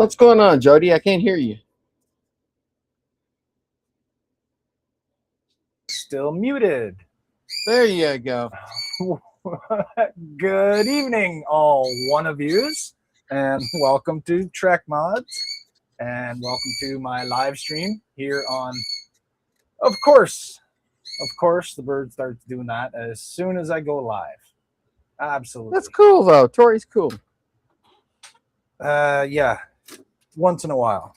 What's going on, Jody? I can't hear you. Still muted. There you go. Good evening, all one of yous, and welcome to Trek Mods, and welcome to my live stream here on, of course, the bird starts doing that as soon as I go live. Absolutely. That's cool, though. Tori's cool. Yeah, once in a while.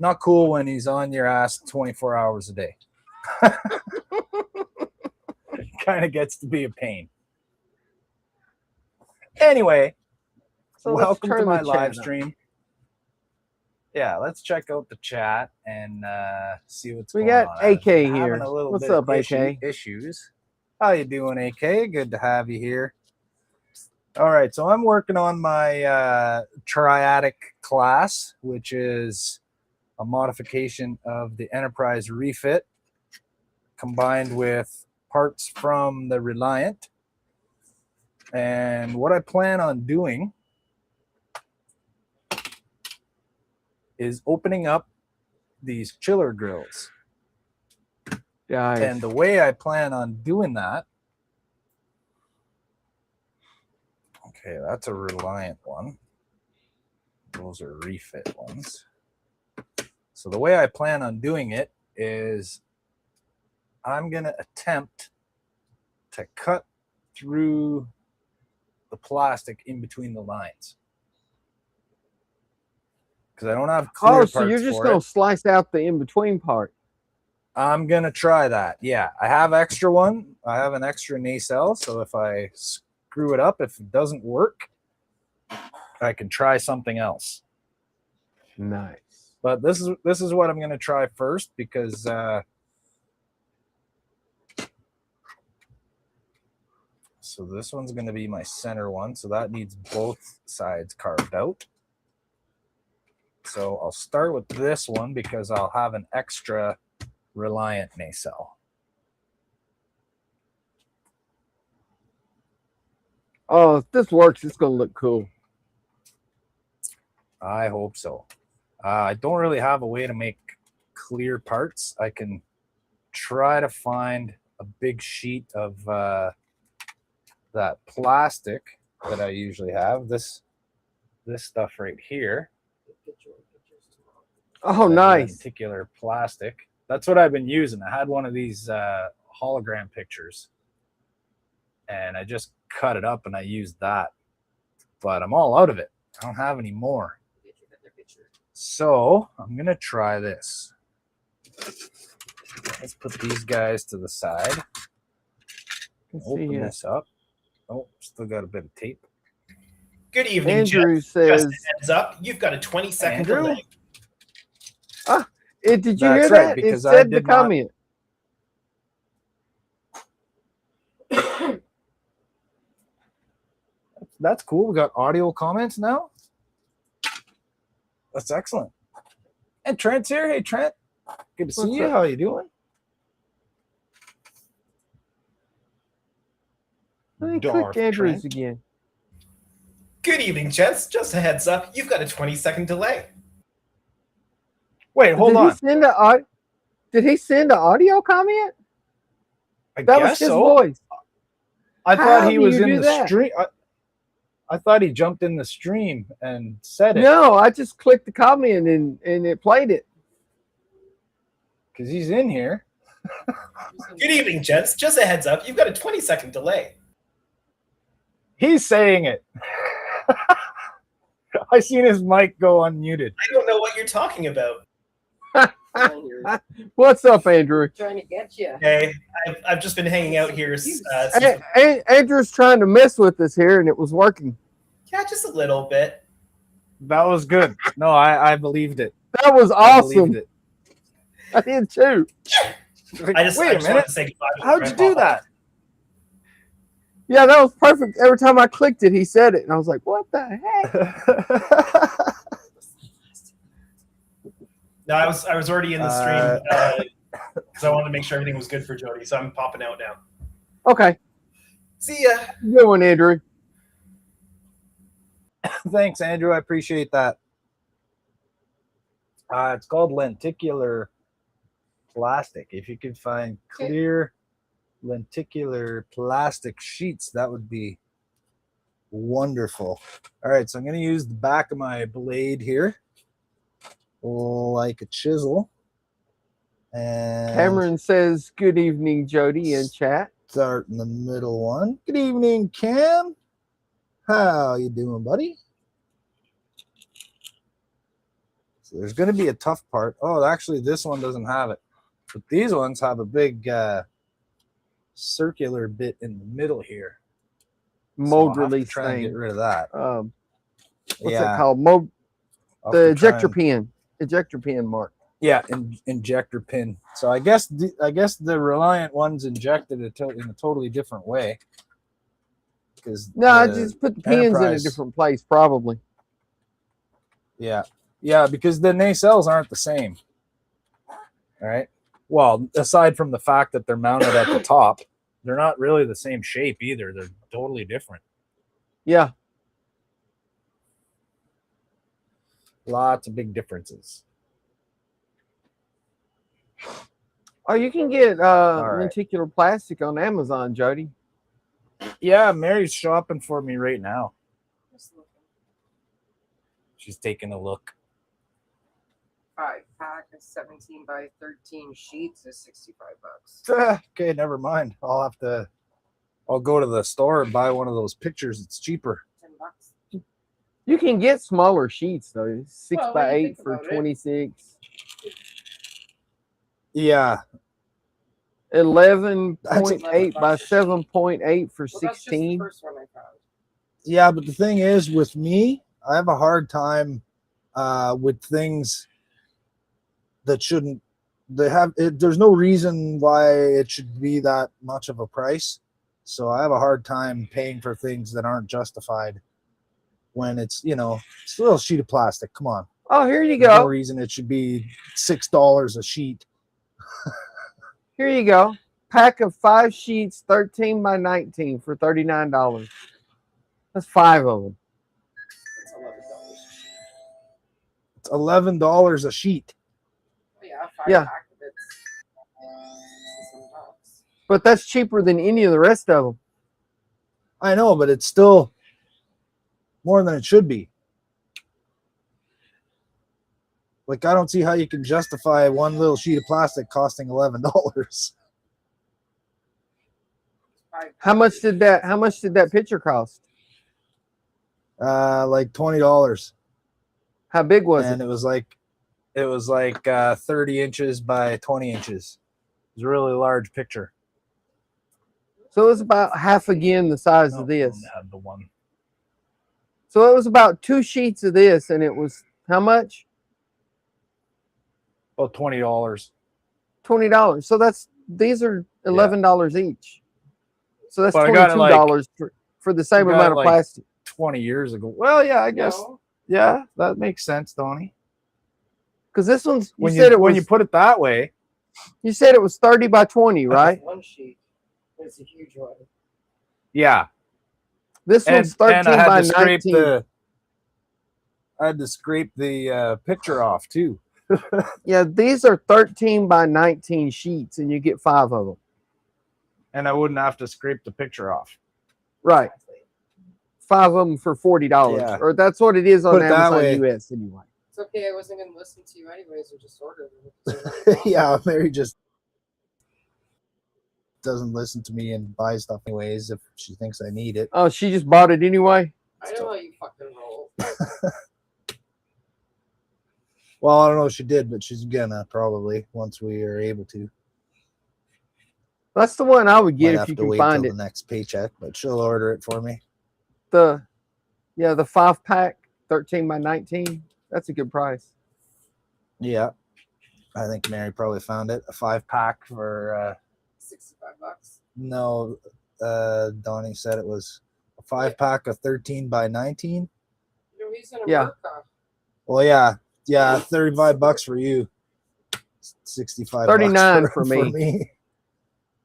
Not cool when he's on your ass 24 hours a day. Kind of gets to be a pain. Anyway, So welcome to my live stream. Yeah, let's check out the chat and see what's going on. We got AK here. What's up, AK? Issues. How you doing, AK? Good to have you here. All right, so I'm working on my Triadic class, which is a modification of the Enterprise refit combined with parts from the Reliant. And what I plan on doing is opening up these chiller grills. Guys. And the way I plan on doing that, okay, that's a Reliant one. Those are refit ones. So the way I plan on doing it is I'm going to attempt to cut through the plastic in between the lines. Because I don't have clear parts for it. So you're just going to slice out the in-between part. I'm going to try that. Yeah, I have extra one. I have an extra nacelle, so if I screw it up, if it doesn't work, I can try something else. Nice. But this is what I'm going to try first, because so this one's going to be my center one, so that needs both sides carved out. So I'll start with this one because I'll have an extra Reliant nacelle. Oh, if this works, it's going to look cool. I hope so. I don't really have a way to make clear parts. I can try to find a big sheet of that plastic that I usually have. This stuff right here. Oh, nice. Particular plastic. That's what I've been using. I had one of these hologram pictures, and I just cut it up and I used that. But I'm all out of it. I don't have any more. So I'm going to try this. Let's put these guys to the side. Open this up. Oh, still got a bit of tape. Good evening, Andrew Jeff. says, just a heads up, you've got a 20-second delay. Ah, did you hear that? It said the comment. That's cool. We got audio comments now. That's excellent. And Trent's here. Hey, Trent. Good to see you. How you doing? Let me click Andrews again. Good evening, gents. Just a heads up, you've got a 20-second delay. Wait, hold on. Did he send an audio comment? That was his voice. I thought he was in the stream. I thought he jumped in the stream and said it. No, I just clicked the comment and it played it. Because he's in here. Good evening, gents. Just a heads up, you've got a 20-second delay. He's saying it. I seen his mic go unmuted. I don't know what you're talking about. What's up, Andrew? Trying to get you. Hey, I've just been hanging out here. Andrew's trying to mess with us here, and it was working. Yeah, just a little bit. That was good. No, I believed it. That was awesome. I did too. Wait a minute. How'd you do that? Yeah, that was perfect. Every time I clicked it, he said it, and I was like, "What the heck?" No, I was already in the stream because I wanted to make sure everything was good for Jody, so I'm popping out now. Okay. See ya. Good one, Andrew. Thanks, Andrew. I appreciate that. It's called lenticular plastic. If you could find clear lenticular plastic sheets, that would be wonderful. All right, so I'm going to use the back of my blade here like a chisel. And Cameron says, "Good evening, Jody," in chat. Start in the middle one. Good evening, Cam. How you doing, buddy? So there's going to be a tough part. Oh, actually, this one doesn't have it. But these ones have a big circular bit in the middle here. Mold so I'll have to release try and thing. get rid of that. What's that called? Mold. The ejector pin. Ejector pin, Mark. Yeah, injector pin. So I guess the Reliant ones injected it in a totally different way. No, I just put the pins in a different place, probably. Yeah, because the nacelles aren't the same. All right. Well, aside from the fact that they're mounted at the top, they're not really the same shape either. They're totally different. Yeah. Lots of big differences. Oh, you can get lenticular plastic on Amazon, Jody. Yeah, Mary's shopping for me right now. She's taking a look. 5-pack of 17 by 13 sheets is $65. Okay, never mind. I'll go to the store and buy one of those pictures. It's cheaper. $10. You can get smaller sheets though. 6 Well, by when you 8 think for about it. 26. Yeah. 11.8 by 7.8 for Well, that's just the 16. first one I found. Yeah, but the thing is, with me, I have a hard time with things that shouldn't. There's no reason why it should be that much of a price. So I have a hard time paying for things that aren't justified when it's it's a little sheet of plastic. Come on. Oh, here you There's no go. reason it should be $6 a sheet. Here you go. Pack of 5 sheets, 13 by 19 for $39. That's 5 of them. It's $11. It's $11 a sheet. Yeah, 5 Yeah. pack of it's $6. But that's cheaper than any of the rest of them. I know, but it's still more than it should be. Like, I don't see how you can justify one little sheet of plastic costing $11. How much did that picture cost? Like $20. How big was And it? it was like 30 inches by 20 inches. It was a really large picture. So it was about half again the size of this. Had the one. So it was about 2 sheets of this, and it was how much? Oh, $20. $20. So these are $11 each. So that's But I got it, $22 for the same got amount it, of like, plastic. 20 years ago. Well, yeah, I guess. No, Yeah, that makes sense, Donnie. Because this one's When you you put it that way. you said it was 30 by 20, right? one sheet. It's a huge one. Yeah. This one's 13 I had by to scrape 19. I had to scrape the picture off too. Yeah, these are 13 by 19 sheets, and you get 5 of them. And I wouldn't have to scrape the picture off. Right. 5 of them for $40. Yeah. Or that's what it is on Put it that Amazon way. US anyway. It's okay. I wasn't going to listen to you anyways. I just ordered it. Yeah, Mary just doesn't listen to me and buy stuff anyways if she thinks I need it. Oh, she just bought it anyway? I know how you fucking roll. Well, I don't know if she did, but she's gonna probably once we are able to. That's the one I would Might get if have you to can wait find till it. the next paycheck, but she'll order it for me. The 5-pack, 13 by 19. That's a good price. Yeah, I think Mary probably found it. A 5-pack for $65. no. Donnie said it was a 5-pack of 13 by 19. You're using Yeah. America. Well, yeah, $35 for you. 65. 39 bucks for me.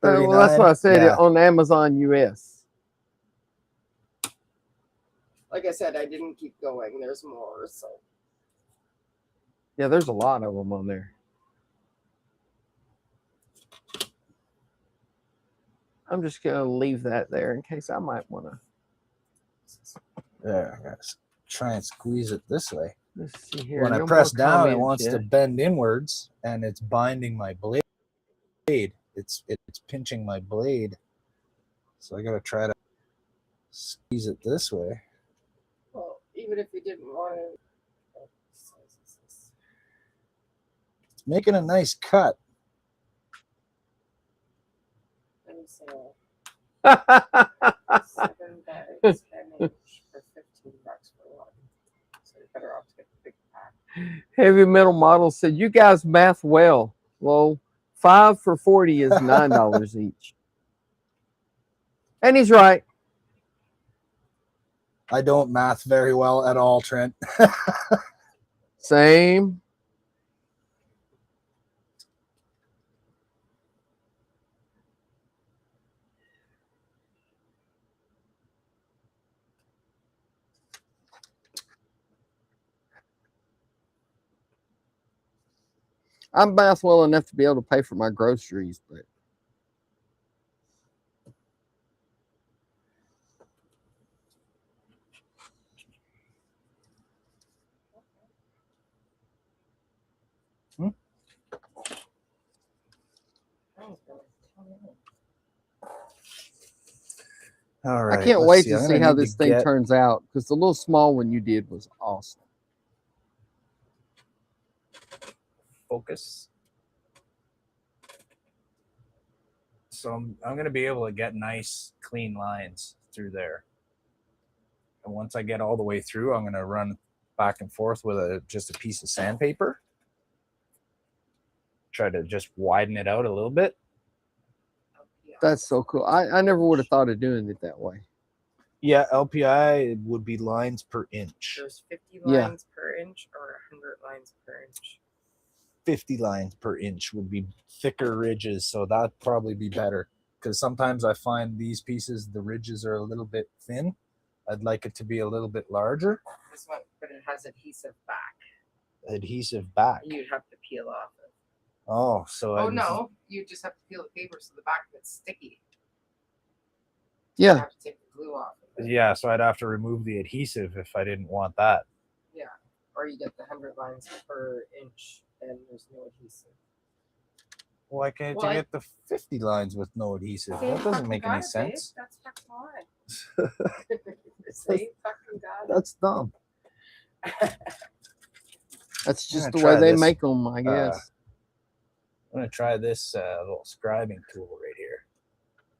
Well, that's what I said Yeah. on Amazon US. Like I said, I didn't keep going. There's more. So Yeah, there's a lot of them on there. I'm just gonna leave that there in case I might want to. There, I gotta try and squeeze it this way. Let's see here. When I No press more down, it comments wants to yet. bend inwards, and it's binding my blade. It's pinching my blade, so I gotta try to squeeze it this way. Well, even if you didn't want to. It's making a nice cut. Let me see. 7 bags, 10 each for $15 for one. So you're better off to get the big pack. Heavy Metal Model said, "You guys math well." Well, 5 for 40 is $9 each, and he's right. I don't math very well at all, Trent. Same. I'm math well enough to be able to pay for my groceries, but All right. I can't let's wait see. to I'm see gonna how need this to thing get- turns out, because the little small one you did was awesome. Focus. So I'm going to be able to get nice, clean lines through there. And once I get all the way through, I'm going to run back and forth with just a piece of sandpaper. Try to just widen it out a little bit. That's so cool. I never would have thought of doing it that way. Yeah, LPI would be lines per inch. There's 50 Yeah. lines per inch or 100 lines per inch. 50 lines per inch would be thicker ridges, so that'd probably be better. Because sometimes I find these pieces, the ridges are a little bit thin. I'd like it to be a little bit larger. This one, but it has adhesive back. Adhesive back. You'd have to peel off it. Oh, so Oh no, you just have to peel the paper so the back of it's sticky. You Yeah. have to take the glue off of it. Yeah, so I'd have to remove the adhesive if I didn't want that. Yeah. Or you get the 100 lines per inch and there's no adhesive. Why can't Well, you get the 50 lines with no adhesive? That doesn't make any sense. That's fucking why. Same fucking God. That's dumb. That's just I'm the gonna way try they this. make them, I guess. I'm going to try this little scribing tool right here.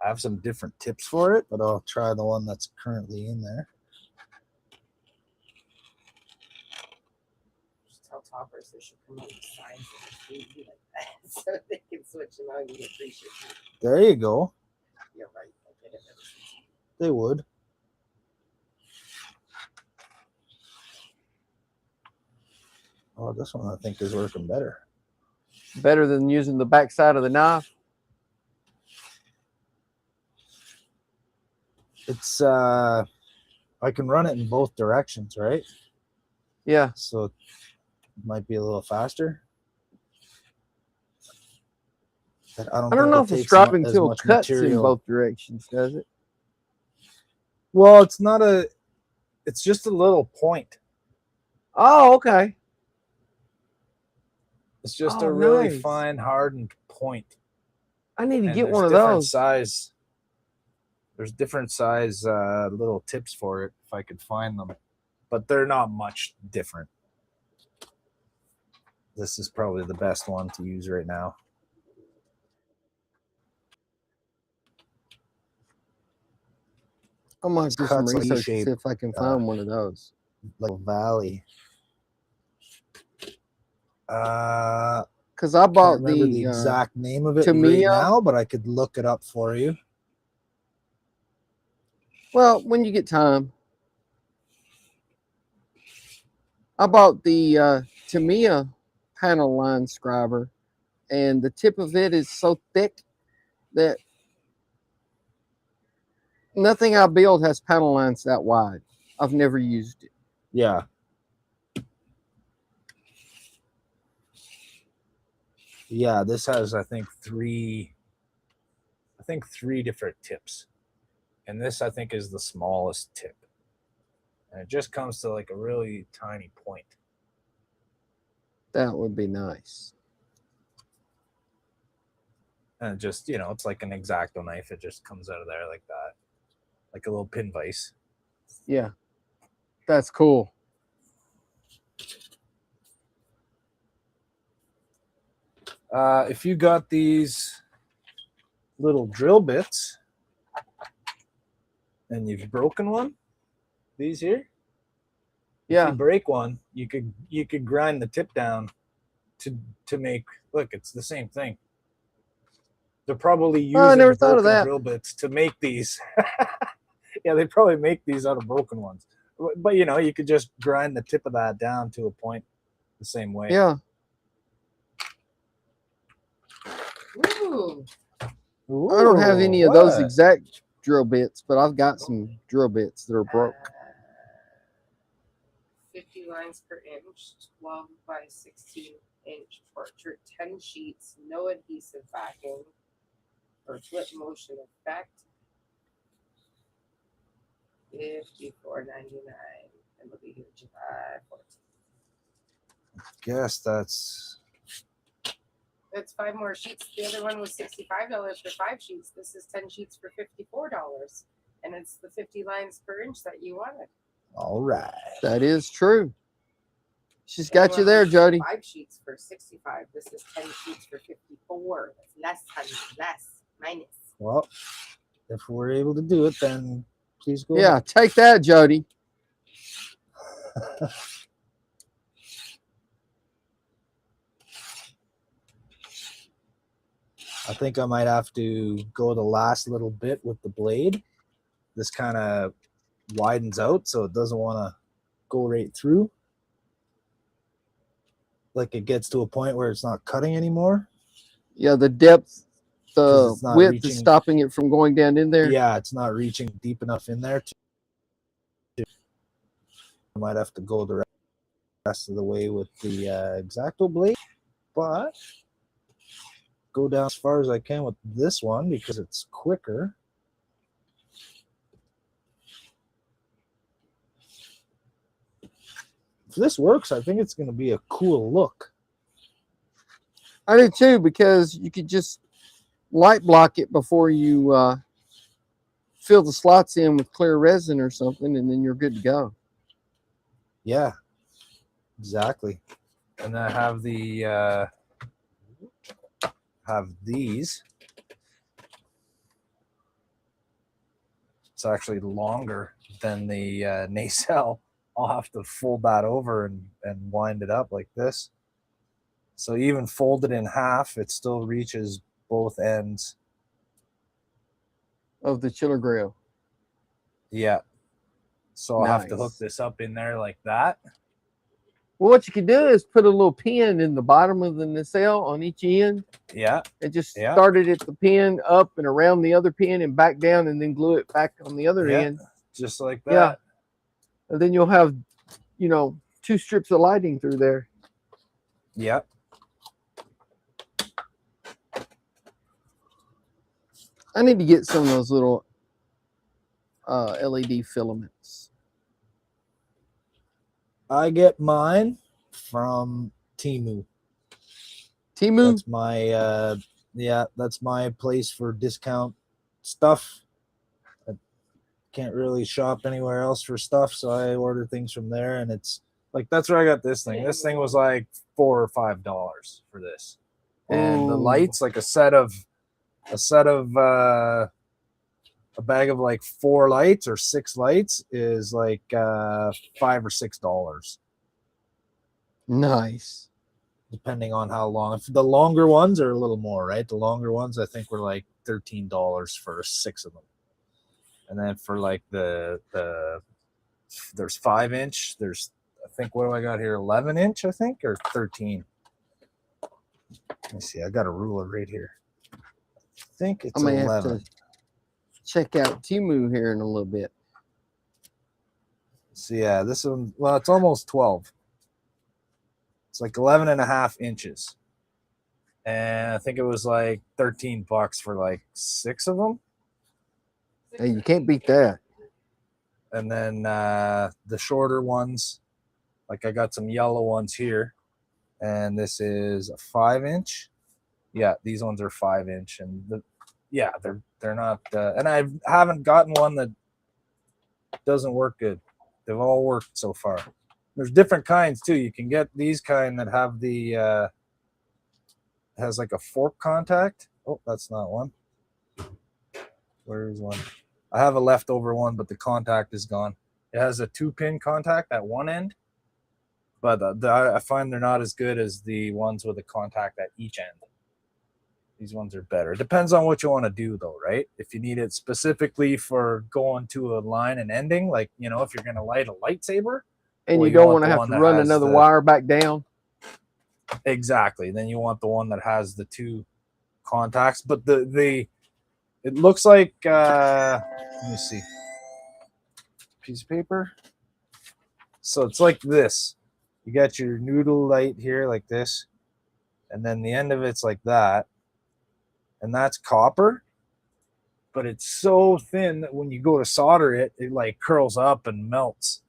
I have some different tips for it, but I'll try the one that's currently in there. Just tell toppers they should come out with signs that food be like that so they can switch them out and get free shipping. There you go. You're right. I get it. They would. Oh, this one I think is working better. Better than using the back side of the knife. It's I can run it in both directions, right? Yeah. So it might be a little faster. But I I don't think know it if the takes scribing as tool much cuts in material. both directions, does it? Well, it's not a. It's just a little point. Oh, okay. It's just Oh, a really nice. fine, hardened point. I need to And get there's one of different those. Size. There's different size little tips for it if I could find them, but they're not much different. This is probably the best one to use right now. I might do some Cuts like research to E-shape, see if I can find one of those. Like a valley. Because I Can't bought remember the the exact name of it right Tamiya. now, but I could look it up for you. Well, when you get time. I bought the Tamiya panel line scriber, and the tip of it is so thick that nothing I build has panel lines that wide. I've never used it. Yeah. Yeah, this has I think three different tips, and this I think is the smallest tip, and it just comes to like a really tiny point. That would be nice. And it just, you know, it's like an X-Acto knife. It just comes out of there like that, like a little pin vise. Yeah, that's cool. If you got these little drill bits and you've broken one, these here, if Yeah. you break one, you could grind the tip down to make, look, it's the same thing. They're probably using I never thought of broken that. drill bits to make these. Yeah, they probably make these out of broken ones. But you know, you could just grind the tip of that down to a point the same way. Yeah. Ooh. Ooh, I don't have any of those what? exact drill bits, but I've got some drill bits that are broke. 50 lines per inch, 12 by 16 inch portrait, 10 sheets, no adhesive backing or flip motion effect. $54.99. And it'll be here July 14th. Guess that's That's 5 more sheets. The other one was $65 for 5 sheets. This is 10 sheets for $54. And it's the 50 lines per inch that you wanted. all right. That is true. She's The other got you one there, was Jody. 5 sheets for $65. This is 10 sheets for $54. That's less, honey. Less. Minus. Well, if we're able to do it, then please go. Yeah, take that, Jody. I think I might have to go the last little bit with the blade. This kind of widens out, so it doesn't want to go right through. Like it gets to a point where it's not cutting anymore. Yeah, the depth, 'Cause the it's not width reaching- is stopping it from going down in there. Yeah, it's not reaching deep enough in there. I might have to go the rest of the way with the X-Acto blade, but go down as far as I can with this one because it's quicker. If this works, I think it's going to be a cool look. I do too, because you could just light block it before you fill the slots in with clear resin or something, and then you're good to go. Yeah, exactly. And I have the have these. It's actually longer than the nacelle. I'll have to fold that over and wind it up like this. So even folded in half, it still reaches both ends. Of the chiller grill. Yeah. So I'll have to Nice. hook this up in there like that. Well, what you could do is put a little pin in the bottom of the nacelle on each end, Yeah. and just Yeah. start it at the pin up and around the other pin and back down, and then glue it back on the other Yeah. end. Just like that. Yeah. And then you'll have, 2 strips of lighting through there. Yep. I need to get some of those little LED filaments. I get mine from Temu. Temu? That's my that's my place for discount stuff. I can't really shop anywhere else for stuff, so I order things from there, and it's like that's where I got this thing. This thing was like $4 or $5 for this. And the Ooh. lights, like a bag of like 4 lights or 6 lights is like $5 or $6. Nice. Depending on how long. If the longer ones are a little more, right? The longer ones I think were like $13 for 6 of them. And then for like the there's 5-inch, there's I think what do I got here? 11-inch, I think, or 13. Let me see. I got a ruler right here. I think it's I may have 11. to check out Temu here in a little bit. So yeah, this one, well, it's almost 12. It's like 11 and a half inches. and I think it was like $13 for like 6 of them. Hey, you can't beat that. And then the shorter ones, like I got some yellow ones here, and this is a 5-inch. Yeah, these ones are 5-inch, and they're not. And I haven't gotten one that doesn't work good. They've all worked so far. There's different kinds too. You can get these kind that have the has like a fork contact. Oh, that's not one. Where's one? I have a leftover one, but the contact is gone. It has a 2-pin contact at one end, but I find they're not as good as the ones with a contact at each end. These ones are better. It depends on what you want to do, though, right? If you need it specifically for going to a line and ending, like, you know, if you're going to light a lightsaber. And well, you don't want want to the have one to that run has another the- wire back down. Exactly. Then you want the one that has the 2 contacts. But it looks like, let me see, piece of paper. So it's like this. You got your noodle light here like this, and then the end of it's like that, and that's copper, but it's so thin that when you go to solder it, it like curls up and melts.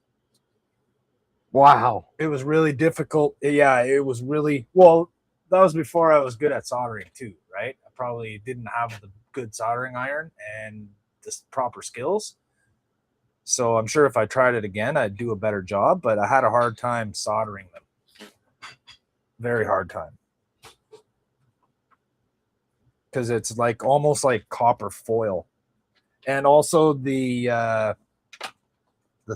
Wow. It was really difficult. Yeah, it was really, well, that was before I was good at soldering too, right? I probably didn't have the good soldering iron and the proper skills. So I'm sure if I tried it again, I'd do a better job, but I had a hard time soldering them. Very hard time. Because it's like almost like copper foil. And also the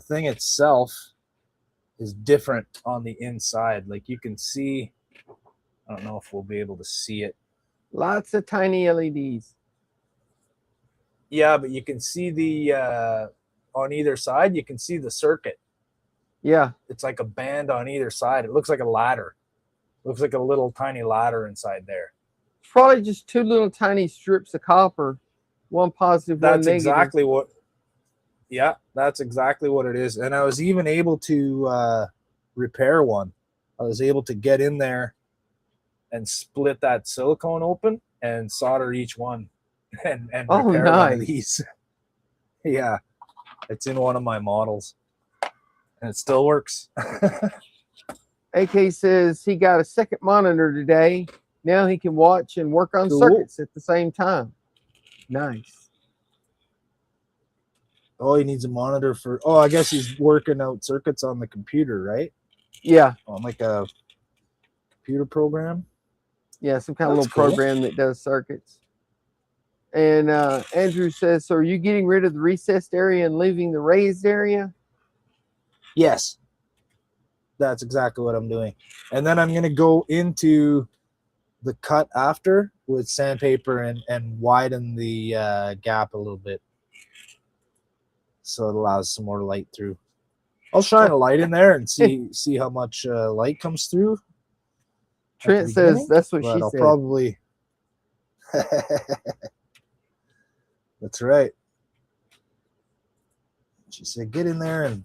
thing itself is different on the inside. Like you can see, I don't know if we'll be able to see it. Lots of tiny LEDs. Yeah, but you can see the on either side, you can see the circuit. Yeah. It's like a band on either side. It looks like a ladder. Looks like a little tiny ladder inside there. It's probably just 2 little tiny strips of copper, one positive, one That's negative. exactly what. Yeah, that's exactly what it is. And I was even able to repair one. I was able to get in there and split that silicone open and solder each one and Oh, repair one of nice. these. Yeah, it's in one of my models, and it still works. AK says he got a second monitor today. Now he can watch and work on Cool. circuits at the same time. Nice. Oh, he needs a monitor for. Oh, I guess he's working out circuits on the computer, right? Yeah. On like a computer program. Yeah, some kind of That's little cool. program that does circuits. And Andrew says, so are you getting rid of the recessed area and leaving the raised area? Yes. That's exactly what I'm doing. And then I'm going to go into the cut after with sandpaper and widen the gap a little bit. So it allows some more light through. I'll shine a light in there and see how much light comes through. Trent says that's what she I'll said. probably. That's right. She said, get in there and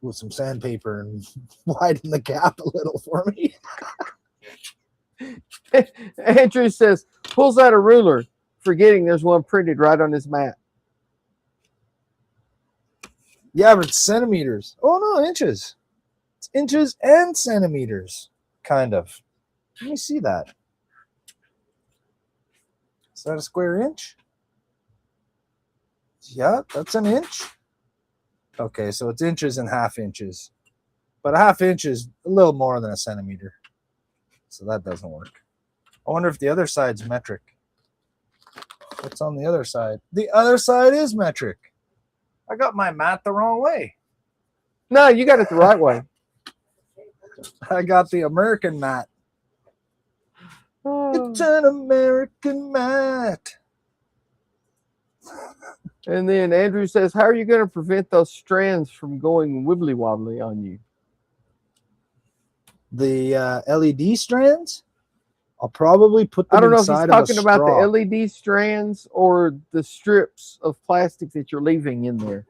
with some sandpaper and widen the gap a little for me. Andrew says, pulls out a ruler, forgetting there's one printed right on his mat. Yeah, but it's centimeters. Oh, no, inches. It's inches and centimeters, kind of. Let me see that. Is that a square inch? Yeah, that's an inch. Okay, so it's inches and half inches. But a half inch is a little more than a centimeter. So that doesn't work. I wonder if the other side's metric. What's on the other side? The other side is metric. I got my mat the wrong way. No, you got it the right way. I got the American mat. Oh. It's an American mat. And then Andrew says, how are you going to prevent those strands from going wibbly wobbly on you? The LED strands, I'll probably put them I don't know if he's inside of a talking about straw. the LED strands or the strips of plastic that you're leaving in there.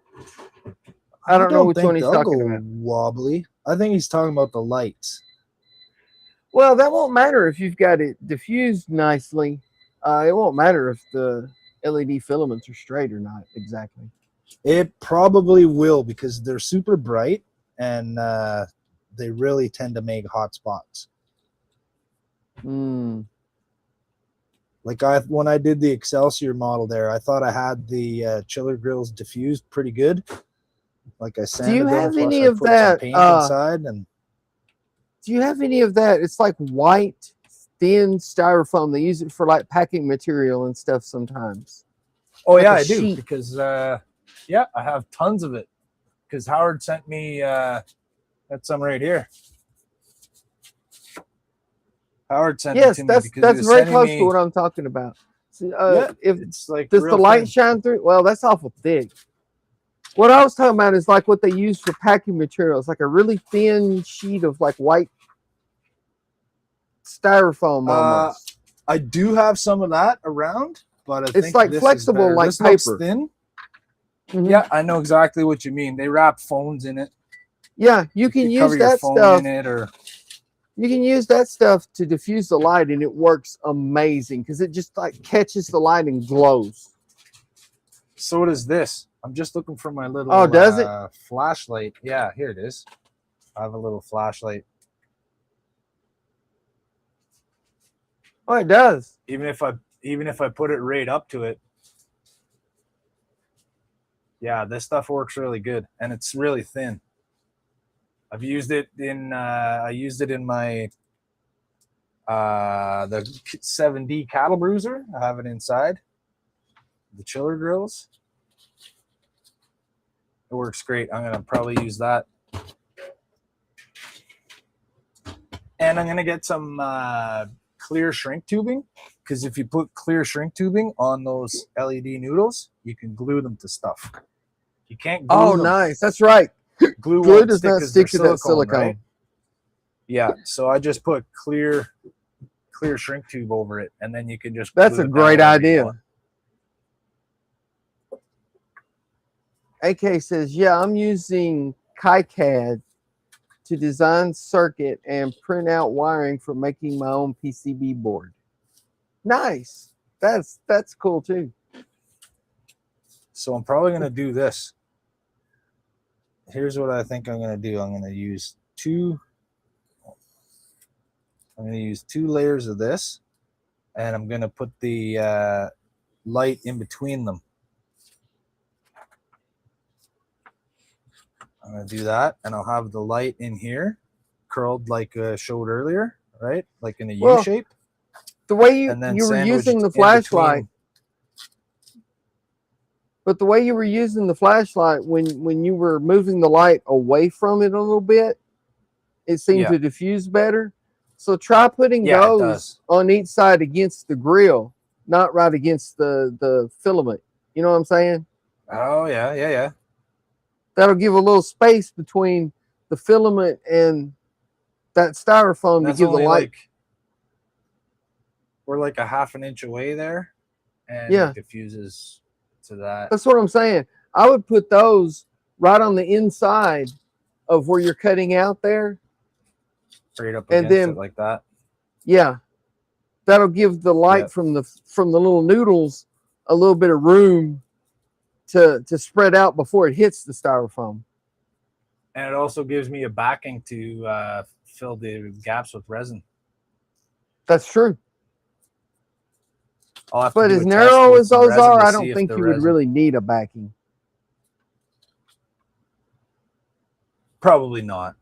I don't know which think one he's they'll talking go about. wobbly. I think he's talking about the lights. Well, that won't matter if you've got it diffused nicely. It won't matter if the LED filaments are straight or not exactly. It probably will because they're super bright and they really tend to make hot spots. Hmm. Like when I did the Excelsior model there, I thought I had the chiller grills diffused pretty good. Like I sanded you them, have plus any I of put that, some paint inside, and Do you have any of that? It's like white, thin styrofoam. They use it for like packing material and stuff sometimes. oh Like yeah, a I do sheet. because yeah, I have tons of it. Because Howard sent me that's some right here. Howard sent it to me because he that's was very sending close me. to what I'm talking about. See, Yeah, if it's like does the real light thin. shine through? Well, that's awful thick. What I was talking about is like what they use for packing materials, like a really thin sheet of like white styrofoam almost. I do have some of that around, but I It's think like this flexible, is better. like This looks paper. thin. Mhm. Yeah, I know exactly what you mean. They wrap phones in it. Yeah, you can use cover your that phone stuff. in it, or You can use that stuff to diffuse the light, and it works amazing because it just like catches the light and glows. so does this. I'm just looking for my little Oh, does it? flashlight. Yeah, here it is. I have a little flashlight. Oh, it does. Even if I put it right up to it, yeah, this stuff works really good, and it's really thin. I've used it in I used it in my the 7D cattle bruiser. I have it inside the chiller grills. It works great. I'm gonna probably use that, and I'm gonna get some clear shrink tubing, because if you put clear shrink tubing on those LED noodles, you can glue them to stuff. You can't glue Oh, them. nice. That's right. Glue Glue won't does not 'cause they're stick to that silicone. right? Yeah, so I just put clear shrink tube over it, and then you can just. That's glue a it great down wherever you idea. want. AK says, yeah, I'm using KiCad to design circuit and print out wiring for making my own PCB board. Nice. That's cool too. So I'm probably gonna do this. Here's what I think I'm gonna do. I'm gonna use two layers of this, and I'm gonna put the light in between them. I'm gonna do that, and I'll have the light in here, curled like I showed earlier, right? Like in a U shape. The way And then you were sandwiched using the in flashlight, between. but the way you were using the flashlight when you were moving the light away from it a little bit, it seemed Yeah. to diffuse better. So try putting Yeah, it those does. on each side against the grill, not right against the filament. You know what I'm saying? Oh yeah. That'll give a little space between the filament and that styrofoam to That's give the only light. like we're like a half an inch away there, and Yeah. it diffuses to that. That's what I'm saying. I would put those right on the inside of where you're cutting out there. Straight up And against then- it like that. Yeah. That'll give the light Yep. from the little noodles a little bit of room to spread out before it hits the styrofoam. And it also gives me a backing to fill the gaps with resin. That's true. I'll have to But do as a test narrow with as some those resin are, to I see don't if think the you would resin- really need a backing. Probably not.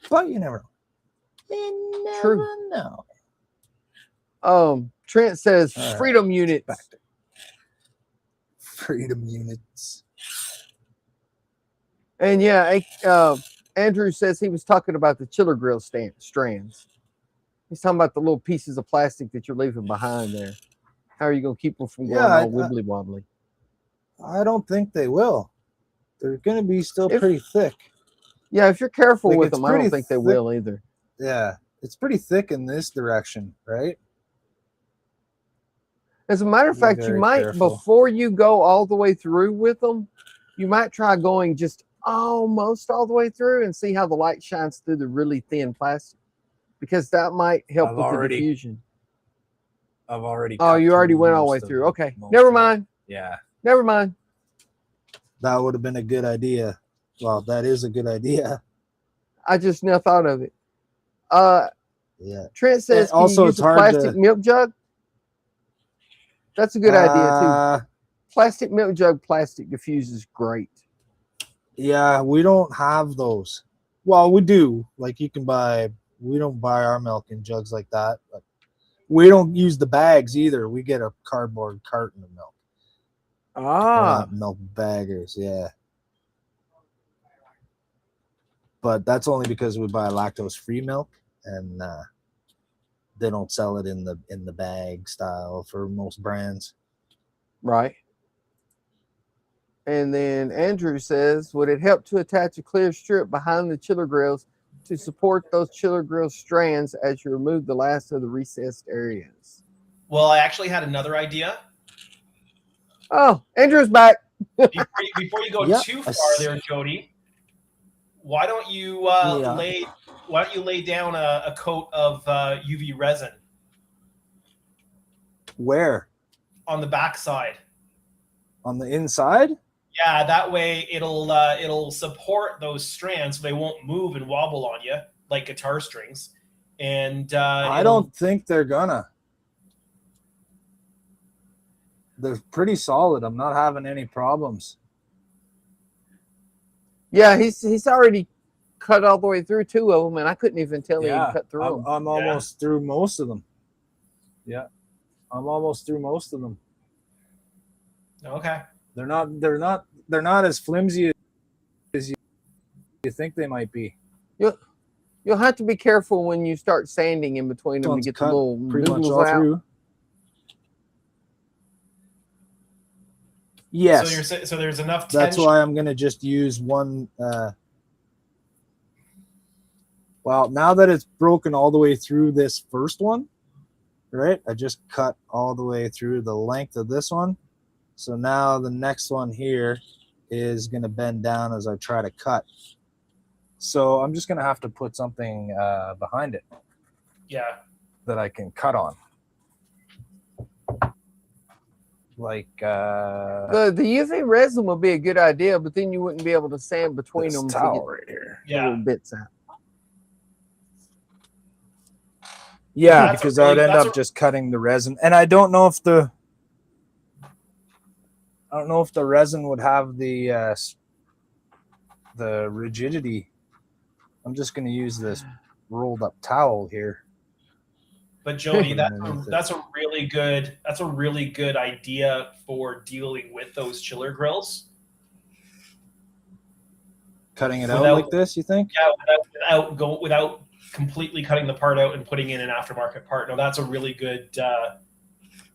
But you never know. You never True. know. Trent says All right. freedom units. Back to freedom units. And yeah, Andrew says he was talking about the chiller grill strands. He's talking about the little pieces of plastic that you're leaving behind there. How are you going to keep them from going Yeah, all wibbly wobbly? I don't think they will. They're going to be still If- pretty thick. Yeah, if you're careful Like, with it's them, I don't pretty think they thick. will either. Yeah, it's pretty thick in this direction, right? As a matter of Be fact, you very might, careful. before you go all the way through with them, you might try going just almost all the way through and see how the light shines through the really thin plastic, because that might help I've with already- the diffusion. I've already. Oh, cut you already through went all the way most of through. it, Okay, most never of it. mind. Yeah, Never mind. that would have been a good idea. Well, that is a good idea. I just now thought of it. Yeah. Trent says, Also, can you use it's a hard plastic to- milk jug? That's a good idea too. Plastic milk jug, plastic diffuses great. Yeah, we don't have those. Well, we do. Like you can buy. We don't buy our milk in jugs like that. But we don't use the bags either. We get a cardboard carton of milk. We're not milk baggers. Yeah. But that's only because we buy lactose-free milk, and they don't sell it in the bag style for most brands. Right. And then Andrew says, would it help to attach a clear strip behind the chiller grills to support those chiller grill strands as you remove the last of the recessed areas? Well, I actually had another idea. Oh, Andrew's back. Before you go Yep, too I far see. there, Jody, why don't you Yeah. lay down a coat of UV resin Where? on the backside? On the inside? Yeah, that way it'll support those strands so they won't move and wobble on you like guitar strings. And I don't think they're gonna. They're pretty solid. I'm not having any problems. Yeah, he's already cut all the way through 2 of them, and I couldn't even tell he had cut through them. I'm almost through most of them. Yeah, I'm almost through most of them. Okay. They're not as flimsy as you think they might be. You'll have to be careful when you start sanding in between them to One's get the cut little pretty much noodles all out. through. Yes. So there's enough tension. That's why I'm gonna just use one. Well, now that it's broken all the way through this first one, right? I just cut all the way through the length of this one. So now the next one here is gonna bend down as I try to cut. So I'm just gonna have to put something behind it. Yeah. That I can cut on. Like The UV resin would be a good idea, but then you wouldn't be able to sand between this them to towel get right here. the little Yeah. bits out. Yeah, That's because a I would really- end that's up just cutting the resin, and I don't know if the resin would have the rigidity. I'm just going to use this rolled up towel here. But Jody, Underneath it. that's a really good idea for dealing with those chiller grills. Cutting it out Without- like this, you think? Yeah, without completely cutting the part out and putting in an aftermarket part. No, that's a really good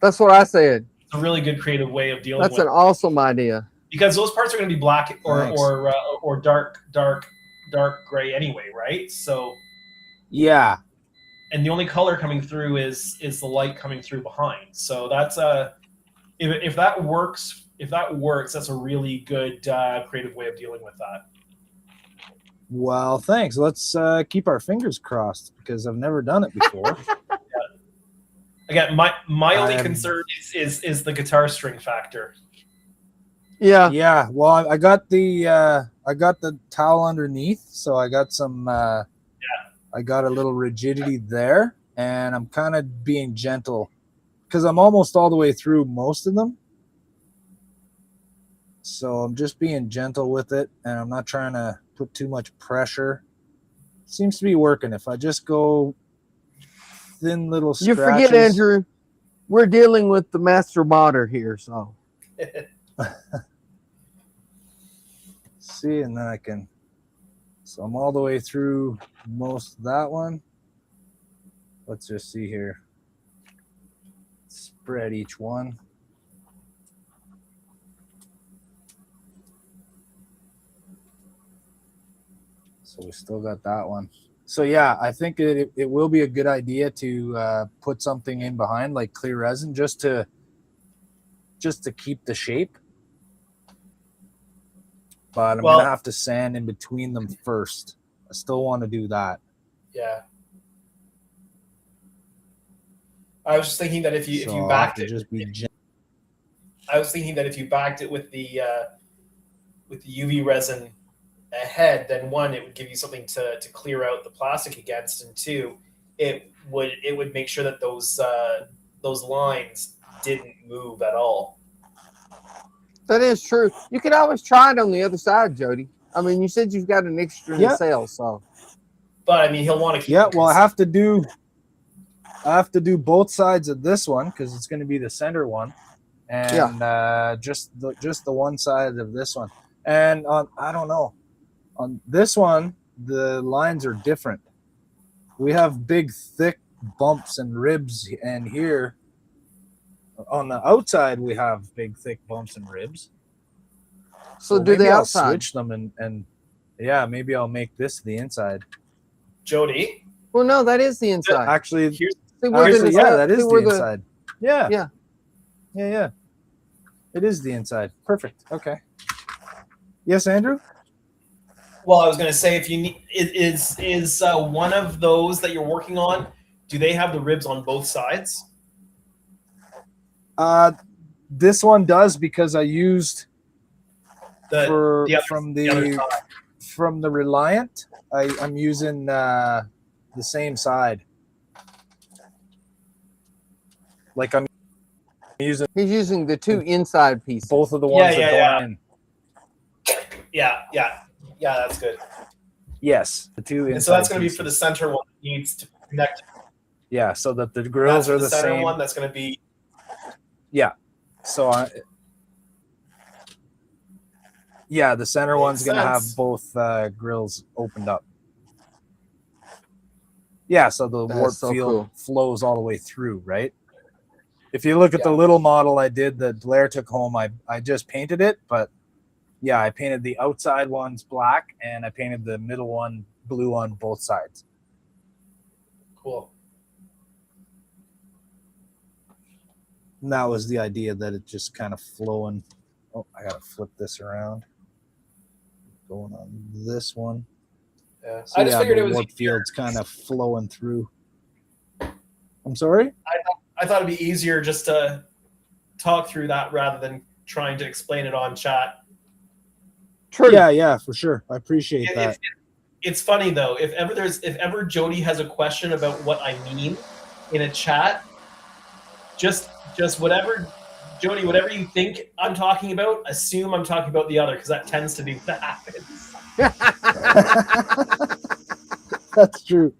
That's what I said. a really good creative way of dealing That's with an awesome idea. because those parts are going to be black Thanks. or dark gray anyway, right? So Yeah. and the only color coming through is the light coming through behind. So that's if that works, that's a really good creative way of dealing with that. Well, thanks. Let's keep our fingers crossed because I've never done it before. Again, my only I'm- concern is the guitar string factor. Yeah. Yeah. Well, I got the towel underneath, so I got some. I got a little rigidity there, and I'm kind of being gentle because I'm almost all the way through most of them. So I'm just being gentle with it, and I'm not trying to put too much pressure. Seems to be working. If I just go thin little You scratches. forget, Andrew, we're dealing with the master modder here, so. See, and then I can. So I'm all the way through most of that one. Let's just see here. Spread each one. So we still got that one. So yeah, I think it will be a good idea to put something in behind, like clear resin, just to keep the shape. but I'm Well- gonna have to sand in between them first. I still want to do that. Yeah. I was just thinking that if you So I'll backed have to it, just be I was thinking that if you backed it with the UV resin ahead, then one, it would give you something to clear out the plastic against, and two, it would make sure that those lines didn't move at all. That is true. You could always try it on the other side, Jody. I mean, you said you've got an extra in the Yeah. sale, so But I mean, he'll want to keep. Yeah, them well, I consistent. have to do both sides of this one because it's going to be the center one, and just the one side of this one. And on I don't know, on this one the lines are different. We have big, thick bumps and ribs, and here on the outside we have big, thick bumps and ribs. so do maybe the I'll outside. switch them and yeah, maybe I'll make this the inside. Jody, Well, no, that is the inside. Actually, here's See where actually, the- yeah, that see is the where inside. Yeah. Yeah. Yeah. It is the inside. Perfect. Okay. Yes, Andrew? well, I was going to say, if you need, is one of those that you're working on, do they have the ribs on both sides? This one does because I used The other- from the other the side. from the Reliant. I'm using the same side. Like I'm using He's using the two inside pieces. both of the ones that yeah. go in. Yeah, that's good. Yes, the two inside. And so that's going to be pieces. for the center one that needs to connect. Yeah, so that the grills That's are for the center same. one. That's going to be So the center Makes one's gonna have sense. both grills opened up. Yeah, so the That's warp so field cool. flows all the way through, right? If you look at the Yeah. little model I did that Blair took home, I just painted it, but yeah, I painted the outside ones black and I painted the middle one blue on both sides. cool. And that was the idea, that it just kind of flowing. Oh, I gotta flip this around. Going on this one. Yeah. So I just figured the it was warp easier. field's kind of flowing through. I'm sorry? I thought it'd be easier just to talk through that rather than trying to explain it on chat. True. Yeah, for sure. I appreciate It- that. it- it's funny though. If ever Jody has a question about what I mean in a chat, just whatever, Jody, whatever you think I'm talking about, assume I'm talking about the other, because that tends to be what happens. That's true.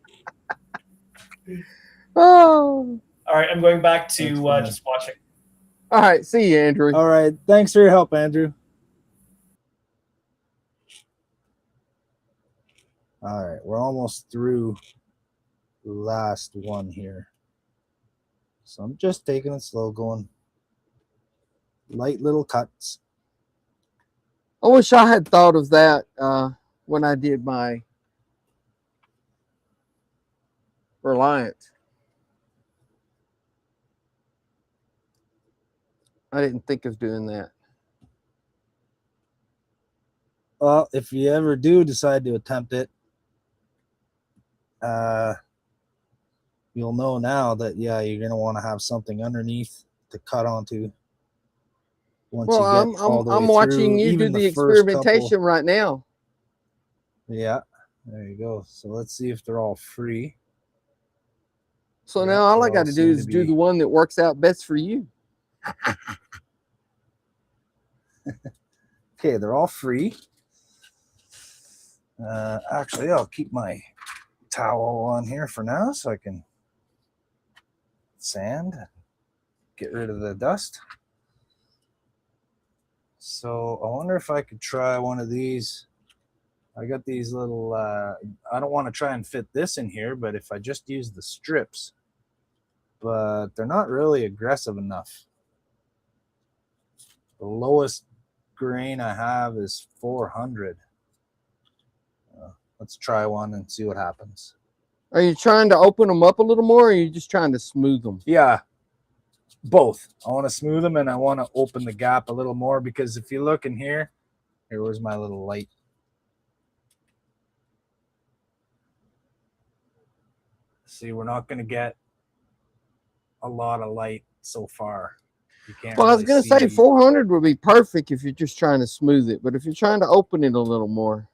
Oh. All right, I'm going back That's to funny. just watching. All right. See you, Andrew. All right. Thanks for your help, Andrew. All right. We're almost through the last one here. So I'm just taking it slow, going light little cuts. I wish I had thought of that when I did my Reliant. I didn't think of doing that. Well, if you ever do decide to attempt it, you'll know now that, yeah, you're going to want to have something underneath to cut onto. Once Well, you get all the way I'm watching through, you do even the first experimentation right now. Yeah, there you go. So let's see if they're all free. So Yeah, now all I they got all to seem do to is do be- the one that works out best for you. Okay, they're all free. Actually, I'll keep my towel on here for now so I can sand, get rid of the dust. So I wonder if I could try one of these. I got these little, I don't want to try and fit this in here, but if I just use the strips, but they're not really aggressive enough. The lowest grain I have is 400. Let's try one and see what happens. Are you trying to open them up a little more, or are you just trying to smooth them? Yeah, both. I want to smooth them and I want to open the gap a little more, because if you look in here, Here was my little light. See, we're not going to get a lot of light so far. You can't Well, I was really going to say see. 400 would be perfect if you're just trying to smooth it. But if you're trying to open it a little more,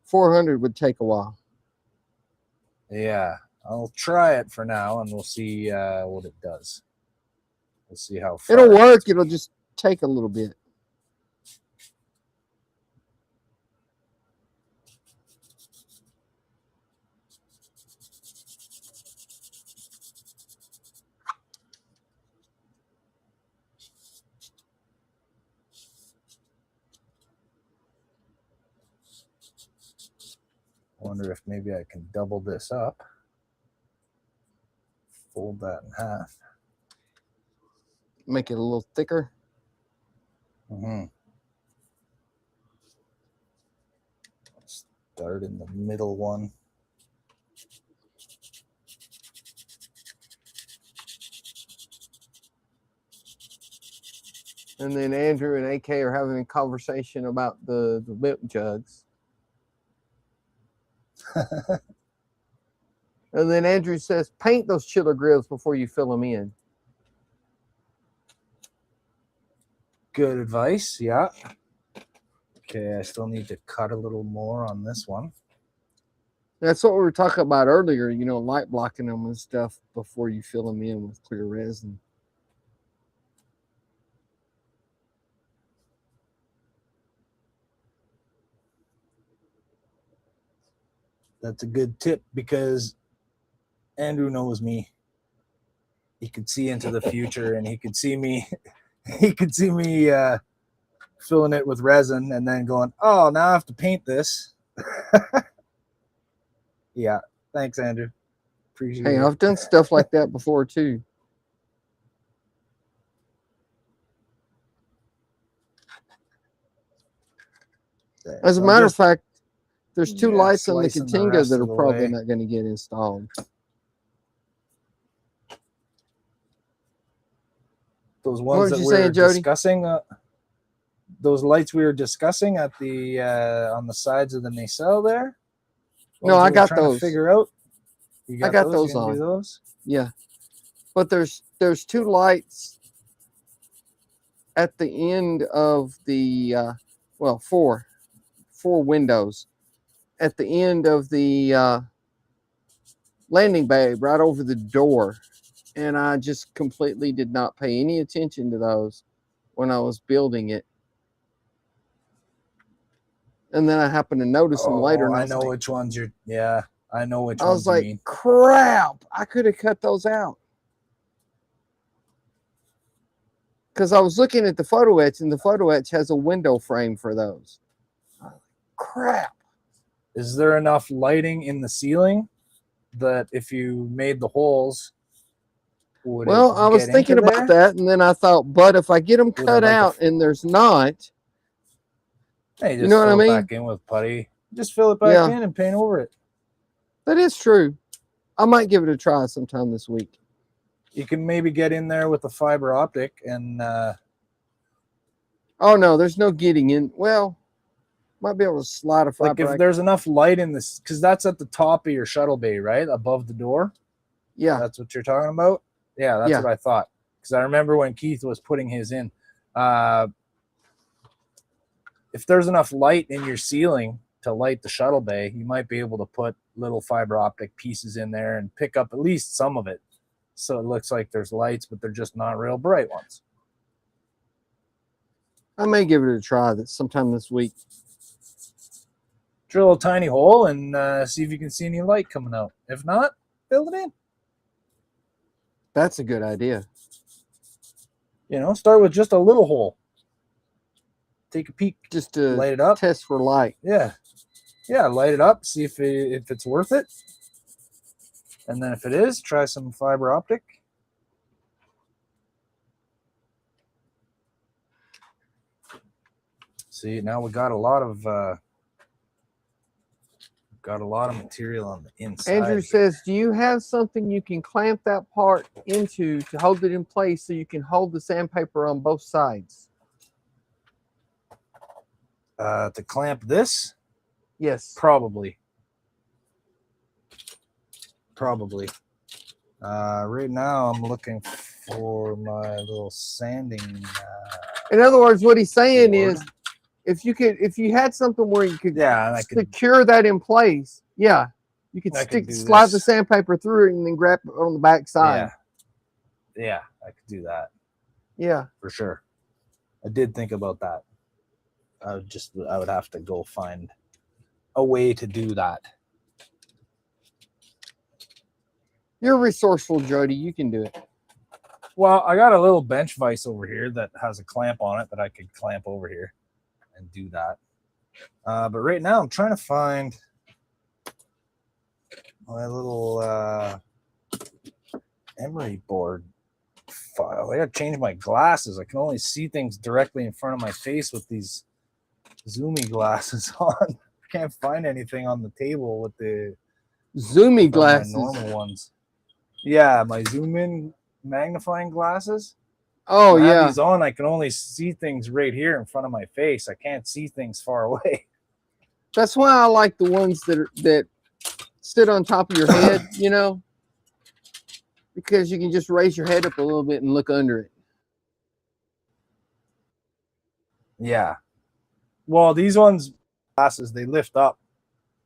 400 would take a while. Yeah, I'll try it for now, and we'll see what it does. We'll see how far It'll it work. gets me. It'll just take a little bit. Wonder if maybe I can double this up. Fold that in half. Make it a little thicker. Mm-hmm. Start in the middle one. And then Andrew and AK are having a conversation about the milk jugs. And then Andrew says, paint those chiller grills before you fill them in. Good advice, yeah. Okay, I still need to cut a little more on this one. That's what we were talking about earlier, you know, light blocking them and stuff before you fill them in with clear resin. That's a good tip because Andrew knows me. He could see into the future, and he could see me. He could see me filling it with resin, and then going, "Oh, now I have to paint this." Yeah, thanks, Andrew. Appreciate Hey, it. I've done stuff like that before too. As a matter of fact, there's two lights on the slicing the Katinga rest that of are the probably way. not going to get installed. Those What ones was that you we were saying, Jody? discussing, those lights we were discussing at the on the sides of the nacelle there. No, Ones I we were got trying to those. figure out. You I got You those can on. do those. Yeah, but there's two lights at the end of the well, four windows at the end of the landing bay, right over the door, and I just completely did not pay any attention to those when I was building it. And then I happened to notice them later. And I know which ones you're. Yeah, I know which I ones was you like, mean. crap! I could have cut those out because I was looking at the photo etch, and the photo etch has a window frame for those. Crap! Is there enough lighting in the ceiling that if you made the holes, would Well, it I was get thinking into about there? that, and then I thought, but if I get them With cut like out and there's not, Hey, just you know what I fill it mean? back in with putty. Just fill it back in and paint over it. That is true. I might give it a try sometime this week. You can maybe get in there with a fiber optic and Oh no, there's no getting in. Well, might be able to slide a fiber. like if there's enough light in this, because that's at the top of your shuttle bay, right? Above the door. Yeah. That's what you're talking about? Yeah, that's what I thought. Because I remember when Keith was putting his in. If there's enough light in your ceiling to light the shuttle bay, you might be able to put little fiber optic pieces in there and pick up at least some of it. So it looks like there's lights, but they're just not real bright ones. I may give it a try sometime this week. Drill a tiny hole and see if you can see any light coming out. If not, build it in. That's a good idea. You know, start with just a little hole. Take a peek. Just to light it up. Test for light. Yeah. Yeah, light it up. See if it's worth it. And then if it is, try some fiber optic. See, now we got a lot of material on the inside. Andrew says, do you have something you can clamp that part into to hold it in place so you can hold the sandpaper on both sides? To clamp this, Yes. probably. Right now, I'm looking for my little sanding. In other words, what he's saying board. is, if you had something where you could Yeah, and I could. secure that in place, yeah, you could I could do slide the this. sandpaper through it and then grab it on the back side. Yeah, I could do that Yeah. for sure. I did think about that. I would have to go find a way to do that. You're resourceful, Jody. You can do it. Well, I got a little bench vise over here that has a clamp on it that I could clamp over here and do that. But right now I'm trying to find my little emery board file. I gotta change my glasses. I can only see things directly in front of my face with these zoomy glasses on. I can't find anything on the table with the Zoomy glasses. My normal ones. Yeah, my zoom in magnifying glasses. Oh, when I have yeah. these on, I can only see things right here in front of my face. I can't see things far away. That's why I like the ones that sit on top of your head, you know, because you can just raise your head up a little bit and look under it. Yeah. Well, these ones glasses, they lift up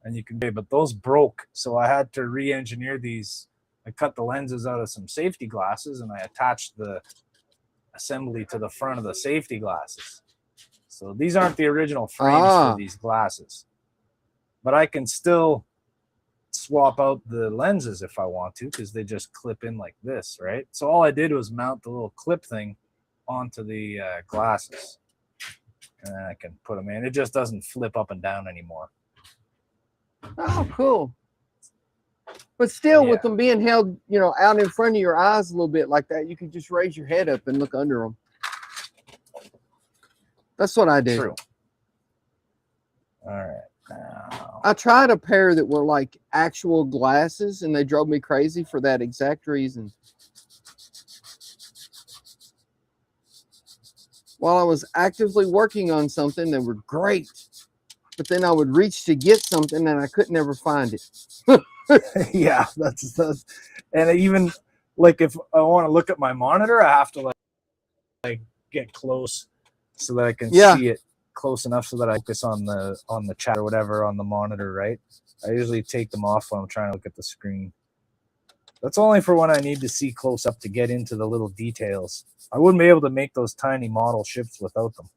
and you can, but those broke. So I had to re-engineer these. I cut the lenses out of some safety glasses and I attached the assembly to the front of the safety glasses. So these aren't the original frames for these glasses, but I can still swap out the lenses if I want to, because they just clip in like this, right? So all I did was mount the little clip thing onto the glasses, and then I can put them in. It just doesn't flip up and down anymore. Oh, cool. But still, with them being held, you know, out in front of your eyes a little bit like that, you can just raise your head up and look under them. That's what I do. True. All right. Now. I tried a pair that were like actual glasses, and they drove me crazy for that exact reason. While I was actively working on something, they were great. But then I would reach to get something, and I could never find it. Yeah, that's and even like if I want to look at my monitor, I have to like get close so that I can see it close enough so that I focus on the chat or whatever on the monitor, right? I usually take them off when I'm trying to look at the screen. That's only for when I need to see close up to get into the little details. I wouldn't be able to make those tiny model ships without them.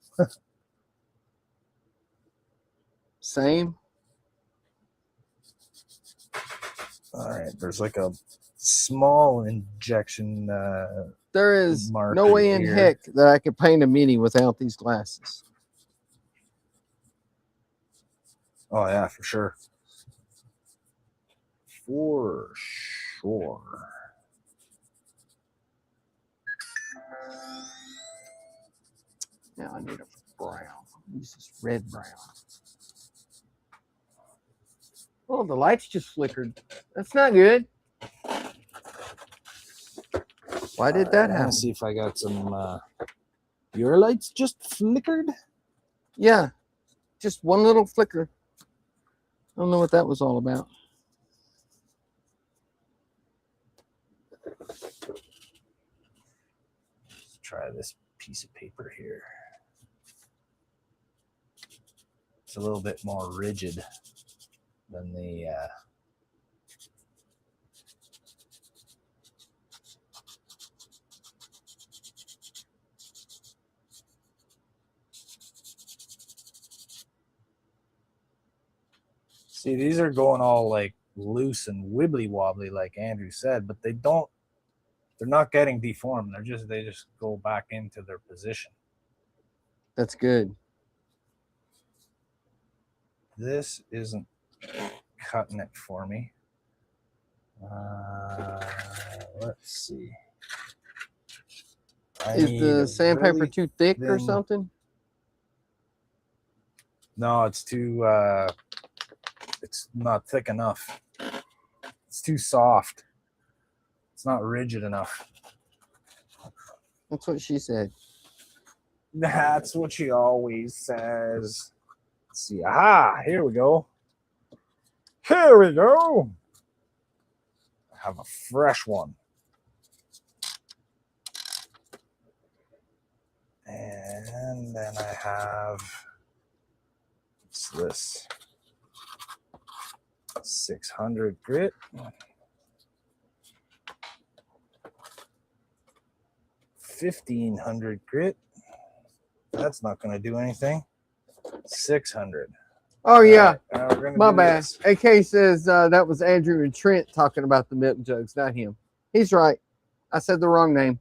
Same. All right, there's like a small injection. There is no way in heck that I could paint a mini without these glasses. Oh yeah, for sure. For sure. Now I need a brown. Use this red brown. Oh, the lights just flickered. That's not good. Why did that happen? Let's see if I got some. Your lights just flickered? Yeah, just one little flicker. I don't know what that was all about. Let's try this piece of paper here. It's a little bit more rigid than the see, these are going all like loose and wibbly wobbly like Andrew said, but they're not getting deformed. They just go back into their position. That's good. This isn't cutting it for me. Let's see. Is the sandpaper really too thick or something? No, it's too. It's not thick enough. It's too soft. It's not rigid enough. That's what she said. That's what she always says. Let's see. Aha, here we go. Here we go. I have a fresh one. And then I have, what's this? 600 grit. 1500 grit. That's not going to do anything. 600. Oh yeah, my do bad. this. AK says that was Andrew and Trent talking about the milk jugs, not him. He's right. I said the wrong name.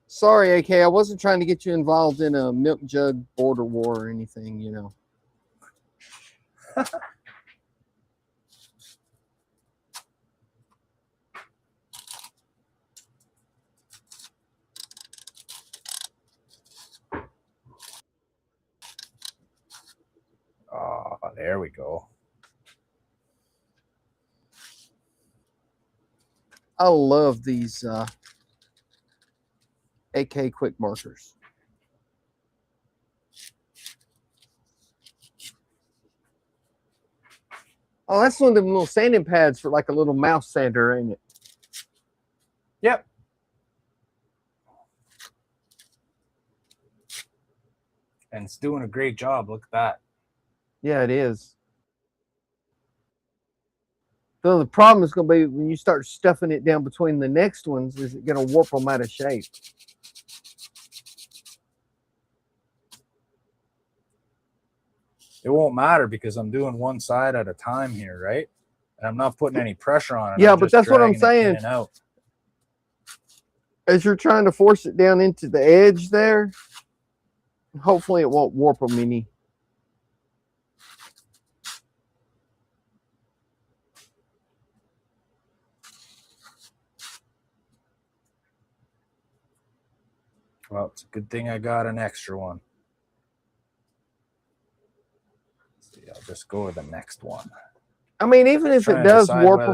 Sorry, AK. I wasn't trying to get you involved in a milk jug border war or anything, you know. Oh, there we go. I love these AK quick markers. Oh, that's one of them little sanding pads for like a little mouse sander, ain't it? Yep. And it's doing a great job. Look at that. Yeah, it is. So the problem is going to be when you start stuffing it down between the next ones, is it going to warp them out of shape? It won't matter because I'm doing one side at a time here, right? And I'm not putting any pressure on it. Yeah, I'm but just that's what I'm dragging it saying. in and out. As you're trying to force it down into the edge there, hopefully it won't warp them any. Well, it's a good thing I got an extra one. Let's see, I'll just go with the next one. I mean, even if Trying it to does decide warp whether-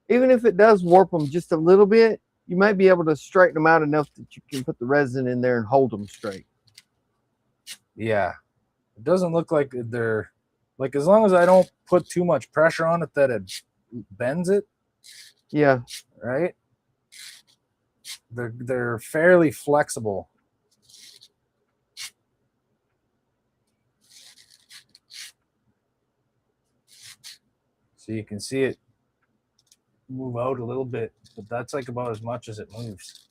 them, even if it does warp them just a little bit, you might be able to straighten them out enough that you can put the resin in there and hold them straight. Yeah. It doesn't look like they're, like, as long as I don't put too much pressure on it that it bends it, Yeah. right? They're fairly flexible. So you can see it move out a little bit, but that's like about as much as it moves.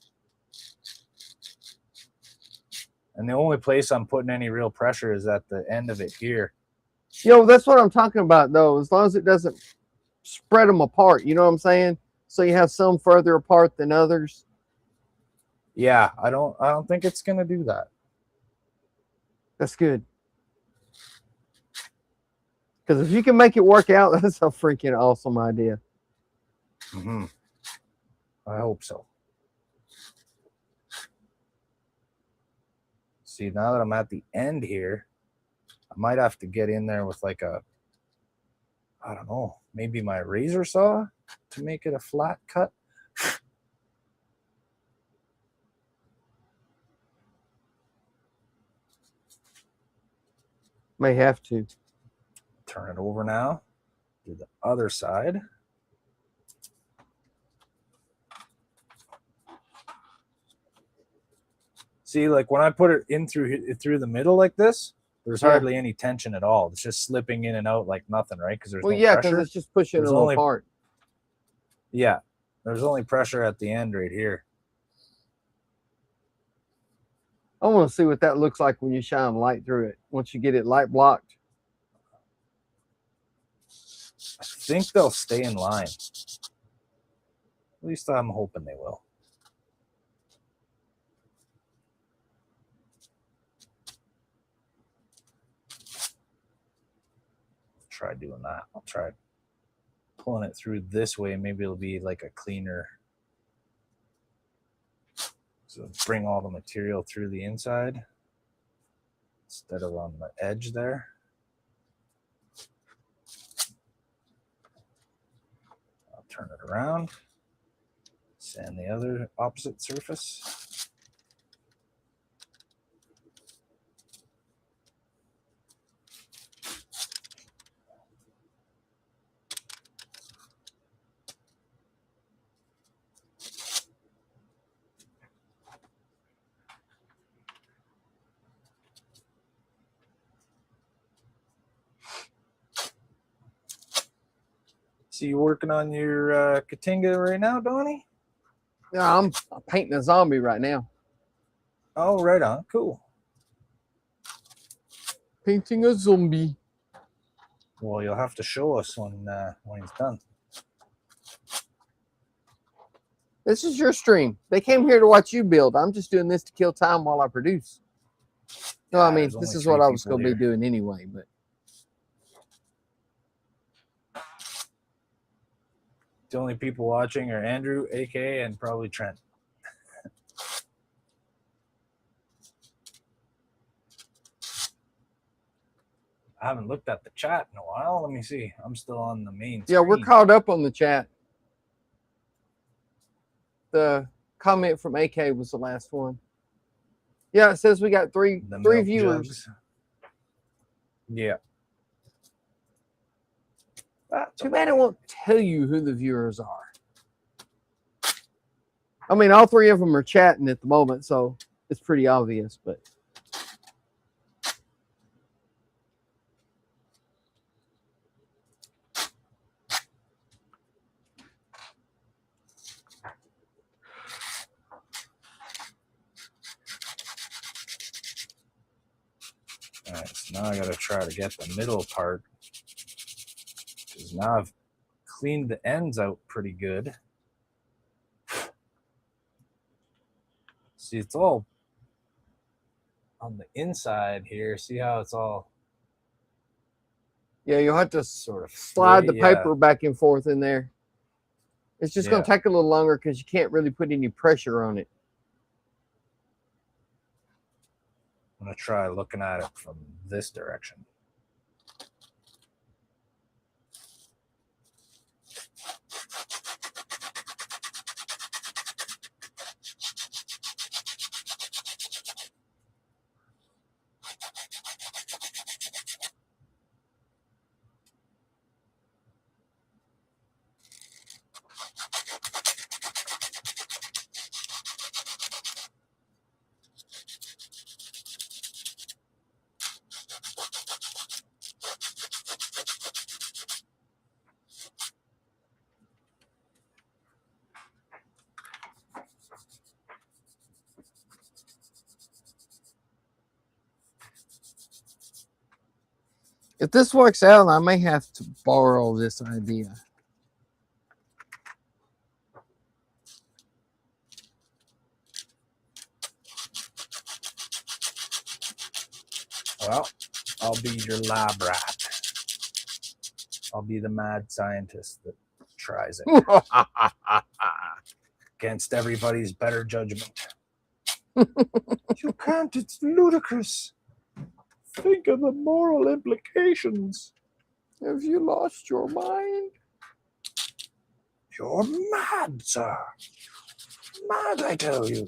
And the only place I'm putting any real pressure is at the end of it here. Yo, that's what I'm talking about, though. As long as it doesn't spread them apart, you know what I'm saying? So you have some further apart than others. Yeah, I don't think it's gonna do that. That's good. Because if you can make it work out, that's a freaking awesome idea. Mm-hmm. I hope so. See, now that I'm at the end here, I might have to get in there with like a, I don't know, maybe my razor saw to make it a flat cut. May have to. Turn it over now. Do the other side. See, like when I put it in through the middle like this, there's hardly any tension at all. It's just slipping in and out like nothing, right? Because there's no Yeah, because pressure. it's just pushing There's them only- apart. Yeah, there's only pressure at the end right here. I want to see what that looks like when you shine light through it. Once you get it light blocked. I think they'll stay in line. At least I'm hoping they will. Try doing that. I'll try pulling it through this way. Maybe it'll be like a cleaner. So bring all the material through the inside instead of on the edge there. Turn it around. Sand the other opposite surface. So you working on your Katinga right now, Donnie? Yeah, I'm painting a zombie right now. Oh, right on. Cool. Painting a zombie. Well, you'll have to show us when he's done. This is your stream. They came here to watch you build. I'm just doing this to kill time while I produce. No, I mean, there's this only is 3 what I was people going to be here. doing anyway, but The only people watching are Andrew, AK, and probably Trent. I haven't looked at the chat in a while. Let me see. I'm still on the main yeah, screen. we're caught up on the chat. The comment from AK was the last one. Yeah, it says we got three The three milk viewers. jugs. Yeah. That's Too bad it won't tell you who the viewers are. I mean, all 3 of them are chatting at the moment, so it's pretty obvious, but All right, so now I got to try to get the middle part. Because now I've cleaned the ends out pretty good. See, it's all on the inside here. See how it's all yeah, you'll have to sort of slide the free? paper back and forth in there. It's just going to take a little longer because you can't really put any pressure on it. I'm going to try looking at it from this direction. If this works out, I may have to borrow this idea. Well, I'll be your lab rat. I'll be the mad scientist that tries it against everybody's better judgment. You can't, it's ludicrous. Think of the moral implications. Have you lost your mind? You're mad, sir. Mad, I tell you.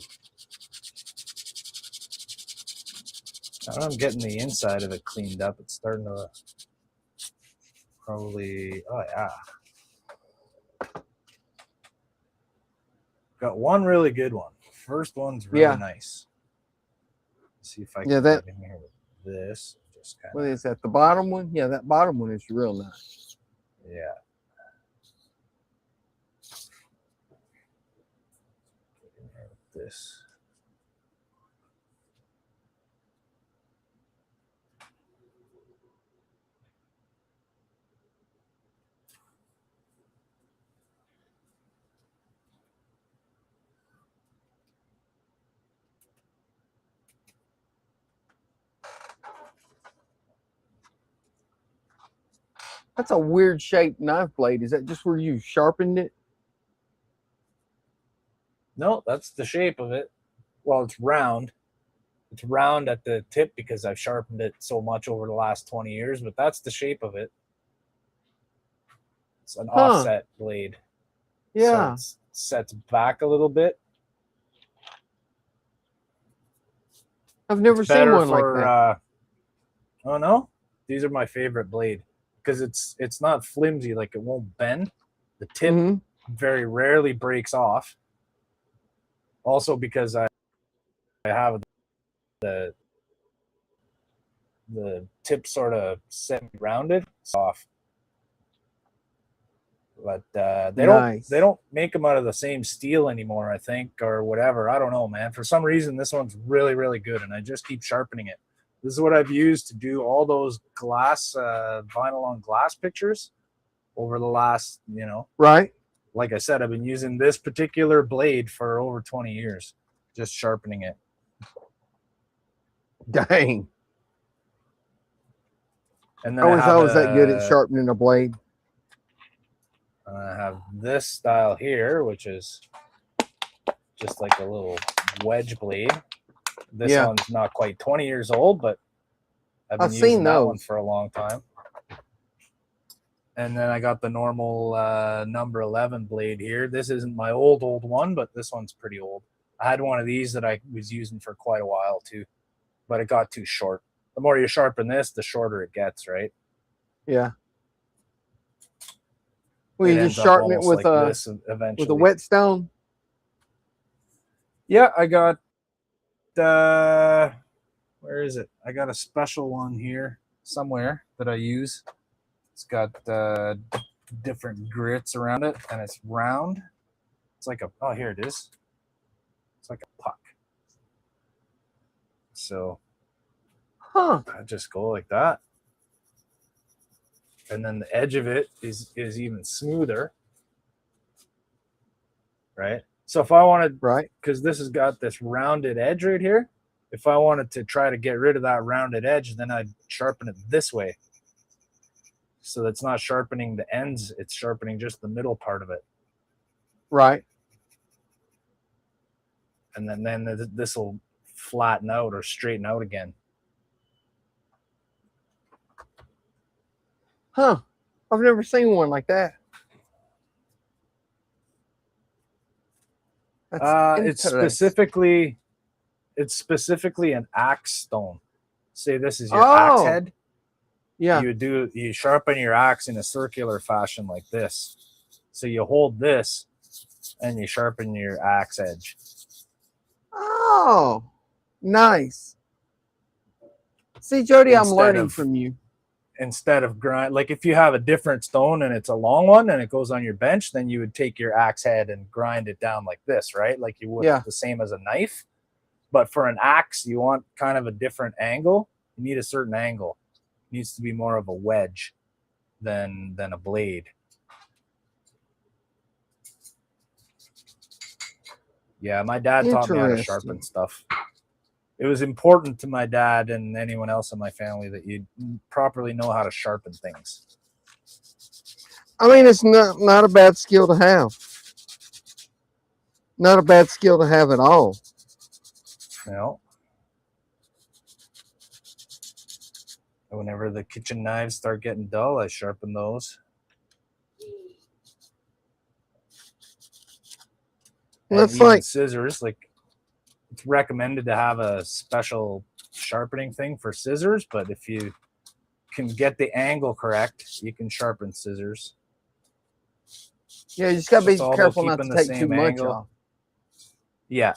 Now I'm getting the inside of it cleaned up. It's starting to probably, oh yeah. Got one really good one. First one's really nice. Let's see if I can get in here with this. Just kind what is that? The bottom one? Yeah, that bottom one is real nice. Yeah. Get in here with this. That's a weird shaped knife blade. Is that just where you sharpened it? No, that's the shape of it. Well, it's round. It's round at the tip because I've sharpened it so much over the last 20 years, but that's the shape of it. It's an offset blade. Yeah. So it sets back a little bit. I've never seen Better one like for that. oh no, these are my favorite blade because it's not flimsy, like it won't bend. The tip Mhm. very rarely breaks off. Also because I have the tip sort of semi-rounded off. But they Nice. don't make them out of the same steel anymore, I think, or whatever. I don't know, man. For some reason, this one's really, really good, and I just keep sharpening it. This is what I've used to do all those glass, vinyl on glass pictures over the last, Right. like I said, I've been using this particular blade for over 20 years, just sharpening it. Dang. And then I wish I was that good at sharpening a blade. I have this style here, which is just like a little wedge blade. This one's not quite 20 years old, but I've been using that one for a long time. And then I got the normal number 11 blade here. This isn't my old one, but this one's pretty old. I had one of these that I was using for quite a while too, but it got too short. The more you sharpen this, the shorter it gets, right? Yeah. Well, you just sharpen it with like this eventually. with a whetstone. Yeah, I got where is it? I got a special one here somewhere that I use. It's got different grits around it, and it's round. It's like a here it is. It's like a puck. So, I just go like that. And then the edge of it is even smoother, right? So if I wanted, because this has got this rounded edge right here, if I wanted to try to get rid of that rounded edge, then I'd sharpen it this way. So that's not sharpening the ends, it's sharpening just the middle part of it. Right. And then this will flatten out or straighten out again. Huh. I've never seen one like that. It's specifically an axe stone. Say this is your axe head. Yeah. You sharpen your axe in a circular fashion like this. So you hold this and you sharpen your axe edge. Oh, nice. See, Jody, I'm learning from you. Instead of grind, like if you have a different stone and it's a long one and it goes on your bench, then you would take your axe head and grind it down like this, right? Like you would the same as a knife. But for an axe, you want kind of a different angle. You need a certain angle. It needs to be more of a wedge than a blade. Yeah, my dad taught me how to sharpen stuff. It was important to my dad and anyone else in my family that you properly know how to sharpen things. I mean, it's not a bad skill to have. Not a bad skill to have at all. No. Whenever the kitchen knives start getting dull, I sharpen those. And That's even like scissors. Like, it's recommended to have a special sharpening thing for scissors, but if you can get the angle correct, you can sharpen scissors. Yeah, you just got to be careful not to take too much off. Yeah,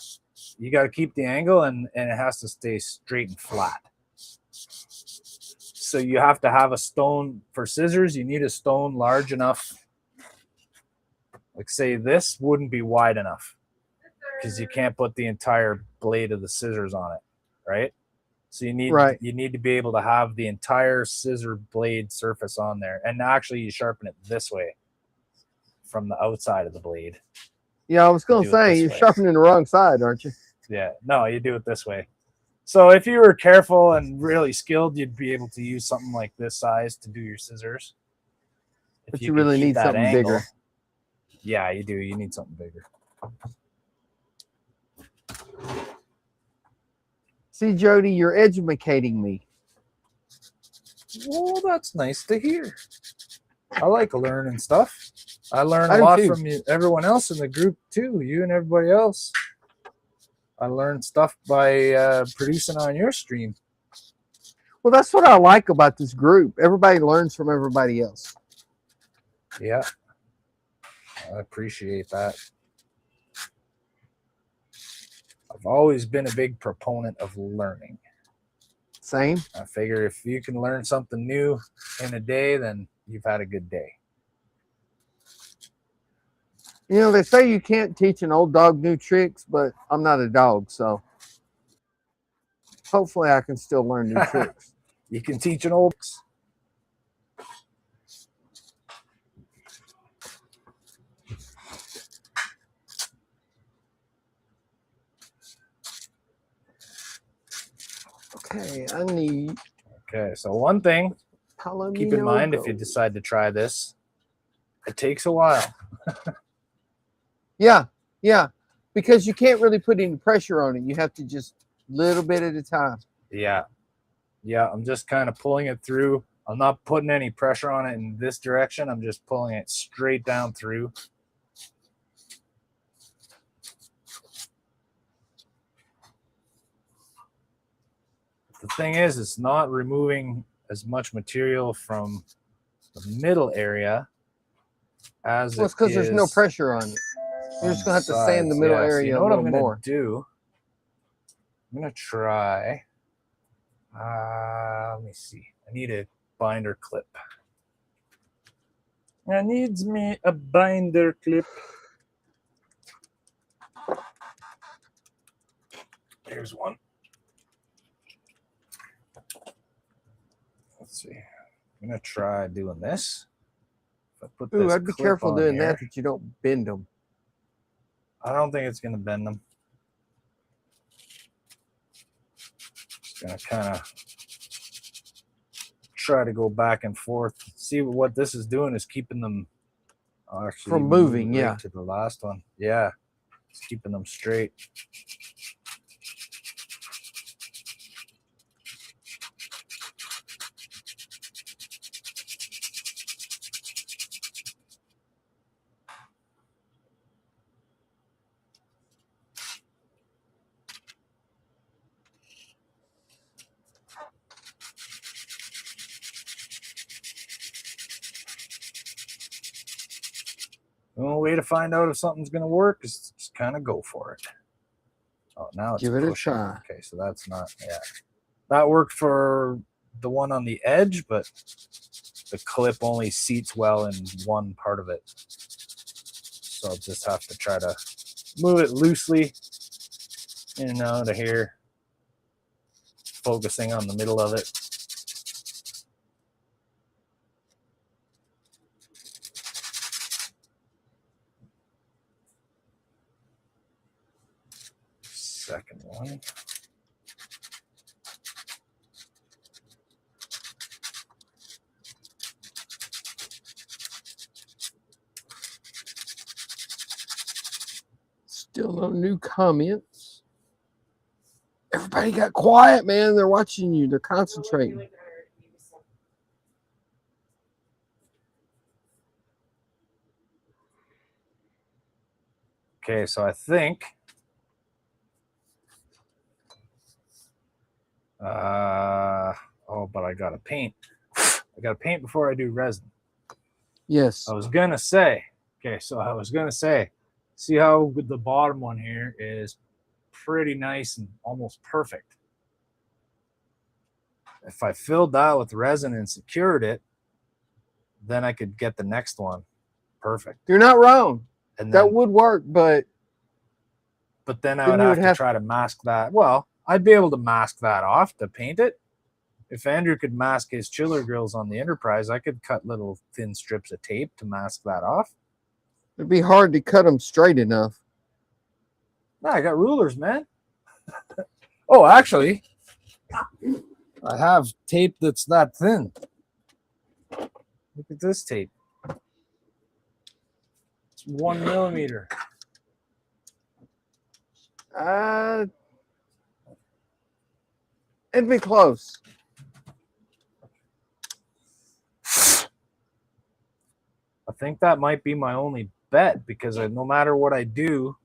you got to keep the angle, and it has to stay straight and flat. So you have to have a stone for scissors. You need a stone large enough. Like say this wouldn't be wide enough because you can't put the entire blade of the scissors on it, right? So you need to be able to have the entire scissor blade surface on there. And actually you sharpen it this way from the outside of the blade. Yeah, I was going to say, you're sharpening the wrong side, aren't you? Yeah, no, you do it this way. So if you were careful and really skilled, you'd be able to use something like this size to do your scissors. But you really need something bigger. Yeah, you do. You need something bigger. See, Jody, you're educating me. Well, that's nice to hear. I like learning stuff. I learn I a do lot too. from you, everyone else in the group too. You and everybody else. I learned stuff by producing on your stream. Well, that's what I like about this group. Everybody learns from everybody else. Yeah, I appreciate that. I've always been a big proponent of learning. Same. I figure if you can learn something new in a day, then you've had a good day. You know, they say you can't teach an old dog new tricks, but I'm not a dog, so hopefully I can still learn new tricks. You can teach an old. Okay, I need Okay, so one thing, Palomino keep in mind if you gold. decide to try this, it takes a while. Yeah, yeah, because you can't really put any pressure on it. You have to just little bit at a time. Yeah. Yeah, I'm just kind of pulling it through. I'm not putting any pressure on it in this direction. I'm just pulling it straight down through. The thing is, it's not removing as much material from the middle area as Well, it's because there's no pressure on it. You're just gonna have to sand the middle So area you know a what little I'm gonna more. do? I'm gonna try. Let me see. I need a binder clip. I needs me a binder clip. Here's one. Let's see. I'm gonna try doing this. If I put Ooh, this I'd be clip careful on doing here, that you don't bend them. I don't think it's gonna bend them. Just gonna kind of try to go back and forth. See what this is doing is keeping them actually From moving, right yeah. to the last one. Yeah, it's keeping them straight. The only way to find out if something's gonna work is just kind of go for it. Oh, now it's Give it a pushing. try. Okay, so that's not, yeah. That worked for the one on the edge, but the clip only seats well in one part of it. So I'll just have to try to move it loosely in and out of here, focusing on the middle of it. Second one. Still no new comments. Everybody got quiet, man. They're watching you. They're concentrating. Okay, so I think oh, but I gotta paint. I gotta paint before I do resin. Yes. I was gonna say, okay, so I was gonna say, see how the bottom one here is pretty nice and almost perfect. If I filled that with resin and secured it, then I could get the next one perfect. You're not wrong. And That then, would work, but then I then would you have would to have- try to mask that. Well, I'd be able to mask that off to paint it. If Andrew could mask his chiller grills on the Enterprise, I could cut little thin strips of tape to mask that off. it'd be hard to cut them straight enough. No, I got rulers, man. Oh, actually, I have tape that's that thin. Look at this tape. It's 1 millimeter. It'd be close. think that might be my only bet because no matter what I do,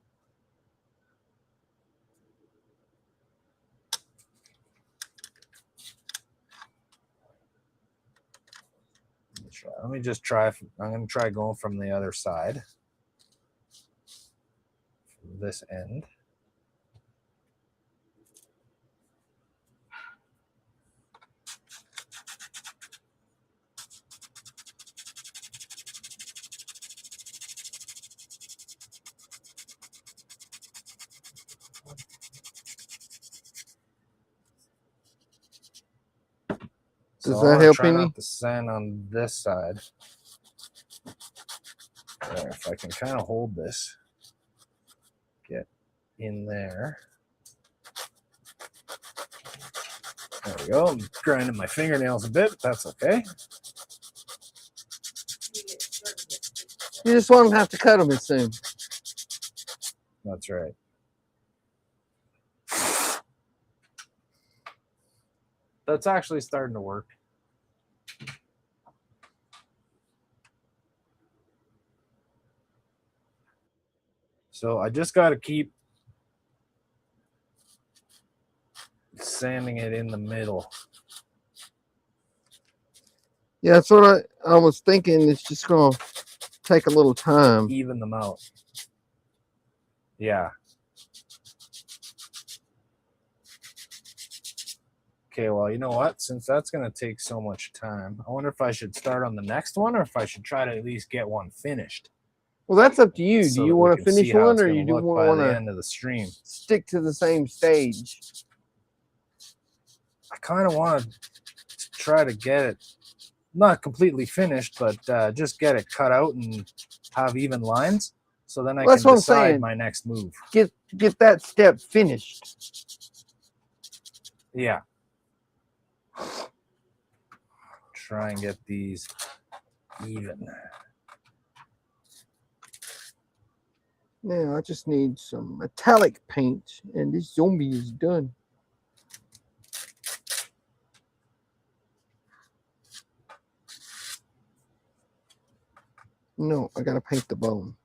let me just try. I'm going to try going from the other side, from this end. Does So that I help try any? not to sand on this side. There, if I can kind of hold this, get in there. There we go. I'm grinding my fingernails a bit, but that's okay. You just won't have to cut them as soon. That's right. That's actually starting to work. So I just got to keep sanding it in the middle. Yeah, that's what I was thinking. It's just going to take a little time. Even them out. Yeah. Okay, well, you know what? Since that's going to take so much time, I wonder if I should start on the next one or if I should try to at least get one finished. Well, that's up to you. So Do you that we want to can finish see how one it's or gonna you do look by want the to end of the stream? stick to the same stage? I kind of want to try to get it not completely finished, but just get it cut out and have even lines. So then I Well, that's can what I'm decide saying. my next move. Get that step finished. Yeah. Try and get these even. Now I just need some metallic paint, and this zombie is done. No, I gotta paint the bone.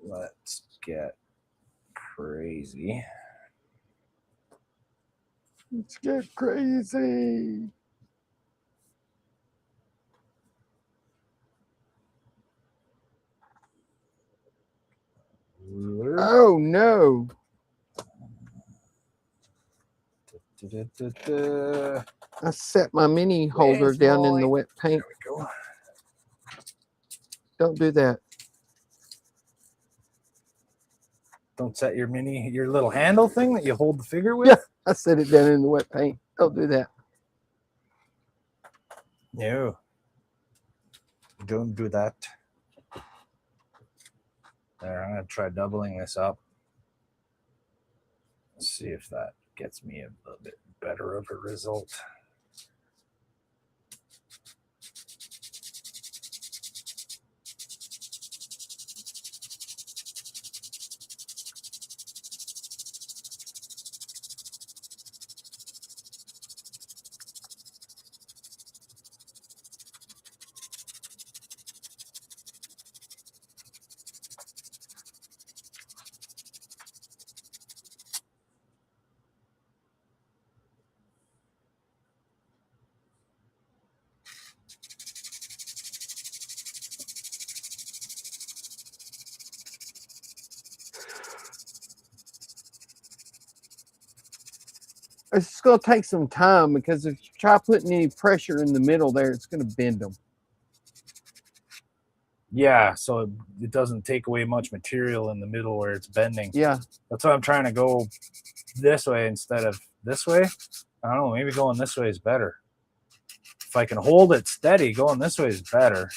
Let's get crazy. Let's get crazy. Ruler. Oh no. Da-da-da-da. I set my mini holder Where's down in my- the wet paint. There we go. Don't do that. Don't set your little handle thing that you hold the figure with? Yeah, I set it down in the wet paint. Don't do that. No. Don't do that. There, I'm going to try doubling this up. Let's see if that gets me a little bit better of a result. It's just going to take some time because if you try putting any pressure in the middle there, it's going to bend them. Yeah, so it doesn't take away much material in the middle where it's bending. Yeah. That's why I'm trying to go this way instead of this way. I don't know, maybe going this way is better. If I can hold it steady, going this way is better.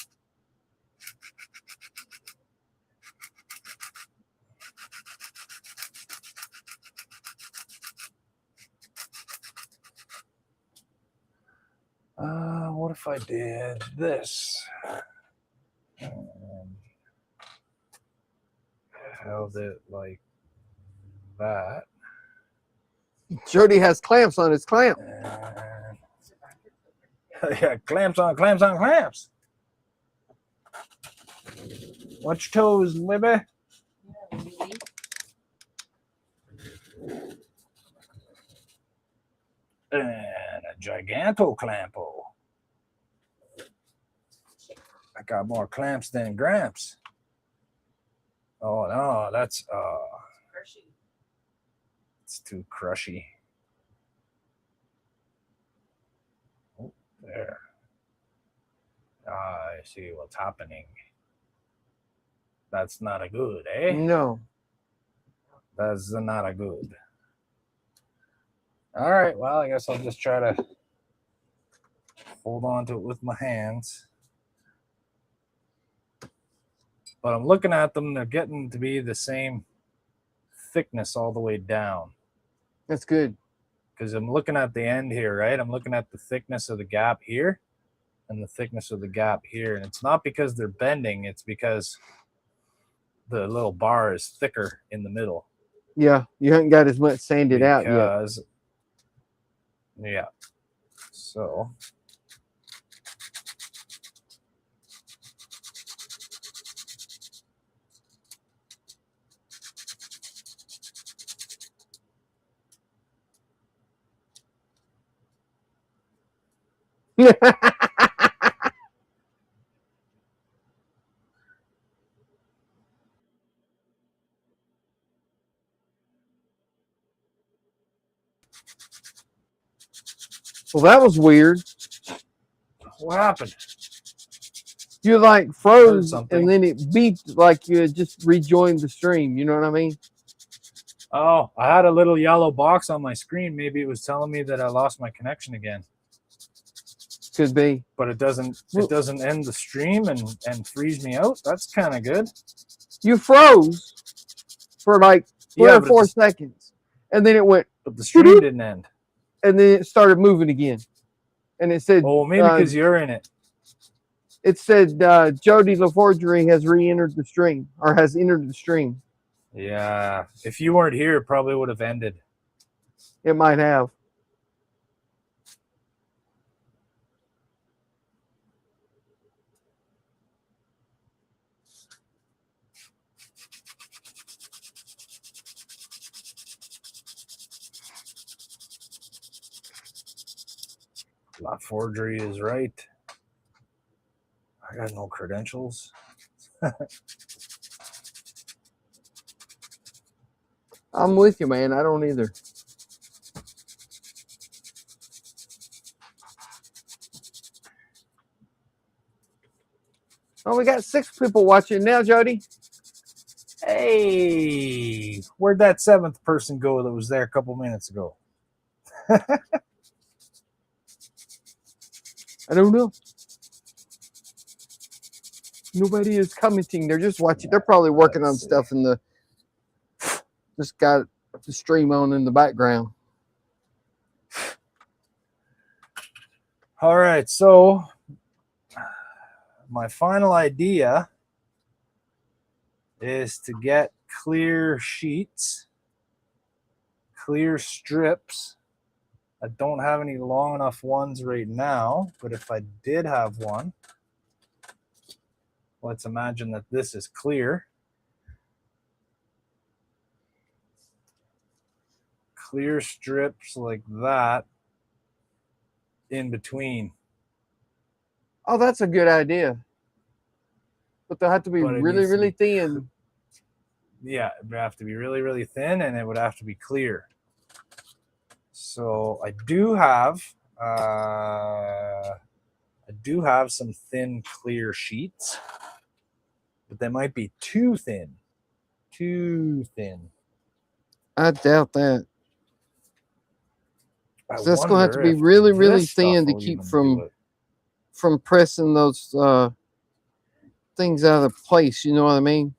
What if I did this? Held it like that. Jody has clamps on his clamp. And yeah, clamps on clamps on clamps. Watch your toes, baby. Yeah, really. And a giganto clampo. I got more clamps than gramps. Oh no, that's Crushing. it's too crushy. Oh, there. I see what's happening. That's not a good, eh? No. That's not a good. All right, well, I guess I'll just try to hold on to it with my hands. But I'm looking at them, they're getting to be the same thickness all the way down. That's good. Because I'm looking at the end here, right? I'm looking at the thickness of the gap here and the thickness of the gap here. And it's not because they're bending, it's because the little bar is thicker in the middle. Yeah, you haven't got as much sanded out yet. Yeah. So Well, that was weird. what happened? You like Heard froze something. and then it beeped like you had just rejoined the stream. You know what I mean? Oh, I had a little yellow box on my screen. Maybe it was telling me that I lost my connection again. Could be. But it doesn't end the stream and freeze me out. That's kind of good. You froze for like 3 or 4 seconds. And then it went, But the stream didn't end. and then it started moving again. And it said, Oh, maybe because you're in it. it said Jody LaForgery has re-entered the stream or has entered the stream. Yeah. If you weren't here, it probably would have ended. It might have. La Forgery is right. I got no credentials. I'm with you, man. I don't either. Oh, we got 6 people watching now, Jody. Hey, where'd that 7th person go that was there a couple minutes ago? I don't know. Nobody is commenting. They're just watching. They're probably working on stuff in the. Just got the stream on in the background. All right, so my final idea is to get clear sheets, clear strips. I don't have any long enough ones right now, but if I did have one, let's imagine that this is clear. Clear strips like that in between. Oh, that's a good idea. But they'll have to be But it really, needs to really be thin. Yeah, it would have to be really, really thin, and it would have to be clear. So I do have some thin, clear sheets, but they might be too thin. Too thin. I doubt that. I So that's going to have to wonder be if really, really this stuff thin to will keep even do from it. pressing those things out of place. You know what I mean?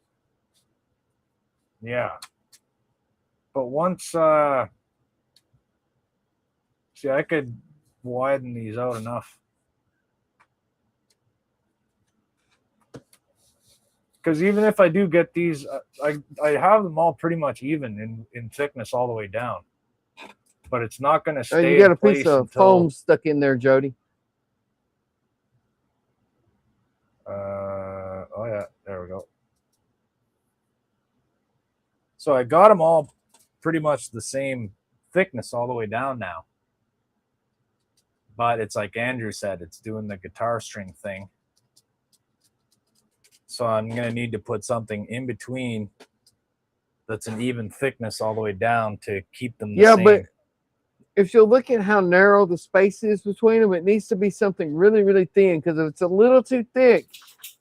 Yeah. But once, see, I could widen these out enough Because even if I do get these, I have them all pretty much even in thickness all the way down. But it's not going to stay You got in a piece place of until, foam stuck in there, Jody. oh yeah, there we go. So I got them all pretty much the same thickness all the way down now. But it's like Andrew said, it's doing the guitar string thing. So I'm going to need to put something in between that's an even thickness all the way down to keep them the same. But if you look at how narrow the space is between them, it needs to be something really, really thin, because if it's a little too thick,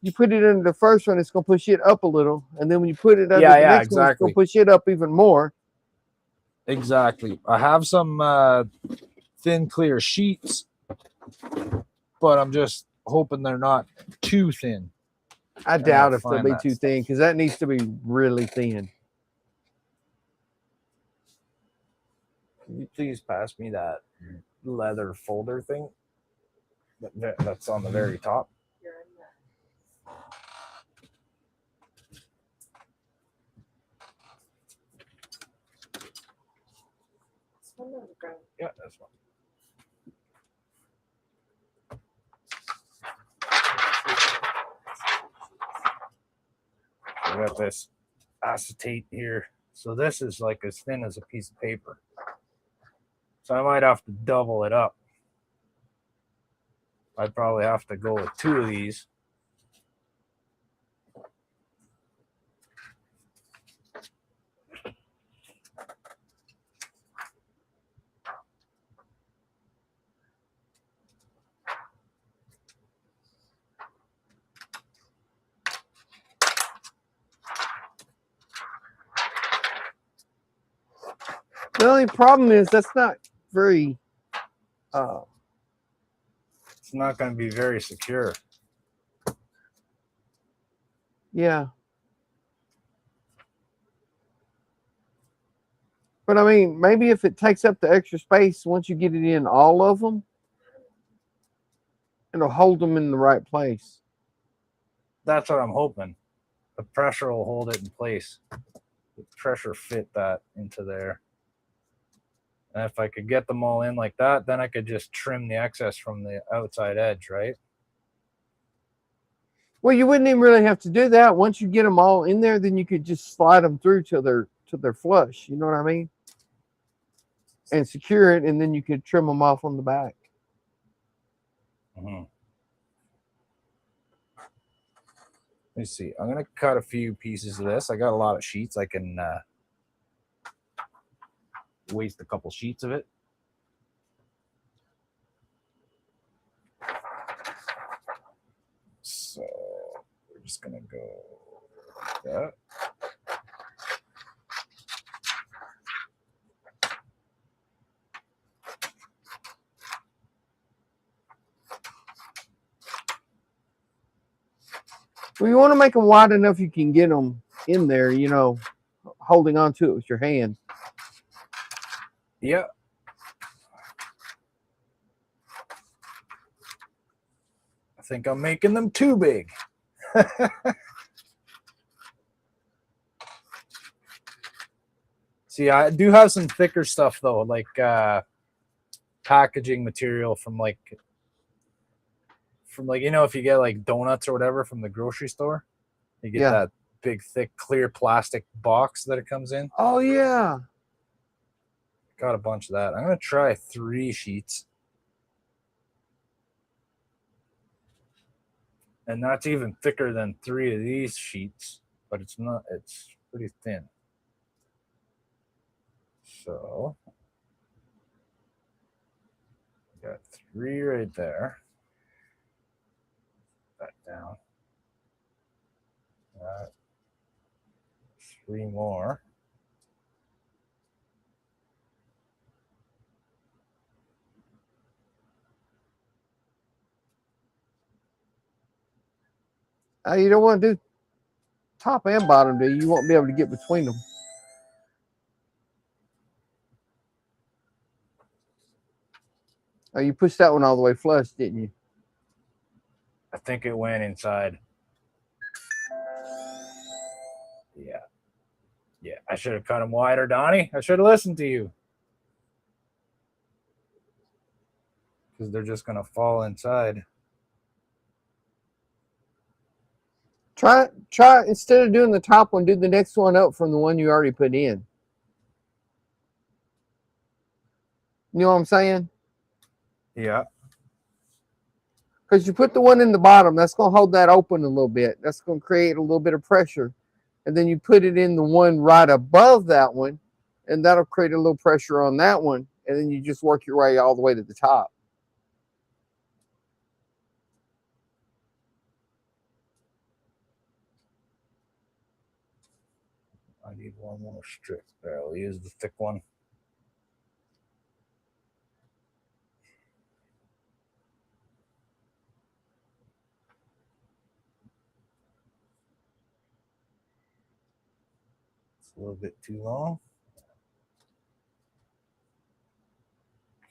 you put it into the first one, it's going to push it up a little. And then when you put it under the next one, it's going to push it up even more. Exactly. I have some thin, clear sheets, but I'm just hoping they're not too thin. I doubt if they'll be too thin, because that needs to be really thin. Can you please pass me that leather folder thing that's on the very top? You're in there. This one on the ground. Yeah, that's one. I got this acetate here. So this is like as thin as a piece of paper. So I might have to double it up. I'd probably have to go with 2 of these. The only problem is that's not very... it's not going to be very secure. Yeah. But I mean, maybe if it takes up the extra space, once you get it in all of them, it'll hold them in the right place. That's what I'm hoping. The pressure will hold it in place. The pressure fit that into there. And if I could get them all in like that, then I could just trim the excess from the outside edge, right? Well, you wouldn't even really have to do that. Once you get them all in there, then you could just slide them through till they're flush. You know what I mean? And secure it, and then you could trim them off on the back. Mm-hmm. Let me see. I'm going to cut a few pieces of this. I got a lot of sheets. I can waste a couple sheets of it. So we're just going to go like that. Well, you want to make them wide enough you can get them in there, you know, holding on to it with your hand. Yeah. I think I'm making them too big. See, I do have some thicker stuff though, like packaging material from like you know, if you get like donuts or whatever from the grocery store, you get that big thick clear plastic box that it comes in. Oh yeah. Got a bunch of that. I'm gonna try 3 sheets. And that's even thicker than 3 of these sheets, but it's not, it's pretty thin. So got 3 right there. That down. 3 more. You don't want to do top and bottom, do you? You won't be able to get between them. Oh, you pushed that one all the way flush, didn't you? I think it went inside. Yeah. Yeah, I should have cut them wider, Donnie. I should have listened to you. Because they're just going to fall inside. Try instead of doing the top one, do the next one up from the one you already put in. You know what I'm saying? Yeah. Because you put the one in the bottom, that's going to hold that open a little bit. That's going to create a little bit of pressure. And then you put it in the one right above that one, and that'll create a little pressure on that one. And then you just work your way all the way to the top. I need one more strip there. I'll use the thick one. It's a little bit too long.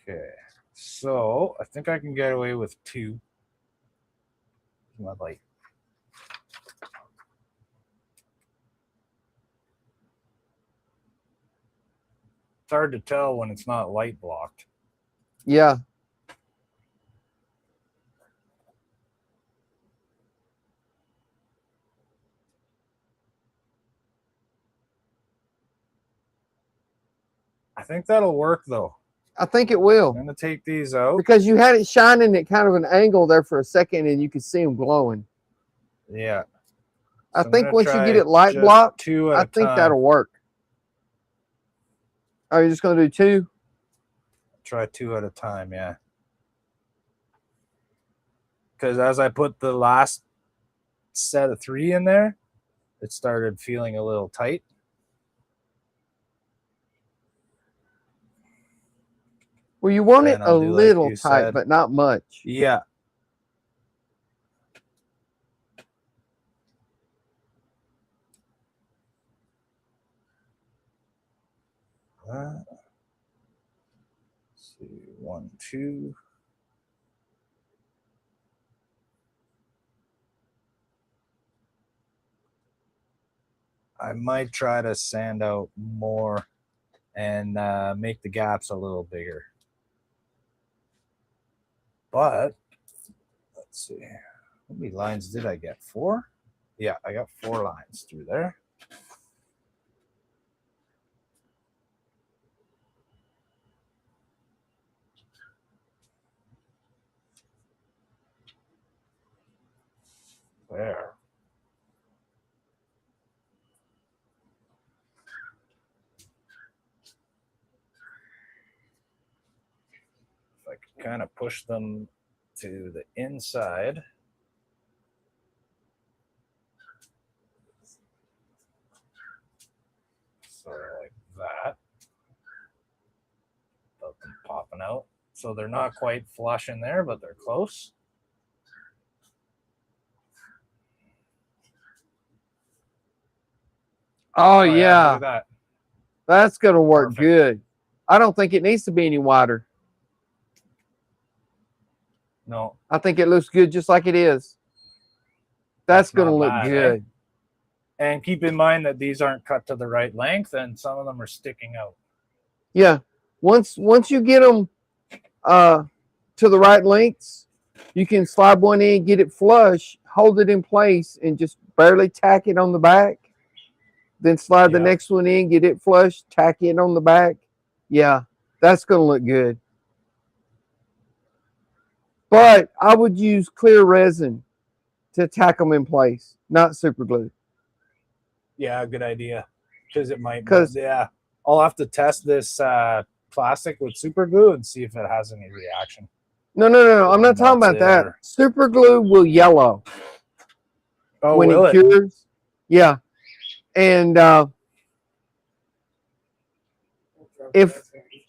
Okay, so I think I can get away with 2. My light. It's hard to tell when it's not light blocked. Yeah. I think that'll work though. I think it will. I'm going to take these out. Because you had it shining at kind of an angle there for a second, and you could see them glowing. Yeah. I So I'm think gonna once you try get it light just blocked, 2 at I a think time. that'll work. Are you just going to do 2? Try 2 at a time, yeah. Because as I put the last set of 3 in there, it started feeling a little tight. Well, you want it Then a I'll do like little you tight, said. but not much. Yeah. Let's see, 1, 2. I might try to sand out more and make the gaps a little bigger. But let's see, how many lines did I get? 4? Yeah, I got 4 lines through there. There. If I can kind of push them to the inside. Sort of like that. Without them popping out. So they're not quite flush in there, but they're close. Oh, Look yeah. at that. That's going to work Perfect. good. I don't think it needs to be any wider. No. I think it looks good just like it is. That's going to not look bad, good. And keep in mind that these aren't cut to the right length, and some of them are sticking out. Yeah. Once you get them to the right lengths, you can slide one in, get it flush, hold it in place, and just barely tack it on the back. Then slide the Yeah. next one in, get it flush, tack it on the back. Yeah, that's going to look good. But I would use clear resin to tack them in place, not super glue. Yeah, good idea. Because it might. 'Cause- Yeah, I'll have to test this plastic with super glue and see if it has any reaction. No. I'm not talking about that. Or- Super glue will yellow Oh, when will it cures. Yeah. And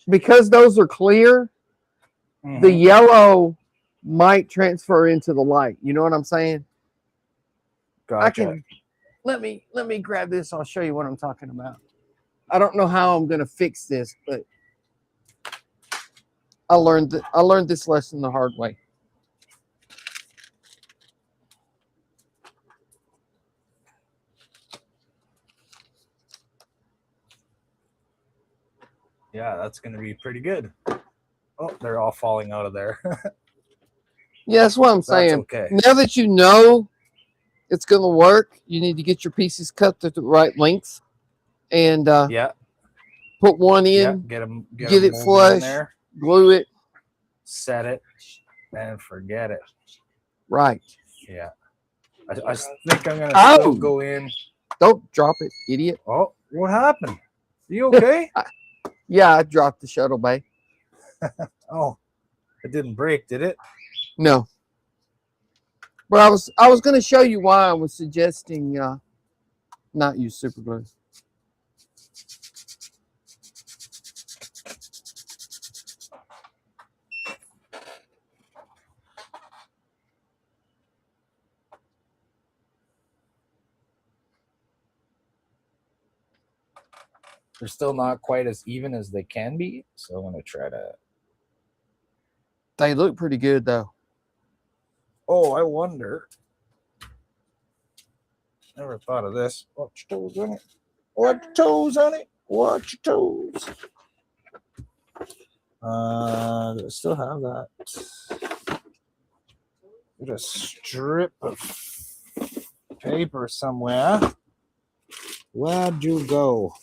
because those are clear, Mhm. the yellow might transfer into the light. You know what I'm saying? Gotcha. I can let me grab this. I'll show you what I'm talking about. I don't know how I'm gonna fix this, but I learned this lesson the hard way. Yeah, that's going to be pretty good. Oh, they're all falling out of there. Yeah, that's what I'm That's saying. okay. Now that you know it's going to work, you need to get your pieces cut to the right length and Yeah, put one yeah. in, Get them get it molded in flush, there, glue it. set it, and forget it. Right. Yeah. I think I'm going to Oh! still go in. Don't drop it, idiot. Oh, what happened? You okay? Yeah, I dropped the shuttle bay. Oh, it didn't break, did it? No. But I was going to show you why I was suggesting not use super glue. They're still not quite as even as they can be, so I'm going to try to... They look pretty good, though. Oh, I wonder. Never thought of this. Watch your toes on it. Watch your toes on it. Watch your toes. Do I still have that? Get a strip of paper somewhere. Where'd you go?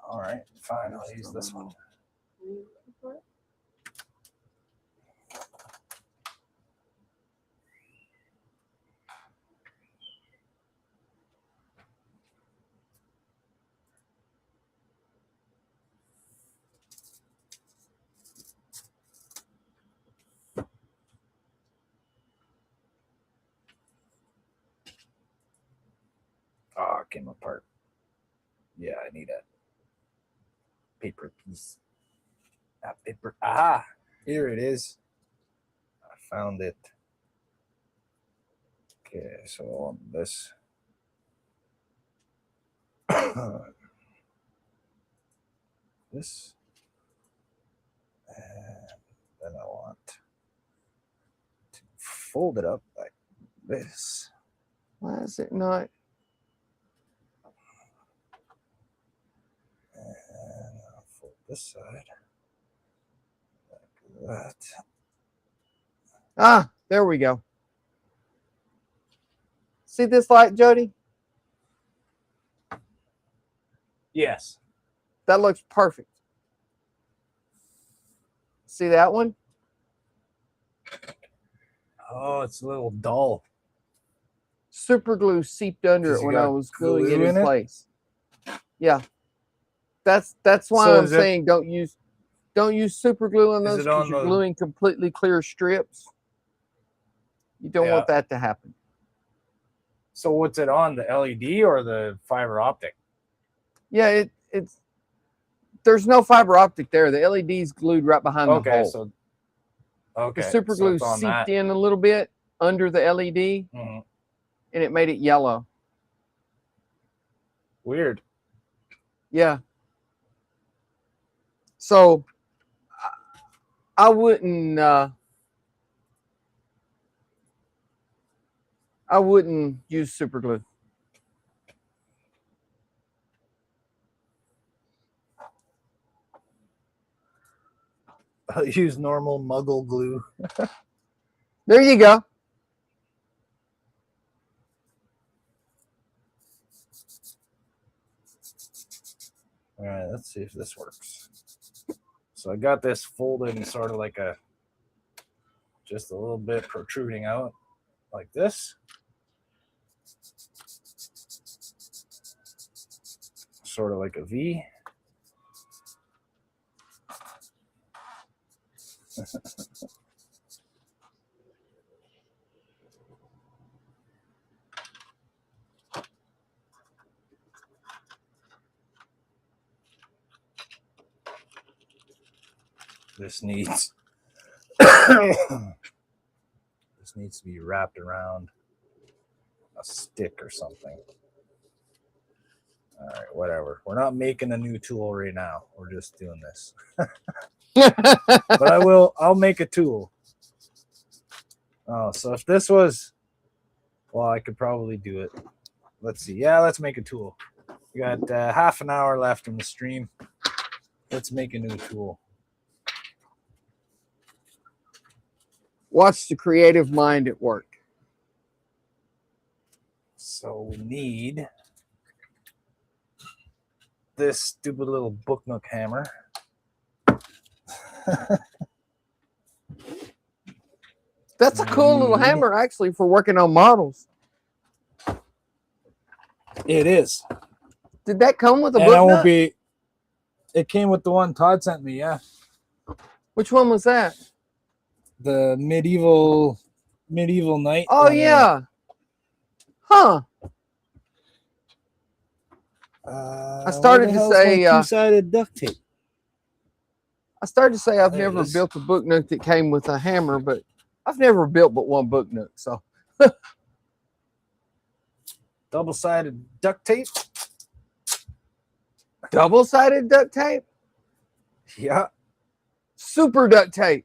All right, fine. I'll use this one. Oh, it came apart. Yeah, I need a paper piece. That paper. Ah, here it is. I found it. Okay, so on this. This. And then I want to fold it up like this. Why is it not? And I'll fold this side like that. Ah, there we go. See this light, Jody? Yes. That looks perfect. See that one? Oh, it's a little dull. Super glue seeped under 'Cause it you when I got was gluing it glue in in it? place. Yeah. That's why So I'm is it- saying don't use super glue on Is those it because on you're the- gluing completely clear strips. You don't Yeah. want that to happen. So what's it on, the LED or the fiber optic? Yeah, it's there's no fiber optic there. The LED's glued right behind the Okay, hole. so okay, The super so glue it's on seeped that. in a little bit under the LED, Mhm. and it made it yellow. Weird. Yeah. So I wouldn't use super glue. I'll use normal Muggle glue. There you go. All right, let's see if this works. So I got this folded in sort of like just a little bit protruding out like this. Sort of like a V. This needs this needs to be wrapped around a stick or something. All right, whatever. We're not making a new tool right now. We're just doing this. But I'll make a tool. Oh, so if this was, well, I could probably do it. Let's see. Yeah, let's make a tool. We got half an hour left in the stream. Let's make a new tool. Watch the creative mind at work. So we need this stupid little book nook hammer. That's a cool little Need- hammer, actually, for working on models. It is. Did that come with a And book I won't nut? be. It came with the one Todd sent me. Yeah, Which one was that? the medieval knight. Oh, yeah. Huh. I started to say, two-sided duct tape. I started to say I've There it never is. built a book nook that came with a hammer, but I've never built but one book nook. So Double-sided duct tape. double-sided duct tape, Yeah, super duct tape.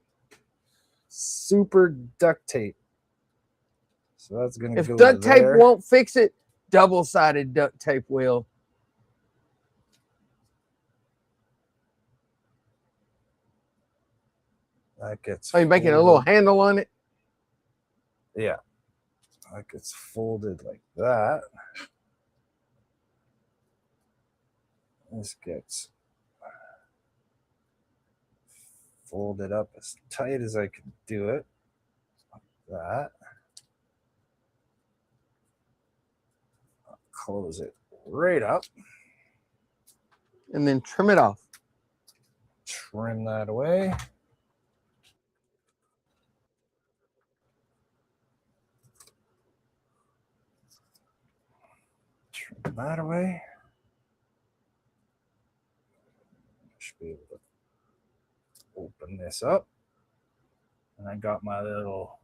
super duct tape. So that's gonna If go duct tape there. won't fix it, double-sided duct tape will. That gets. Are you making a little handle on it? Yeah, that gets folded like that. This gets folded up as tight as I can do it. Like that. I'll close it right up. And then trim it off. Trim that away. Trim that away. Should be able to open this up. And I got my little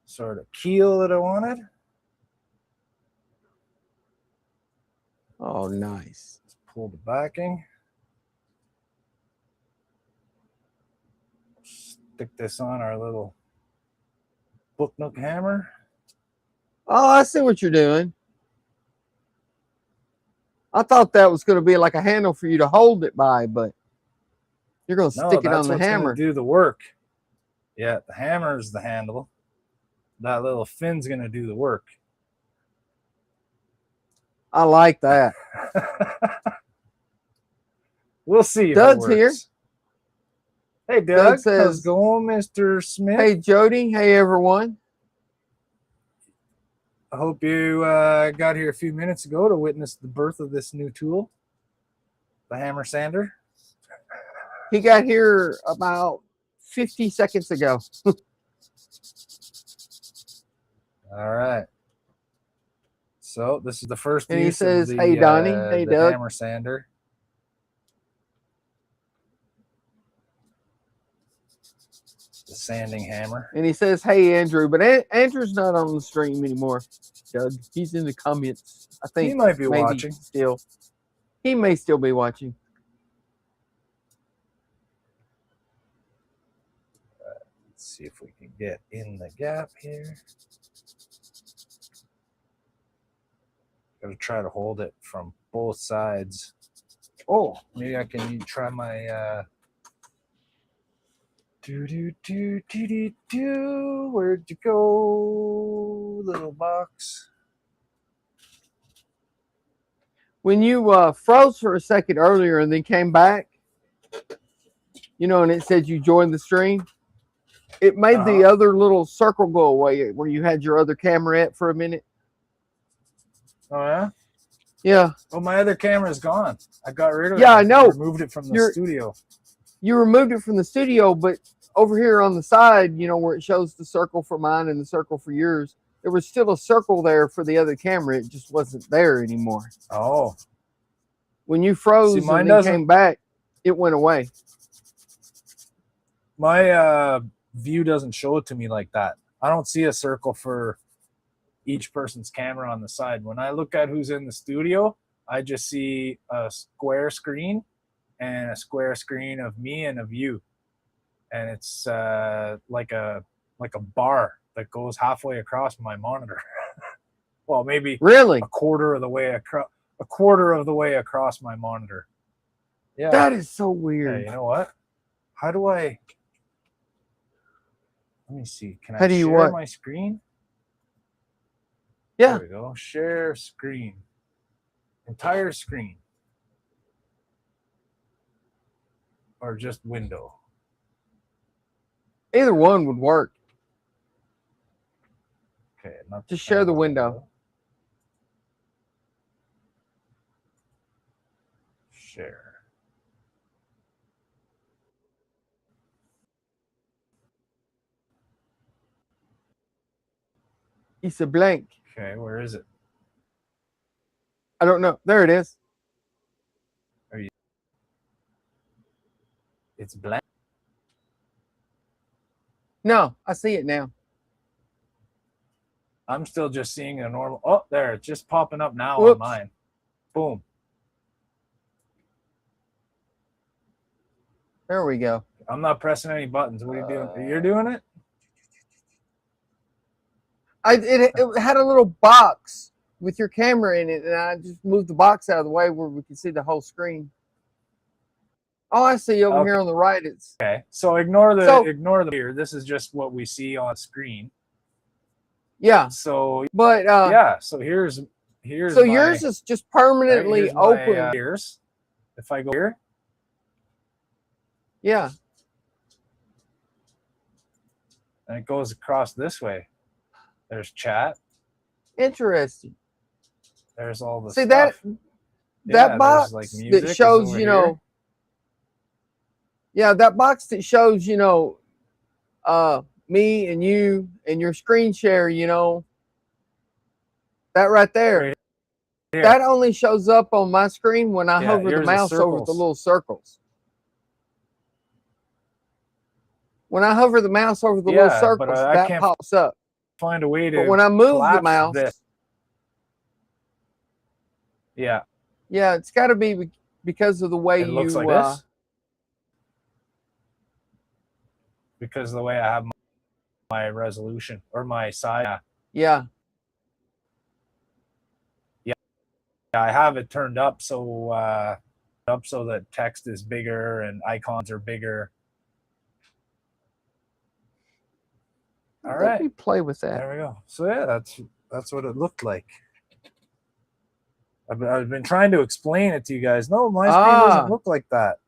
sort of keel that I wanted. Oh, nice. Pull the backing. Stick this on our little book nook hammer. Oh, I see what you're doing. I thought that was going to be like a handle for you to hold it by, but you're going to No, stick it that's on the what's gonna hammer. do the work. Yeah, the hammer is the handle. That little fin's gonna do the work. I like that. We'll see. If Doug's it here. works. Hey, Doug. Doug How's says, it going, Mr. Smith? Hey, Jody. Hey, everyone. I hope you got here a few minutes ago to witness the birth of this new tool, the hammer sander. He got here about 50 seconds ago. All right. So this is the first And he use says, of the, "Hey, Donnie. Hey, the Doug." hammer sander. The sanding hammer. And he says, hey, Andrew. But Andrew's not on the stream anymore, Doug. He's in the comments. I think He might be maybe watching. still. He may still be watching. Let's see if we can get in the gap here. Got to try to hold it from both sides. Oh, maybe I can try my do. Where'd you go, little box? When you froze for a second earlier and then came back, you know, and it said you joined the stream, it made the other little circle go away where you had your other camera at for a minute. Oh yeah. Yeah. Oh, my other camera's gone. I got rid of it. Yeah, I know. Removed it from the studio. You removed it from the studio, but over here on the side, you know, where it shows the circle for mine and the circle for yours, there was still a circle there for the other camera. It just wasn't there anymore. Oh. When you froze See, mine and then doesn't- came back, it went away. My view doesn't show it to me like that. I don't see a circle for each person's camera on the side. When I look at who's in the studio, I just see a square screen and a square screen of me and of you. And it's like a bar that goes halfway across my monitor. Well, maybe Really? a quarter of the way across. a quarter of the way across my monitor. Yeah. That is so Hey, weird. you know what? How do I? Let me see. Can How I do you share what? my screen? Yeah. There we go. Share screen. Entire screen. Or just window. Either one would work. Okay. Not Just share the window. Share. It's a blank. Okay, where is it? I don't know. There it is. It's blank. No, I see it now. I'm still just seeing a normal. Oh, there. It's just popping up now Whoops. on mine. Boom. There we go. I'm not pressing any buttons. What are you doing? You're doing it? It had a little box with your camera in it, and I just moved the box out of the way where we can see the whole screen. Oh, I see over here on the right. It's okay. So ignore the here. This is just what we see on screen. Yeah. So but yeah. So here's. So yours is just permanently open. Here's. If I go here. Yeah. And it goes across this way. There's chat. Interesting. There's all the see stuff. that box like that shows here. Yeah, that box that shows me and you and your screen share, that right there. Right here. That only shows up on my screen when I hover the mouse over the little circles. When I hover the mouse over the little circles, that pops up. Find a way to. But when I move the mouse, yeah, it's got to be because of the way it looks like this. Because of the way I have my resolution or my size. Yeah. I have it turned up so that text is bigger and icons are bigger. All right. Let me play with that. There we go. So yeah, that's what it looked like. I've been trying to explain it to you guys. No, my screen doesn't look like that.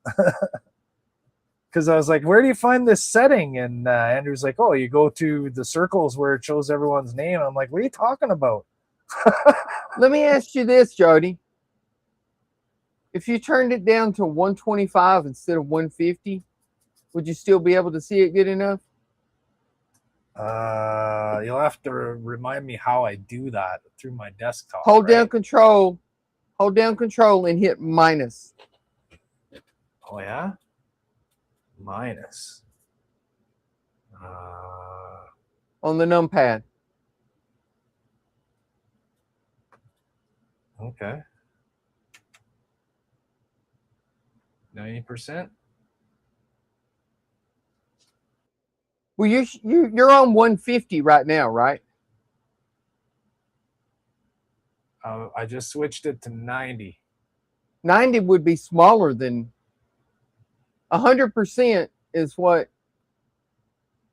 Because I was like, where do you find this setting? And Andrew's like, oh, you go to the circles where it shows everyone's name. I'm like, what are you talking about? Let me ask you this, Jody. If you turned it down to 125 instead of 150, would you still be able to see it good enough? You'll have to remind me how I do that through my desktop. Hold down control and hit minus. Oh yeah? Minus. On the numpad. Okay. 90%. Well, you're on 150 right now, right? I just switched it to 90. 90 would be smaller than 100% is what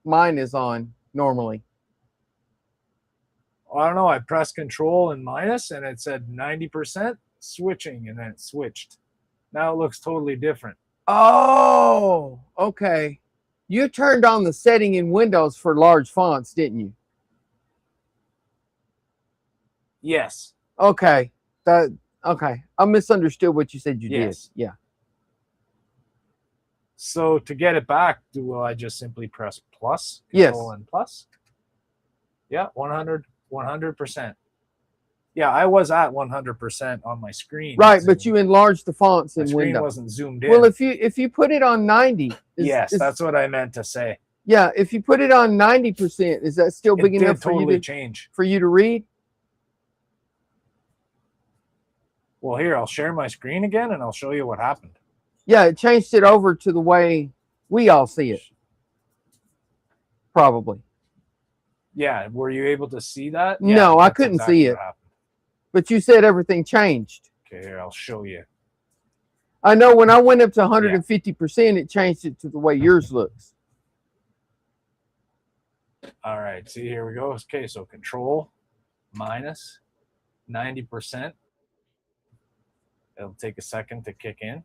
mine is on normally. I don't know. I pressed control and minus and it said 90% switching and then it switched. Now it looks totally different. Oh, okay. You turned on the setting in Windows for large fonts, didn't you? Yes. Okay. Okay. I misunderstood what you said you did. Yeah. So to get it back, will I just simply press plus? Control and plus? Yeah, 100%. Yeah, I was at 100% on my screen. Right, but you enlarged the fonts in Windows. My screen wasn't zoomed in. Well, if you put it on 90. Yes, that's what I meant to say. Yeah, if you put it on 90%, is that still big enough for you to change? For you to read? Well, here, I'll share my screen again and I'll show you what happened. Yeah, it changed it over to the way we all see it. Probably. Yeah, were you able to see that? No, I couldn't see it. But you said everything changed. Okay, here, I'll show you. I know when I went up to 150%, it changed it to the way yours looks. All right, see, here we go. Okay, so control minus 90%. It'll take a second to kick in.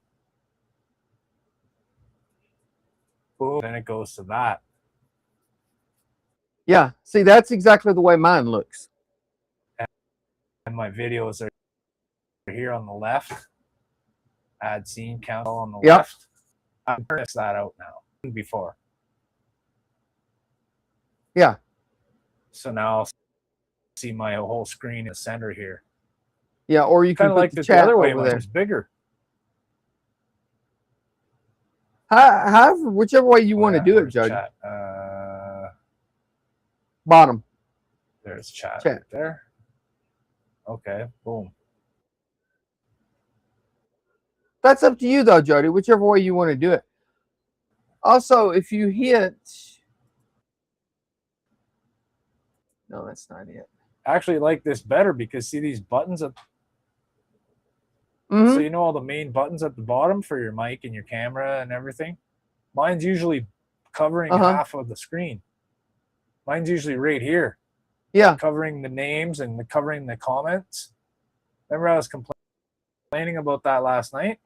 Boom, then it goes to that. Yeah, see, that's exactly the way mine looks. And my videos are here on the left. Add scene count on the left. I'm turning that out now. Before. Yeah. So now I'll see my whole screen in the center here. Yeah, or you can Kind of put like the the chat other way over when there. it's bigger. However, whichever way you want to do it, Where's Jody. chat? Bottom. There's chat Chat. right there. Okay, boom. That's up to you, though, Jody, whichever way you want to do it. Also, if you hit... No, that's not it. I actually like this better because see these buttons at Mm-hmm. so you know all the main buttons at the bottom for your mic and your camera and everything? Mine's usually covering half of the screen. Mine's usually right here. Yeah. Covering the names and covering the comments. Remember I was complaining about that last night?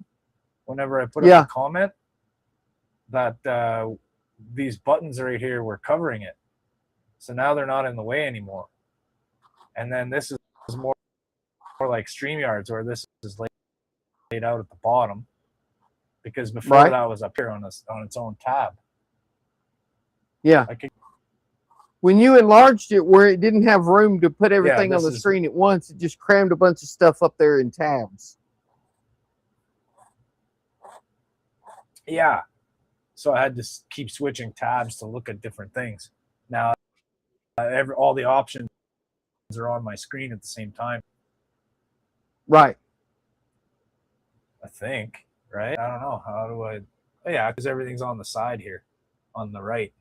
Whenever I put up a comment that these buttons right here were covering it. So now they're not in the way anymore. And then this is more like StreamYards where this is laid out at the bottom. Because before that was up here on its own tab. Yeah. When you enlarged it where it didn't have room to put everything on the screen at once, it just crammed a bunch of stuff up there in tabs. Yeah. So I had to keep switching tabs to look at different things. Now, all the options are on my screen at the same time. Right. I think, right? I don't know. How do I? Oh, yeah, because everything's on the side here, on the right.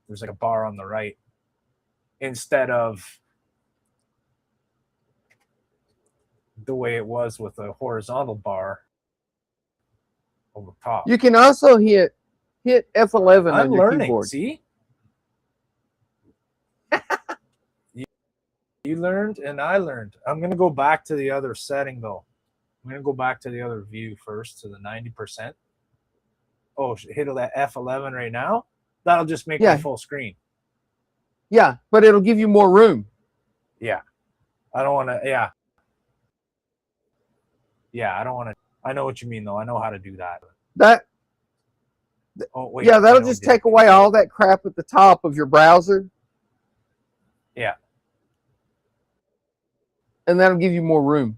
There's like a bar on the right instead of the way it was with a horizontal bar over top. You can also hit F11 on your keyboard. See? You learned and I learned. I'm going to go back to the other setting, though. I'm going to go back to the other view first to the 90%. Oh, hit that F11 right now. That'll just make it full screen. Yeah, but it'll give you more room. Yeah. I don't want to, yeah. Yeah, I don't want to. I know what you mean, though. I know how to do that. Oh, wait. Yeah, that'll just take away all that crap at the top of your browser. Yeah. And that'll give you more room.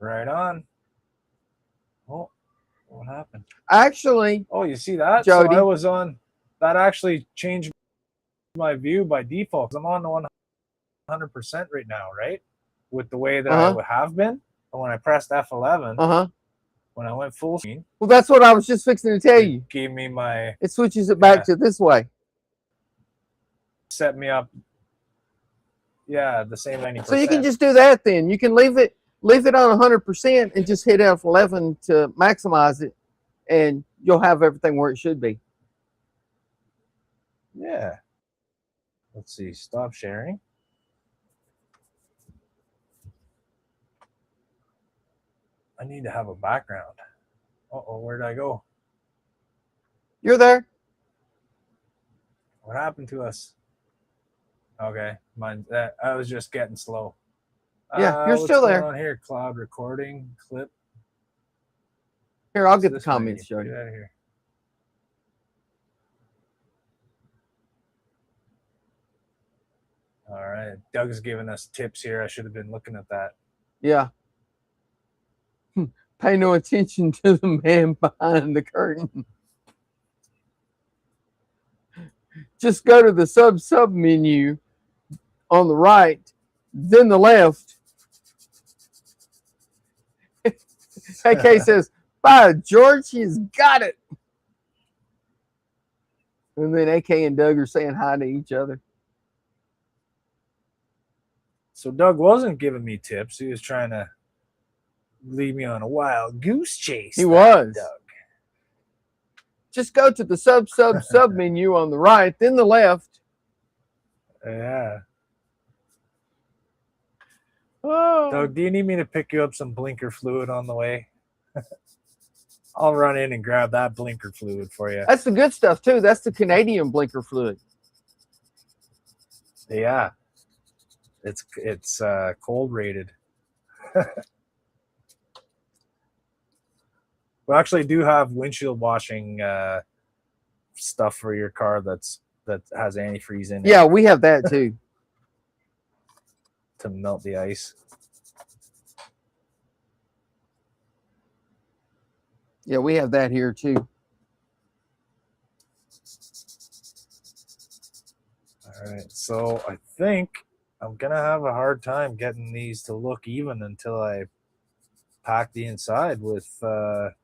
Right on. Oh, what happened? Actually. Oh, you see that? Jody. So I was on. That actually changed my view by default. I'm on the 100% right now, right? With the way that I would have been. But when I pressed F11, when I went full screen. Well, that's what I was just fixing to tell you. Gave me my. It switches it back to this way. Set me up. Yeah, the same 90%. So you can just do that then. You can leave it on 100% and just hit F11 to maximize it, and you'll have everything where it should be. Yeah. Let's see. Stop sharing. I need to have a background. Uh-oh, where'd I go? You're there. What happened to us? Okay, mine. I was just getting slow. Yeah, you're still there. On here, cloud recording clip. Here, I'll get the comments, Jody. Get out of here. All right, Doug's giving us tips here. I should have been looking at that. Yeah. Pay no attention to the man behind the curtain. Just go to the sub menu on the right, then the left. AK says, "By George, he's got it." And then AK and Doug are saying hi to each other. So Doug wasn't giving me tips. He was trying to lead me on a wild goose chase. He was. Doug. Just go to the sub menu on the right, then the left. Yeah. Oh. Doug, do you need me to pick you up some blinker fluid on the way? I'll run in and grab that blinker fluid for you. That's the good stuff too. That's the Canadian blinker fluid. Yeah. It's cold rated. We actually do have windshield washing stuff for your car that has antifreeze in it. Yeah, we have that too. To melt the ice. Yeah, we have that here too. All right, so I think I'm gonna have a hard time getting these to look even until I pack the inside with a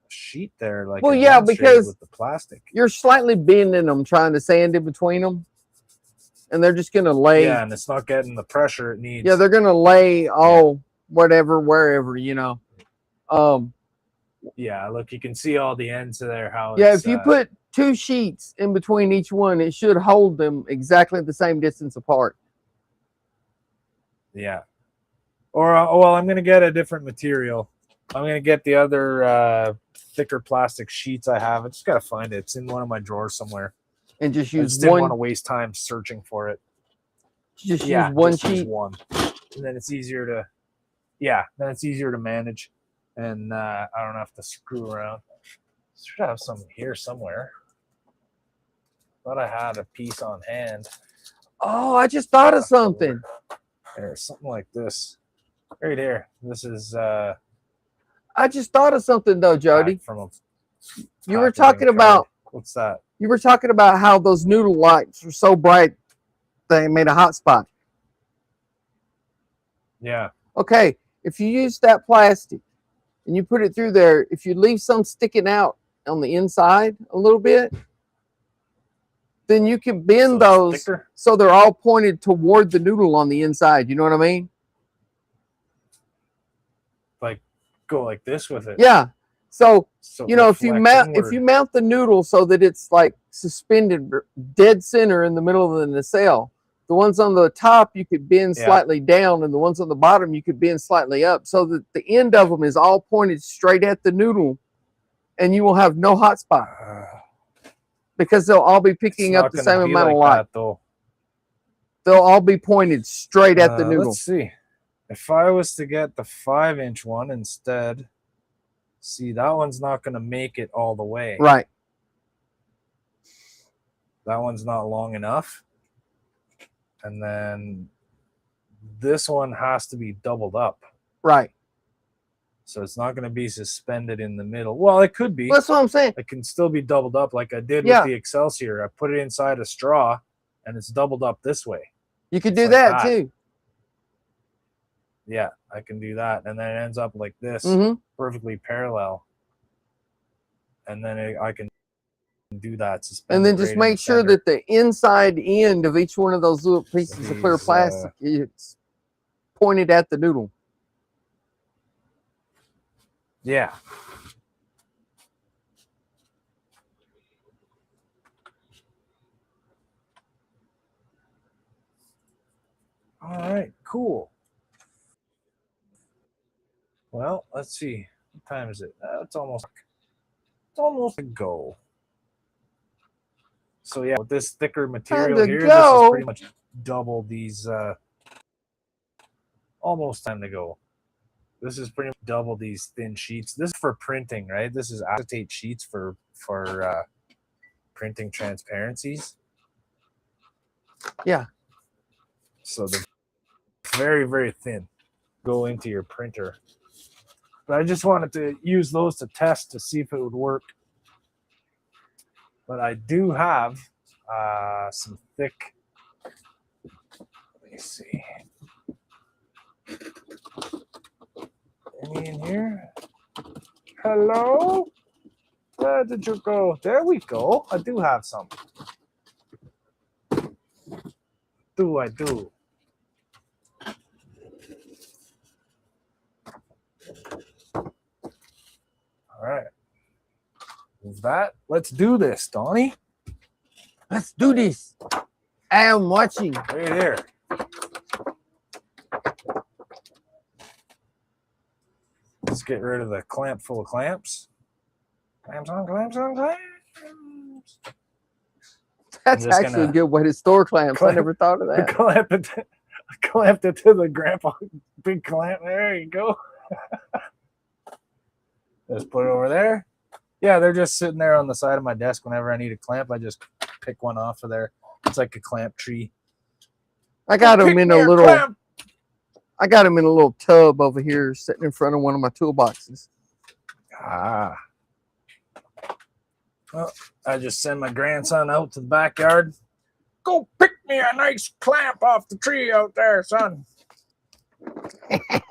sheet there, like well, I yeah, demonstrated because with the plastic. You're slightly bending them, trying to sand in between them, and they're just gonna lay. Yeah, and it's not getting the pressure it needs. Yeah, they're gonna lay all whatever, wherever, you know. Yeah, look, you can see all the ends of there. How Yeah, it's, if you put 2 sheets in between each one, it should hold them exactly the same distance apart. Yeah. Or well, I'm gonna get a different material. I'm gonna get the other thicker plastic sheets I have. I just gotta find it. It's in one of my drawers somewhere. And just I use just didn't one. want to waste time searching for it. Just use one just use sheet. one, and then it's easier to. Yeah, then it's easier to manage, and I don't have to screw around. Should have some here somewhere. Thought I had a piece on hand. Oh, I just thought of something. There's something like this. Right here. This is I just thought of something though, Jody. From You were talking about what's that? You were talking about how those noodle lights are so bright they made a hot spot. Yeah. Okay, if you use that plastic and you put it through there, if you leave some sticking out on the inside a little bit, then you can bend those thicker? so they're all pointed toward the noodle on the inside. You know what I mean? Like go like this with it. Yeah. So you know, if deflect you mount the noodle so that it's like suspended dead center in the middle of the nacelle, the ones on the top you could bend slightly down, and the ones on the bottom you could bend slightly up, so that the end of them is all pointed straight at the noodle, and you will have no hot spot because they'll all be picking up the same amount of light. They'll all be pointed straight at the noodle. Let's see. If I was to get the 5-inch one instead, see, that one's not going to make it all the way. Right. That one's not long enough. And then this one has to be doubled up. Right. So it's not going to be suspended in the middle. Well, it could be. Well, that's what I'm saying. It can still be doubled up like I did with the Excelsior. I put it inside a straw, and it's doubled up this way. You could do that too. Yeah, I can do that. And then it ends up like this, perfectly parallel. And then I can do that. And then just make sure that the inside end of each one of those little pieces of clear plastic is pointed at the noodle. Yeah. All right, cool. Well, let's see. What time is it? It's almost a go. So yeah, with this thicker material here, this is pretty much double these. Almost time to go. This is pretty much double these thin sheets. This is for printing, right? This is acetate sheets for printing transparencies. Yeah. So they're very, very thin. Go into your printer. But I just wanted to use those to test to see if it would work. But I do have some thick. Let me see. Any in here? Hello? Where did you go? There we go. I do have some. I do. All right. With that, let's do this, Donnie. Let's do this. I am watching. Right here. Let's get rid of the clamp full of clamps. Clamps on clamps on clamps. That's just actually a gonna good way to store clamps. I never thought of that. Clamped it to the grandpa big clamp. There you go. Just put it over there. Yeah, they're just sitting there on the side of my desk. Whenever I need a clamp, I just pick one off of there. It's like a clamp tree. I got them Pick in me a little. clamp. I got them in a little tub over here, sitting in front of one of my toolboxes. Ah. Well, I just send my grandson out to the backyard. Go pick me a nice clamp off the tree out there, son.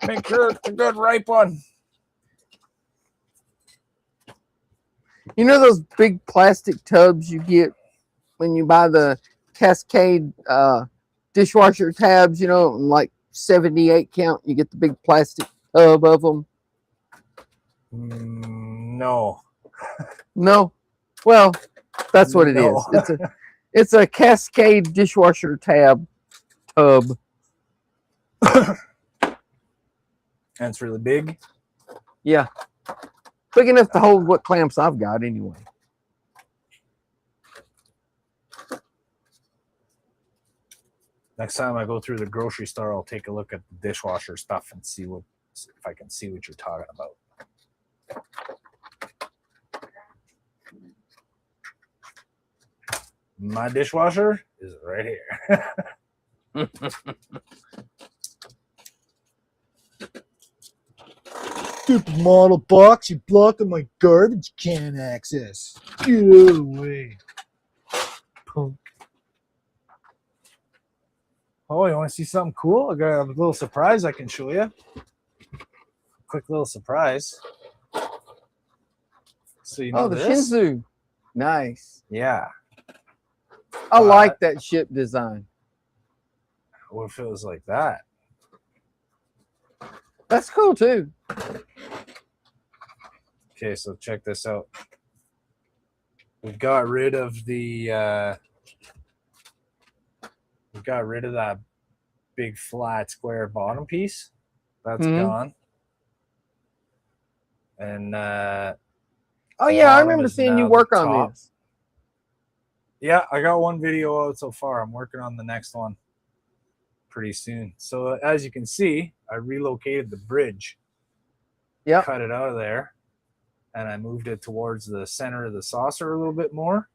Make sure it's a good ripe one. You know those big plastic tubs you get when you buy the Cascade dishwasher tabs, you know, like 78 count, you get the big plastic tub of them? No. No? Well, that's what it No. is. It's a Cascade dishwasher tab tub. And it's really big. Yeah. Big enough to hold what clamps I've got anyway. Next time I go through the grocery store, I'll take a look at the dishwasher stuff and see if I can see what you're talking about. My dishwasher is right here. Stupid model box, you're blocking my garbage can access. Get out of the way. Punk. Oh, you want to see something cool? I got a little surprise I can show you. Quick little surprise. So you know Oh, the this? Shinzu. Nice. Yeah. I like that ship design. What if it was like that? That's cool too. Okay, so check this out. We got rid of the we got rid of that big flat square bottom piece. That's gone. And oh yeah, I bottom remember is seeing you now work the on top. this. Yeah, I got one video out so far. I'm working on the next one pretty soon. So as you can see, I relocated the bridge. Yeah. Cut it out of there. And I moved it towards the center of the saucer a little bit more.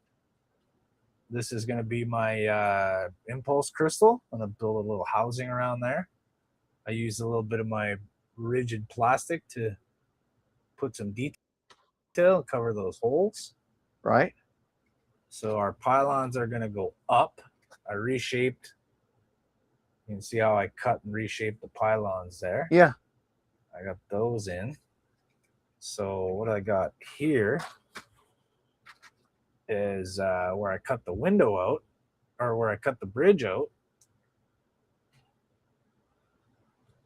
This is going to be my impulse crystal. I'm going to build a little housing around there. I used a little bit of my rigid plastic to put some detail, cover those holes. Right. So our pylons are going to go up. I reshaped. You can see how I cut and reshaped the pylons there. Yeah. I got those in. So what I got here is where I cut the window out, or where I cut the bridge out.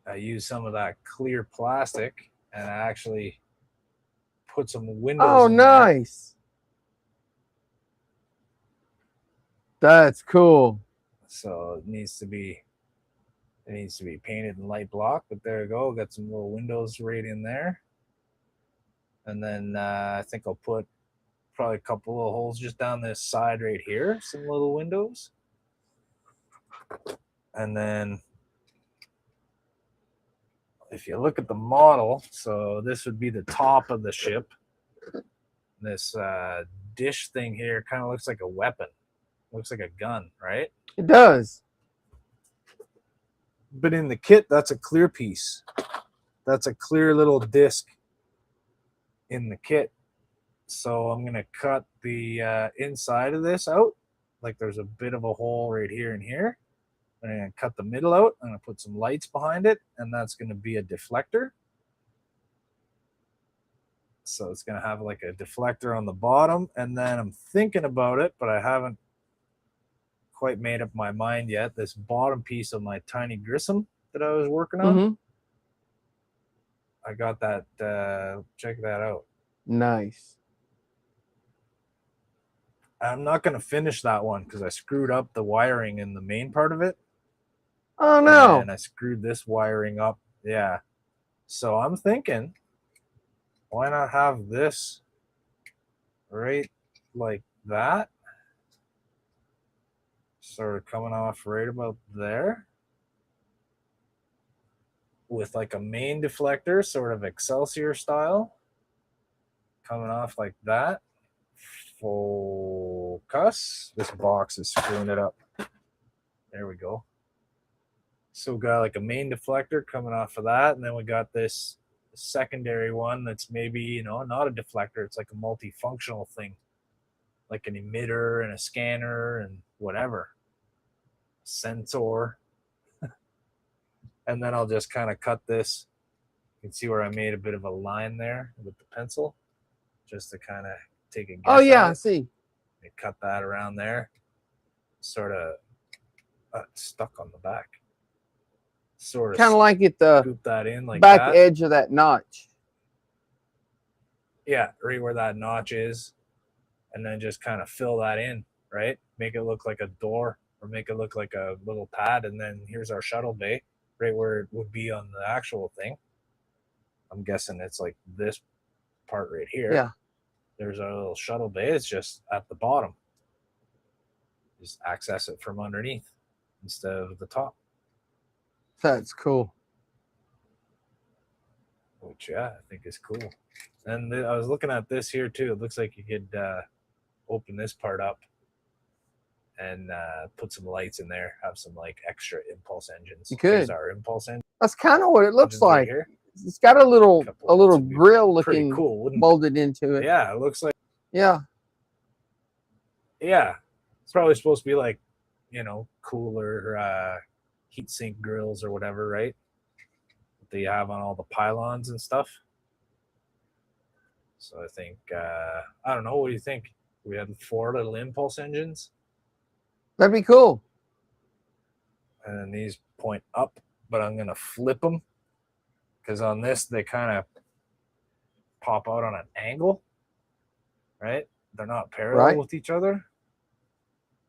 I used some of that clear plastic, and I actually put some windows. Oh, in there. nice. That's cool. So it needs to be painted in light block, but there you go. Got some little windows right in there. And then I think I'll put probably a couple little holes just down this side right here, some little windows. And then if you look at the model, so this would be the top of the ship. This dish thing here kind of looks like a weapon. Looks like a gun, right? It does. But in the kit, that's a clear piece. That's a clear little disc in the kit. So I'm going to cut the inside of this out. Like there's a bit of a hole right here and here. I'm going to cut the middle out. I'm going to put some lights behind it, and that's going to be a deflector. So it's going to have like a deflector on the bottom, and then I'm thinking about it, but I haven't quite made up my mind yet. This bottom piece of my tiny grissom that I was working on, Mm-hmm. I got that. Check that out. Nice. I'm not going to finish that one because I screwed up the wiring in the main part of it. Oh no. And I screwed this wiring up. Yeah. So I'm thinking, why not have this right like that? Sort of coming off right about there. With like a main deflector, sort of Excelsior style. Coming off like that. Focus. This box is screwing it up. There we go. So we got like a main deflector coming off of that, and then we got this secondary one that's maybe, you know, not a deflector. It's like a multifunctional thing, like an emitter and a scanner and whatever, sensor. And then I'll just kind of cut this. You can see where I made a bit of a line there with the pencil, just to kind of take a guess. Oh yeah, at I it. see. And cut that around there, sort of stuck on the back. Sort of Kind of like at the scoop that in like back that. edge of that notch. Yeah, right where that notch is, and then just kind of fill that in, right? Make it look like a door, or make it look like a little pad, and then here's our shuttle bay, right where it would be on the actual thing. I'm guessing it's like this part right here. Yeah. There's our little shuttle bay. It's just at the bottom. Just access it from underneath instead of the top. That's cool. Which, yeah, I think is cool. And I was looking at this here too. It looks like you could open this part up and put some lights in there. Have some like extra impulse engines. You could. Here's our impulse engine. That's kind of what it looks Right like. here. It's got a little Couple lights would be grill pretty looking cool, wouldn't it? molded into it. Yeah, it looks like. Yeah. Yeah, it's probably supposed to be like, you know, cooler heat sink grills or whatever, right? That you have on all the pylons and stuff. So I think I don't know. What do you think? We had 4 little impulse engines, That'd be cool. and then these point up, but I'm gonna flip them because on this they kind of pop out on an angle, right? They're not parallel Right. with each other.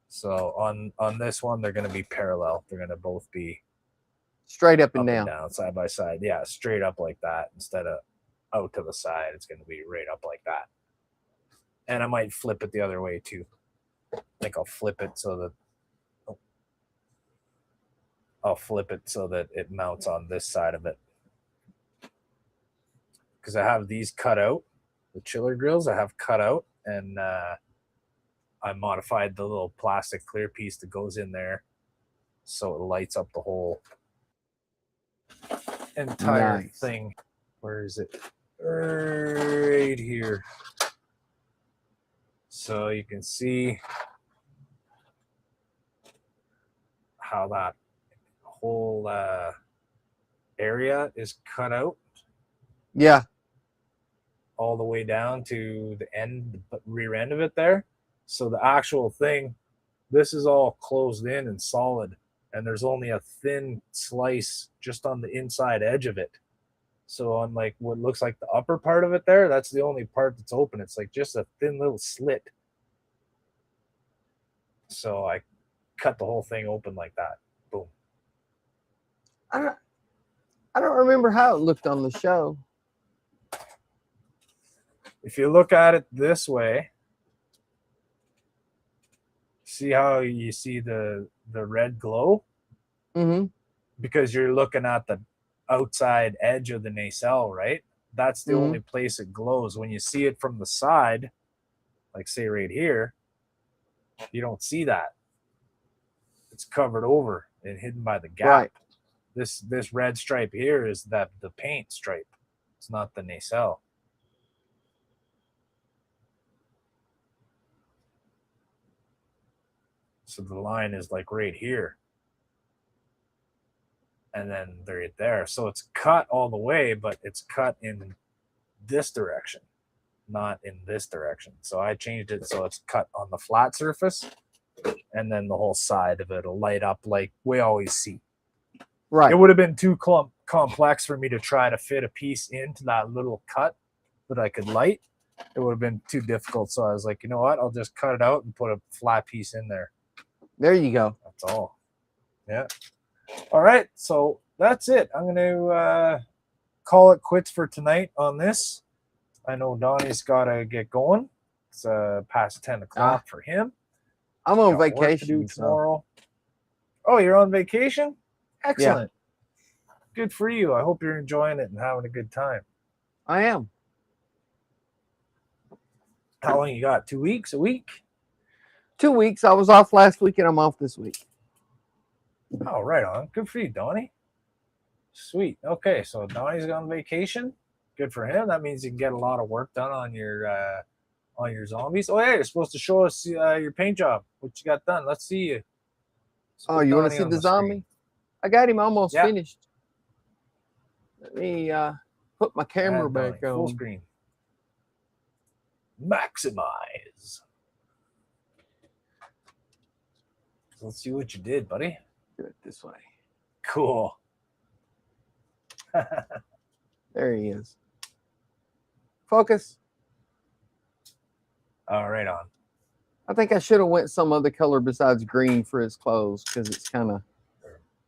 So on this one, they're going to be parallel. They're going to both be Straight up up and and down. down, side by side. Yeah, straight up like that instead of out to the side. It's going to be right up like that. And I might flip it the other way too. I think I'll flip it so that it mounts on this side of it. Because I have these cut out, the chiller grills I have cut out, and I modified the little plastic clear piece that goes in there so it lights up the whole entire Nice. thing. Where is it? Right here. So you can see how that whole area is cut out Yeah. all the way down to the end, the rear end of it there. So the actual thing, this is all closed in and solid, and there's only a thin slice just on the inside edge of it. So on like what looks like the upper part of it there, that's the only part that's open. It's like just a thin little slit. So I cut the whole thing open like that. Boom. I don't remember how it looked on the show. If you look at it this way, see how you see the red glow? Mm-hmm. Because you're looking at the outside edge of the nacelle, right? That's the only place it glows. When you see it from the side, like say right here, you don't see that. It's covered over and hidden by the gap. Right. This red stripe here is the paint stripe. It's not the nacelle. So the line is like right here. And then they're right there. So it's cut all the way, but it's cut in this direction. not in this direction. So I changed it so it's cut on the flat surface, and then the whole side of it will light up like we always see. Right. It would have been too complex for me to try to fit a piece into that little cut that I could light. It would have been too difficult. So I was like, you know what? I'll just cut it out and put a flat piece in there. There you go. That's all. Yeah. All right. So that's it. I'm going to call it quits for tonight on this. I know Donnie's got to get going. It's past 10 o'clock for him. I'm on Got work to vacation do tomorrow. Oh, you're on vacation? Excellent. Good for you. I hope you're enjoying it and having a good time. I am. How long you got? 2 weeks? A week? 2 weeks. I was off last week and I'm off this week. Oh, right on. Good for you, Donnie. Sweet. Okay, so Donnie's on vacation. Good for him. That means you can get a lot of work done on your zombies. Oh, yeah, you're supposed to show us your paint job. What you got done? Let's see you. Oh, you want to see the zombie? Screen. I got him almost Yeah. finished. Let me put my camera back on. Full screen. Maximize. Let's see what you did, buddy. Do it this way. Cool. There he is. Focus. All right on. I think I should have went some other color besides green for his clothes because it's kind of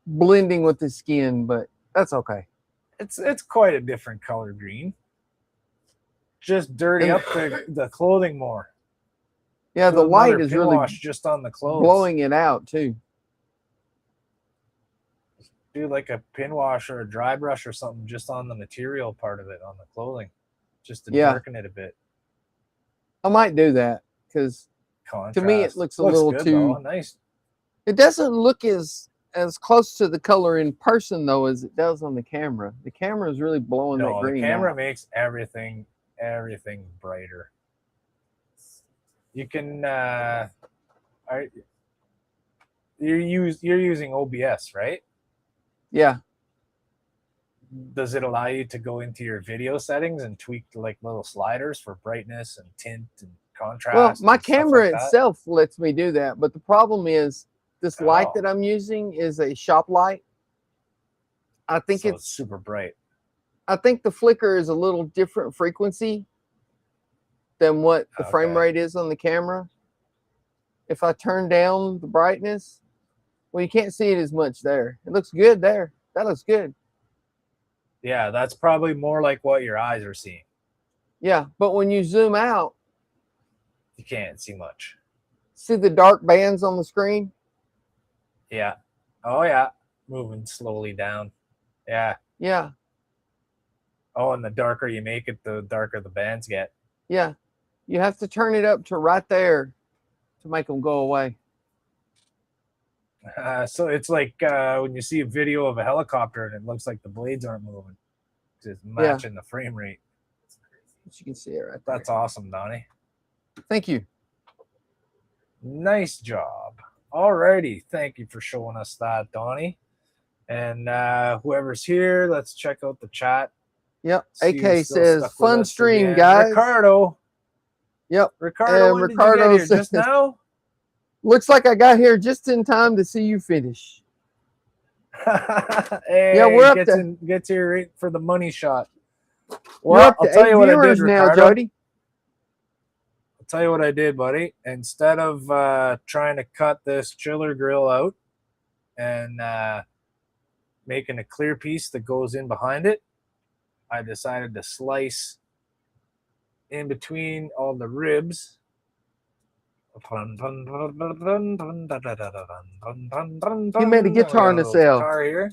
blending with his skin, but that's okay. It's quite a different color green. Just dirty up the clothing more. Yeah, the light is really just on the clothes. blowing it out too. Do like a pin wash or a dry brush or something just on the material part of it, on the clothing, just to darken it a bit. I might do that because to me it looks a little good, too though. Nice. It doesn't look as close to the color in person though as it does on the camera. The camera is really blowing that green the camera out. makes everything brighter. You can you're using OBS, right? Yeah. Does it allow you to go into your video settings and tweak like little sliders for brightness and tint and contrast? Well, my and stuff camera like that? itself lets me do that, but the problem is this light that I'm using is a shop light. I think So it's super bright. I think the flicker is a little different frequency than what the frame rate is on the camera. If I turn down the brightness, well, you can't see it as much there. It looks good there. That looks good. Yeah, that's probably more like what your eyes are seeing. Yeah, but when you zoom out, You can't see much. see the dark bands on the screen? Yeah. Oh, yeah. Moving slowly down. Yeah. Yeah, Oh, and the darker you make it, the darker the bands get. yeah. You have to turn it up to right there to make them go away. So it's like when you see a video of a helicopter and it looks like the blades aren't moving. Just matching the frame rate. But you can see it right there. That's awesome, Donnie. Thank you. Nice job. Alrighty. Thank you for showing us that, Donnie. And whoever's here, let's check out the chat. Yep. See who's AK still says, stuck with fun us stream, again. guys. Ricardo. Yep. Ricardo, And when Ricardo did you get here? says- Just now? Looks like I got here just in time to see you finish. Hey, Yeah, we're up gets here right for the money shot. We're Well, up to I'll tell 8 you what I did, viewers now, Ricardo. Jody. I'll tell you what I did, buddy. Instead of trying to cut this chiller grill out and making a clear piece that goes in behind it, I decided to slice in between all the ribs. He made a guitar nacelle. Guitar here.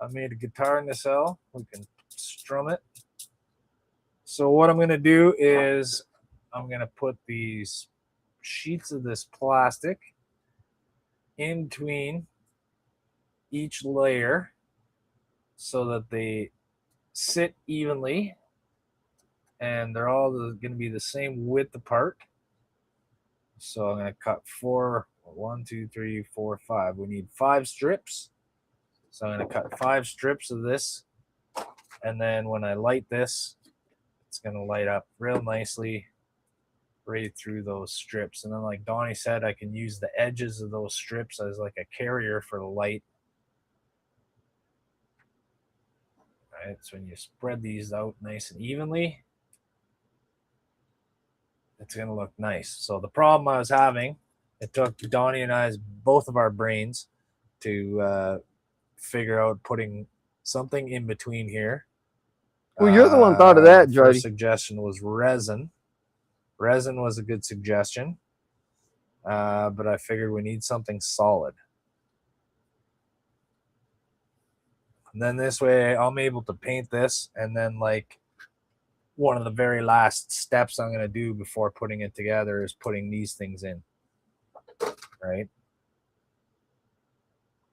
I made a guitar nacelle. We can strum it. So what I'm going to do is I'm going to put these sheets of this plastic in between each layer so that they sit evenly and they're all going to be the same width apart. So I'm going to cut 1, 2, 3, 4, 5. We need 5 strips. So I'm going to cut 5 strips of this. And then when I light this, It's going to light up real nicely right through those strips. And then like Donnie said, I can use the edges of those strips as like a carrier for the light. All right, so when you spread these out nice and evenly, it's going to look nice. So the problem I was having, it took Donnie and I's both of our brains to figure out putting something in between here. Well, you're the one who thought of that, Jody. First suggestion was resin. Resin was a good suggestion, but I figured we need something solid. And then this way I'm able to paint this, and then like one of the very last steps I'm going to do before putting it together is putting these things in, right?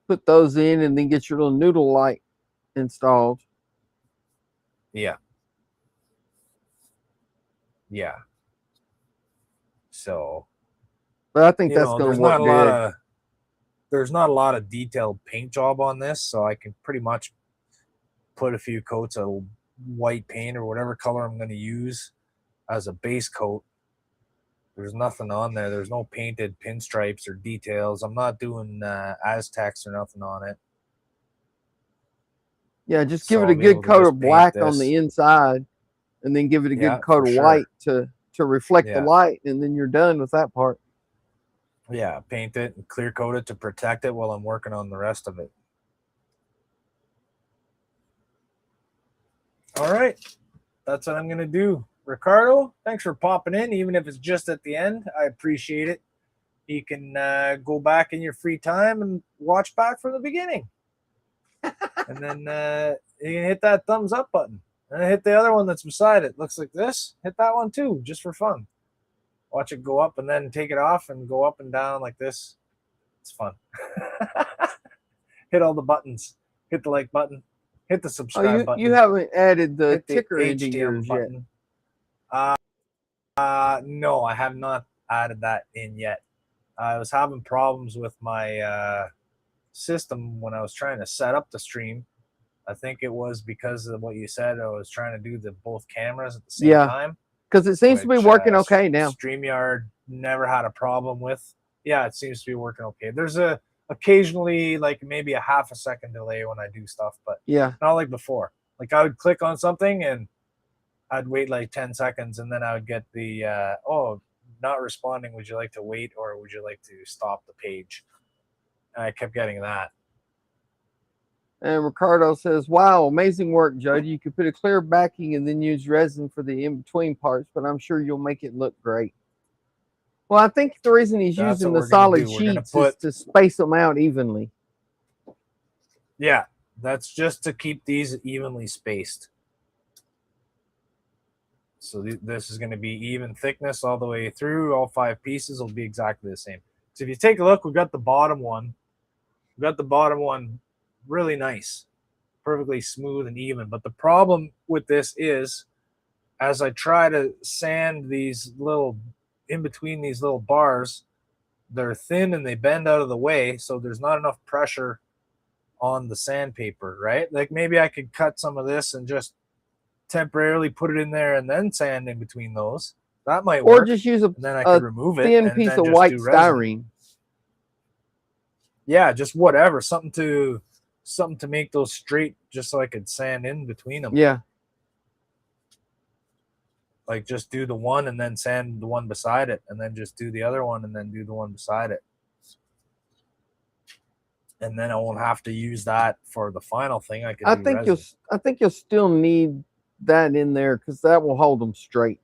Put those in and then get your little noodle light installed. Yeah. Yeah. So, but I think that's going to work good. There's not a lot of detailed paint job on this, so I can pretty much put a few coats of white paint or whatever color I'm going to use as a base coat. There's nothing on there. There's no painted pinstripes or details. I'm not doing Aztecs or nothing on it. Yeah, just give it a good coat of black on the inside, and then give it a good coat of white to reflect the light, and then you're done with that part. Yeah, paint it and clear coat it to protect it while I'm working on the rest of it. All right, that's what I'm going to do. Ricardo, thanks for popping in, even if it's just at the end. I appreciate it. You can go back in your free time and watch back from the beginning. And then you can hit that thumbs up button. And hit the other one that's beside it. Looks like this. Hit that one too, just for fun. Watch it go up and then take it off and go up and down like this. It's fun. Hit all the buttons. Hit the like button. Hit the subscribe button. You haven't added the ticker into yours yet. No, I have not added that in yet. I was having problems with my system when I was trying to set up the stream. I think it was because of what you said. I was trying to do both cameras at the same time. Because it seems to be working okay now. StreamYard never had a problem with. Yeah, it seems to be working okay. There's occasionally like maybe a half a second delay when I do stuff, but not like before. Like I would click on something and I'd wait like 10 seconds, and then I would get the not responding. Would you like to wait, or would you like to stop the page? And I kept getting that. And Ricardo says, wow, amazing work, Jody. You could put a clear backing and then use resin for the in-between parts, but I'm sure you'll make it look great. Well, I think the reason he's using the solid sheets is to space them out evenly. Yeah, that's just to keep these evenly spaced. So this is going to be even thickness all the way through. All 5 pieces will be exactly the same. So if you take a look, we've got the bottom one. We've got the bottom one really nice, perfectly smooth and even. But the problem with this is, as I try to sand these little, in between these little bars, they're thin and they bend out of the way, so there's not enough pressure on the sandpaper, right? Like maybe I could cut some of this and just temporarily put it in there and then sand in between those. That might work. Or just use a thin piece of white styrene. Yeah, just whatever, something to make those straight, just so I could sand in between them. Yeah. Like just do the one and then sand the one beside it, and then just do the other one and then do the one beside it. And then I won't have to use that for the final thing. I think you'll still need that in there, because that will hold them straight.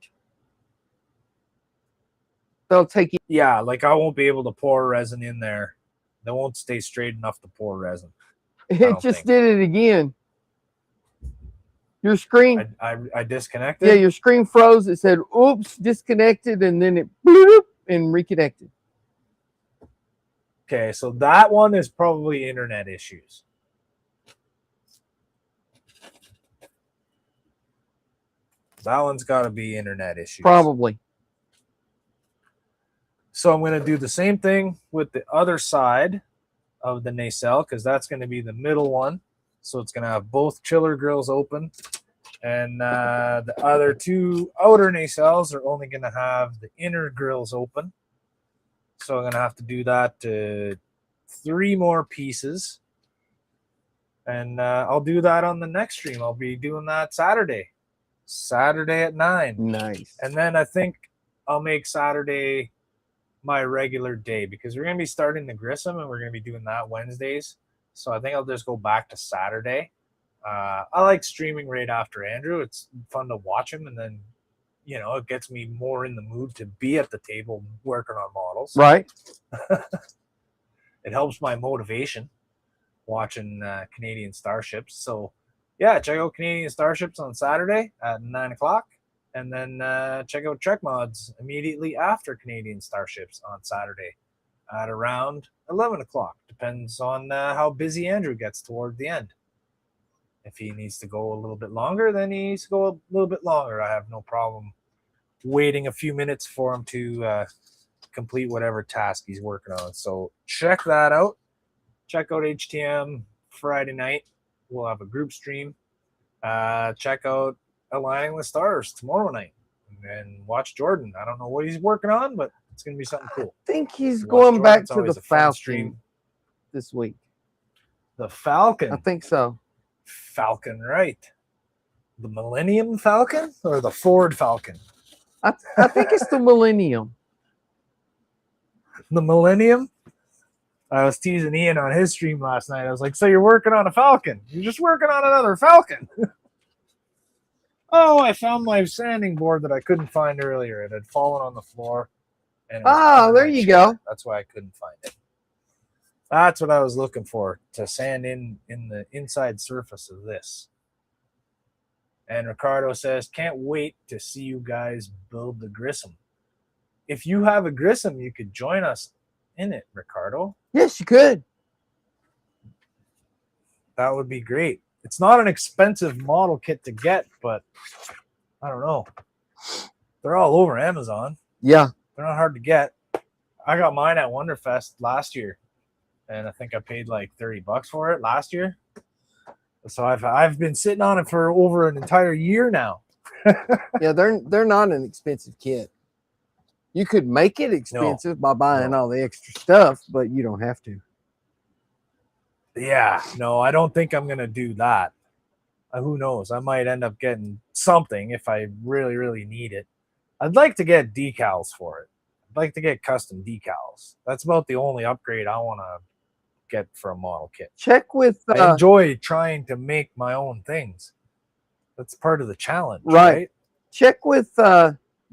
They'll take you. Yeah, like I won't be able to pour resin in there. They won't stay straight enough to pour resin. It just did it again. Your screen. I disconnected. Yeah, your screen froze. It said, "Oops, disconnected," and then it bloop and reconnected. Okay, so that one is probably internet issues. That one's got to be internet issues. Probably. So I'm going to do the same thing with the other side of the nacelle, because that's going to be the middle one. So it's going to have both chiller grills open. And the other 2 outer nacelles are only going to have the inner grills open. So I'm going to have to do that to 3 more pieces. And I'll do that on the next stream. I'll be doing that Saturday at 9. Nice. And then I think I'll make Saturday my regular day because we're going to be starting the Grissom and we're going to be doing that Wednesdays. So I think I'll just go back to Saturday. I like streaming right after Andrew. It's fun to watch him, and then, you know, it gets me more in the mood to be at the table working on models. Right. It helps my motivation watching Canadian Starships. So, yeah, check out Canadian Starships on Saturday at 9 o'clock. And then check out Trek Mods immediately after Canadian Starships on Saturday at around 11 o'clock. Depends on how busy Andrew gets toward the end. If he needs to go a little bit longer, then he needs to go a little bit longer. I have no problem waiting a few minutes for him to complete whatever task he's working on. So check that out. Check out HTM Friday night. We'll have a group stream. Check out Aligning with Stars tomorrow night. And watch Jordan. I don't know what he's working on, but it's going to be something cool. I think he's Watch going Jordan. back It's to always the a fun Falcon stream. this week. The Falcon. I think so. Falcon, right. The Millennium Falcon or the Ford Falcon? I think it's the Millennium. The Millennium? I was teasing Ian on his stream last night. I was like, so you're working on a Falcon. You're just working on another Falcon. Oh, I found my sanding board that I couldn't find earlier. It had fallen on the floor. And it was under There my you chair. go. That's why I couldn't find it. That's what I was looking for, to sand in the inside surface of this. And Ricardo says, can't wait to see you guys build the Grissom. If you have a Grissom, you could join us in it, Ricardo. Yes, you could. That would be great. It's not an expensive model kit to get, but I don't know. They're all over Amazon. Yeah. They're not hard to get. I got mine at Wonderfest last year, and I think I paid like $30 for it last year. So I've been sitting on it for over an entire year now. Yeah, they're not an expensive kit. You could make it expensive by buying all the extra stuff, but you don't have to. Yeah, no, I don't think I'm going to do that. Who knows? I might end up getting something if I really, really need it. I'd like to get decals for it. I'd like to get custom decals. That's about the only upgrade I want to get for a model kit. Check with... I enjoy trying to make my own things. That's part of the challenge, right? Check with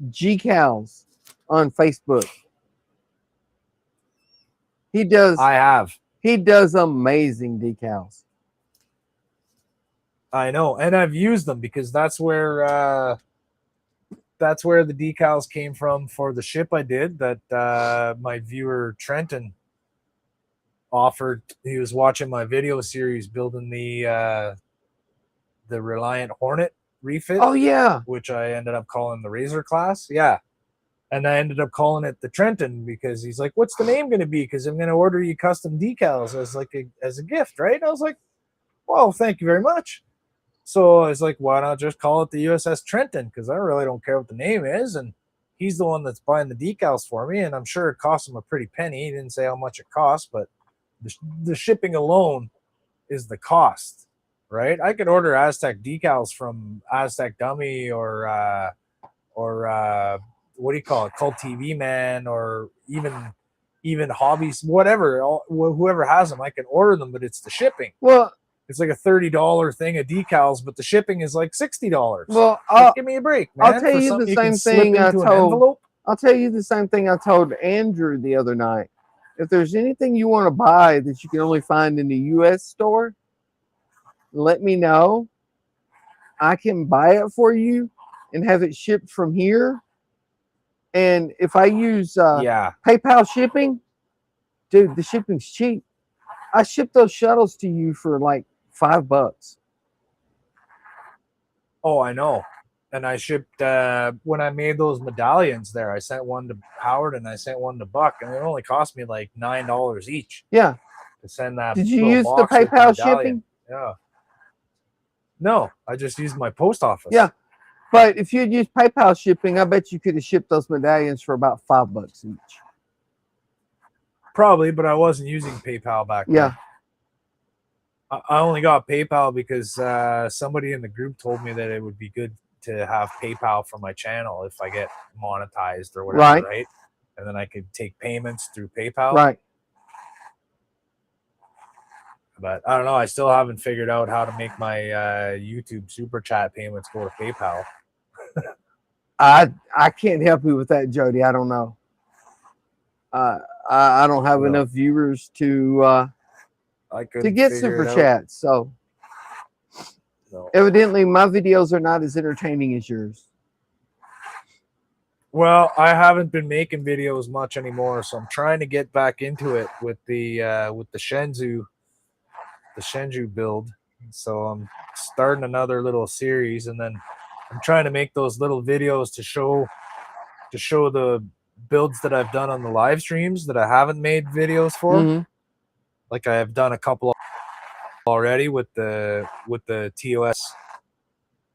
G-Cals on Facebook. He does... I have. He does amazing decals. I know, and I've used them because that's where the decals came from for the ship I did that my viewer Trenton offered. He was watching my video series building the Reliant Hornet refit. Oh yeah, which I ended up calling the Razor class. Yeah. And I ended up calling it the Trenton because he's like, what's the name going to be? Because I'm going to order you custom decals as a gift, right? And I was like, well, thank you very much. So I was like, why not just call it the USS Trenton? Because I really don't care what the name is. And he's the one that's buying the decals for me. And I'm sure it cost him a pretty penny. He didn't say how much it cost, but the shipping alone is the cost, right? I could order Aztec decals from Aztec Dummy or what do you call it? Cult TV Man, or even Hobbies, whatever. Whoever has them, I can order them, but it's the shipping. Well, it's like a $30 thing of decals, but the shipping is like $60. Well, give me a break, man. I'll tell you the same thing I told. I'll tell you the same thing I told Andrew the other night. If there's anything you want to buy that you can only find in the U.S. store, let me know. I can buy it for you and have it shipped from here. And if I use PayPal shipping, dude, the shipping's cheap. I ship those shuttles to you for like $5. Oh, I know. And I shipped when I made those medallions there. I sent one to Howard and I sent one to Buck, and it only cost me like $9 each. Yeah. To send that. Did you use the PayPal shipping? Yeah. No, I just used my post office. Yeah. But if you'd used PayPal shipping, I bet you could have shipped those medallions for about $5 each. Probably, but I wasn't using PayPal back then. Yeah. I only got PayPal because somebody in the group told me that it would be good to have PayPal for my channel if I get monetized or whatever, right? And then I could take payments through PayPal. Right. But I don't know. I still haven't figured out how to make my YouTube super chat payments go to PayPal. I can't help you with that, Jody. I don't know. I don't have enough viewers to get super chats. So evidently my videos are not as entertaining as yours. Well, I haven't been making videos much anymore, so I'm trying to get back into it with the Shenzhou build. So I'm starting another little series, and then I'm trying to make those little videos to show the builds that I've done on the live streams that I haven't made videos for. Mm-hmm. Like I have done a couple already with the TOS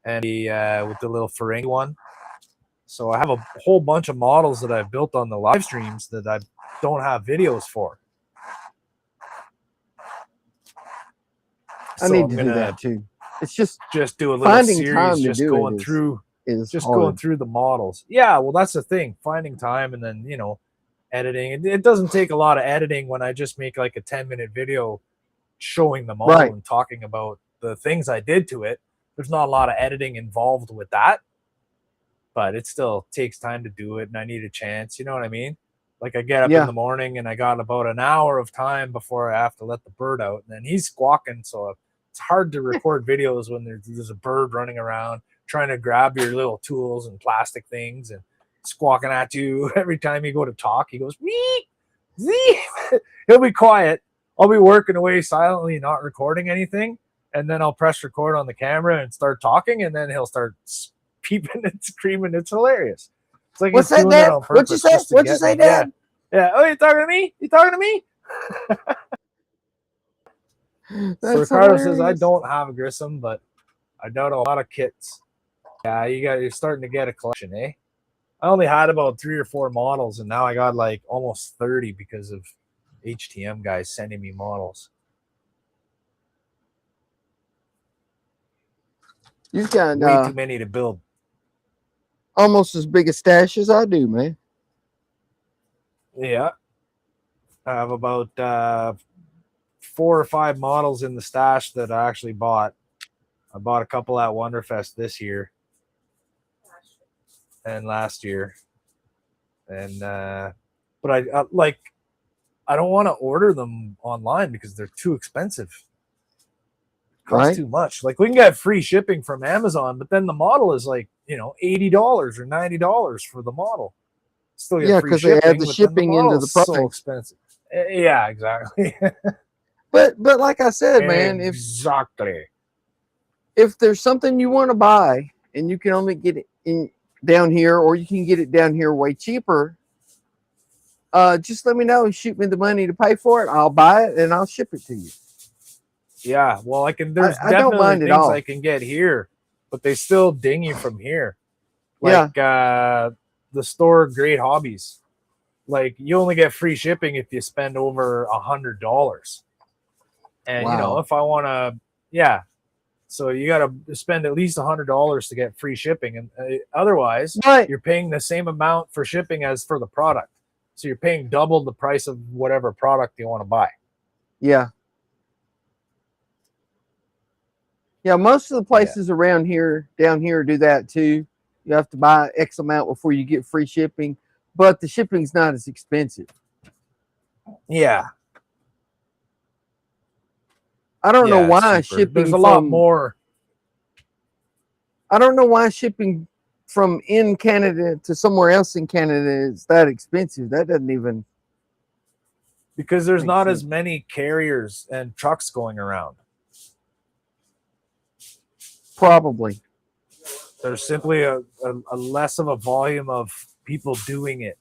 and with the little Ferengi one. So I have a whole bunch of models that I've built on the live streams that I don't have videos for. I need to do that too. It's just do a little finding series, time to just do going it through is just hard. going through the models. Yeah, well, that's the thing. Finding time and then, editing. It doesn't take a lot of editing when I just make like a 10-minute video showing the model and talking about the things I did to it. There's not a lot of editing involved with that, but it still takes time to do it, and I need a chance. You know what I mean? Like I get up in the morning and I got about an hour of time before I have to let the bird out, and then he's squawking, so it's hard to record videos when there's a bird running around trying to grab your little tools and plastic things and squawking at you every time you go to talk. He goes, wee, zee. He'll be quiet. I'll be working away silently, not recording anything, and then I'll press record on the camera and start talking, and then he'll start peeping and screaming. It's hilarious. It's like what's that, Dad? What'd you say? What'd you say, Dad? Yeah. Oh, you talking to me? You talking to me? So Ricardo says I don't have a Grissom, but I doubt a lot of kits. Yeah, you're starting to get a collection, eh? I only had about 3 or 4 models, and now I got like almost 30 because of HTM guys sending me models. You've got way too many to build. Almost as big a stash as I do, man. Yeah. I have about 4 or 5 models in the stash that I actually bought. I bought a couple at Wonderfest this year and last year. And but I don't want to order them online because they're too expensive. Costs too much. Like we can get free shipping from Amazon, but then the model is like, $80 or $90 for the model. Still get free shipping, they add the shipping into the price. So expensive. Yeah, exactly. but like I said, man, if there's something you want to buy and you can only get it down here, or you can get it down here way cheaper, just let me know. Shoot me the money to pay for it. I'll buy it and I'll ship it to you. Yeah, well, there's definitely things I can get here, but they still ding you from here. Like the store Great Hobbies. Like you only get free shipping if you spend over $100. And if I want to, so you got to spend at least $100 to get free shipping, and otherwise you're paying the same amount for shipping as for the product. So you're paying double the price of whatever product you want to buy. Yeah. Yeah, most of the places around here, down here, do that too. You have to buy X amount before you get free shipping, but the shipping's not as expensive. Yeah. I don't know why shipping. There's a lot more. I don't know why shipping from in Canada to somewhere else in Canada is that expensive. That doesn't even. Because there's not as many carriers and trucks going around. Probably. There's simply a less of a volume of people doing it.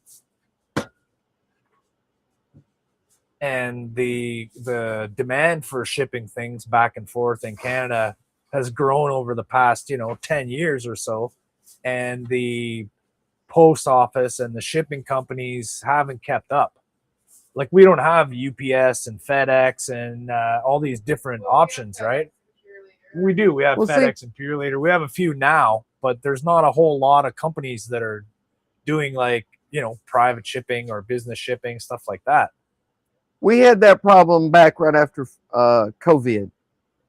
And the demand for shipping things back and forth in Canada has grown over the past, 10 years or so. And the post office and the shipping companies haven't kept up. Like, we don't have UPS and FedEx and all these different options, right? We do. We have FedEx and Purelator. We have a few now, but there's not a whole lot of companies that are doing like, private shipping or business shipping, stuff like that. We had that problem back right after COVID.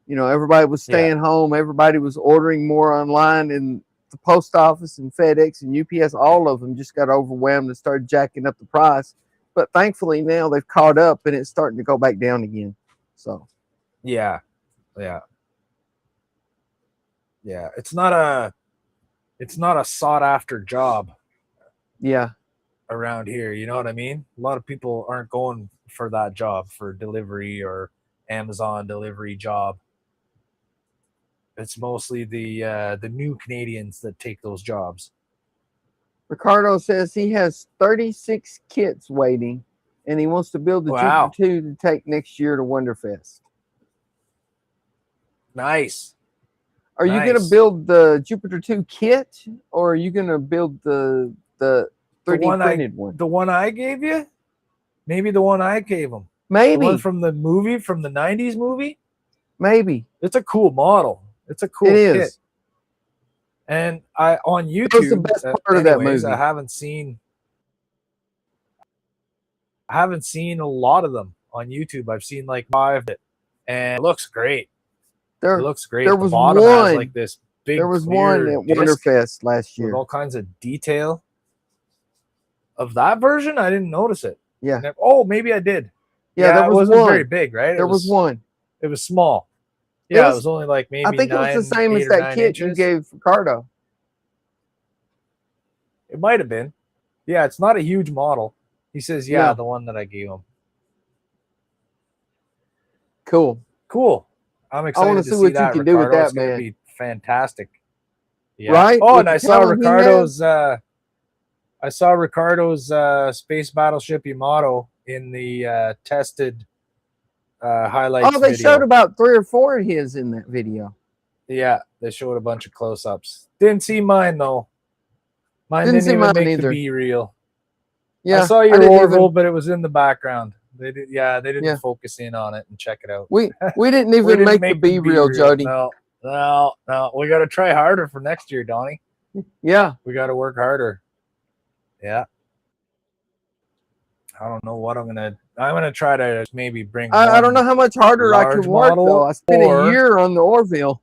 Everybody was staying home. Everybody was ordering more online, and the post office and FedEx and UPS, all of them just got overwhelmed and started jacking up the price. But thankfully now they've caught up and it's starting to go back down again. So yeah, it's not a sought after job. Yeah. Around here, you know what I mean? A lot of people aren't going for that job, for delivery or Amazon delivery job. It's mostly the new Canadians that take those jobs. Ricardo says he has 36 kits waiting, and he wants to build the Jupiter 2 to take next year to Wonderfest. Nice. Are you going to build the Jupiter 2 kit, or are you going to build the 3D printed one? The one I gave you? Maybe the one I gave him. Maybe. The one from the movie, from the 90s movie? Maybe. It's a cool model. It's a cool kit. And on YouTube, that was the best part of that movie. I haven't seen a lot of them on YouTube. I've seen like 5, and it looks great. It looks great. There was the bottom one. Has like this big. There was one at Wonderfest last year with all kinds of detail. Of that version, I didn't notice it. Yeah. Maybe I did. Yeah, there was wasn't very big, right? There was one. It was small. Yeah, it was only like maybe. I think it was the same as that kit you gave Ricardo. It might have been. Yeah, it's not a huge model. He says, the one that I gave him. Cool. I'm excited. I want to see what you can do with that, man. It's be fantastic. Yeah. Right? Oh, and I saw Ricardo's. I saw Ricardo's Space Battleship Yamato in the tested highlights. Oh, they showed about 3 or 4 of his in that video. Yeah, they showed a bunch of close-ups. Didn't see mine though. Mine didn't even make the B reel. Yeah, I saw your Orville, but it was in the background. They didn't focus in on it and check it out. We didn't even make the B reel, Jody. No. We got to try harder for next year, Donnie. Yeah, we got to work harder. Yeah. I don't know what I'm gonna try to maybe bring. I don't know how much harder I can work though. I spent a year on the Orville.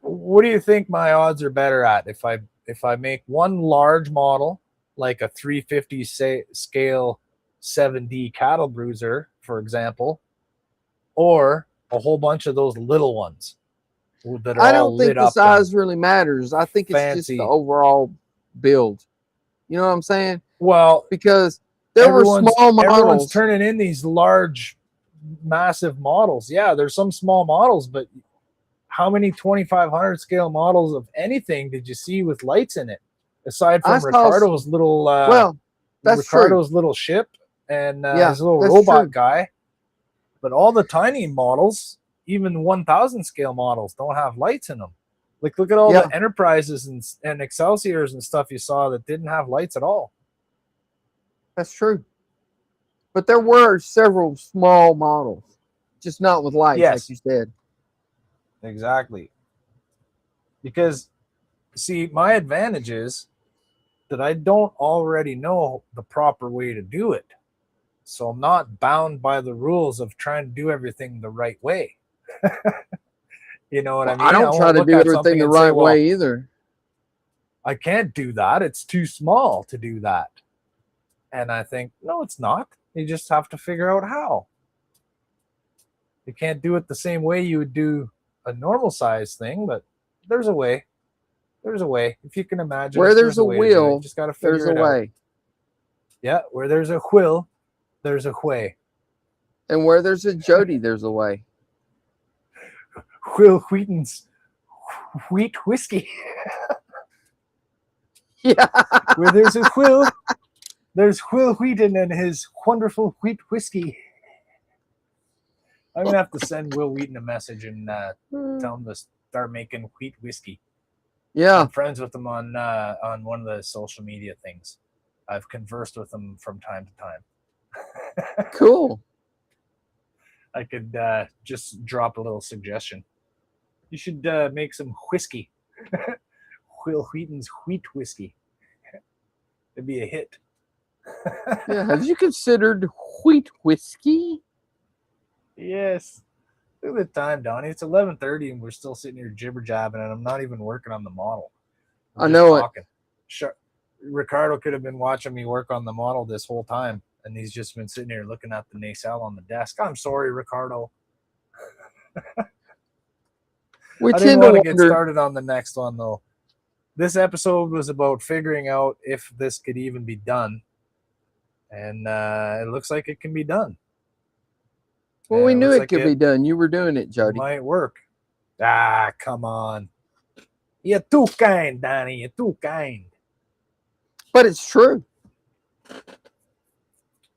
What do you think my odds are better at if I make one large model, like a 350 scale 7D cattle bruiser, for example, or a whole bunch of those little ones that are I don't think the size really matters. I think it's just the overall build. You know what I'm saying? Well, because there were small models. Everyone's turning in these large, massive models. Yeah, there's some small models, but how many 2500 scale models of anything did you see with lights in it? Aside from Ricardo's little, Ricardo's little ship and his little robot guy. But all the tiny models, even 1000 scale models, don't have lights in them. Like, look at all the Enterprises and Excelsiors and stuff you saw that didn't have lights at all. That's true. But there were several small models, just not with lights, like you said. Exactly. Because, see, my advantage is that I don't already know the proper way to do it. So I'm not bound by the rules of trying to do everything the right way. You know what I mean? I don't try to do everything the right way either. I can't do that. It's too small to do that. And I think, no, it's not. You just have to figure out how. You can't do it the same way you would do a normal size thing, but there's a way. There's a way. If you can imagine. Where there's a wheel, you just got to figure it out. There's a way. Yeah, where there's a wheel, there's a way. And where there's a Jody, there's a way. Will Wheaton's wheat whiskey. Yeah. Where there's a Will, there's Will Wheaton and his wonderful wheat whiskey. I'm gonna have to send Will Wheaton a message and tell him to start making wheat whiskey. Yeah. I'm friends with him on one of the social media things. I've conversed with him from time to time. Cool. I could just drop a little suggestion. You should make some whiskey. Will Wheaton's wheat whiskey. It'd be a hit. Yeah. Have you considered wheat whiskey? Yes. Look at the time, Donnie. It's 11:30 and we're still sitting here jibber jabbing, and I'm not even working on the model. I know it. Sure. Ricardo could have been watching me work on the model this whole time, and he's just been sitting here looking at the nacelle on the desk. I'm sorry, Ricardo. We I didn't tend want to to get wonder. started on the next one, though. This episode was about figuring out if this could even be done, and it looks like it can be done. Well, we it knew looks it like could be done. You were doing it, Jody. Might work. Ah, come on. You're too kind, Donnie. You're too kind. But it's true.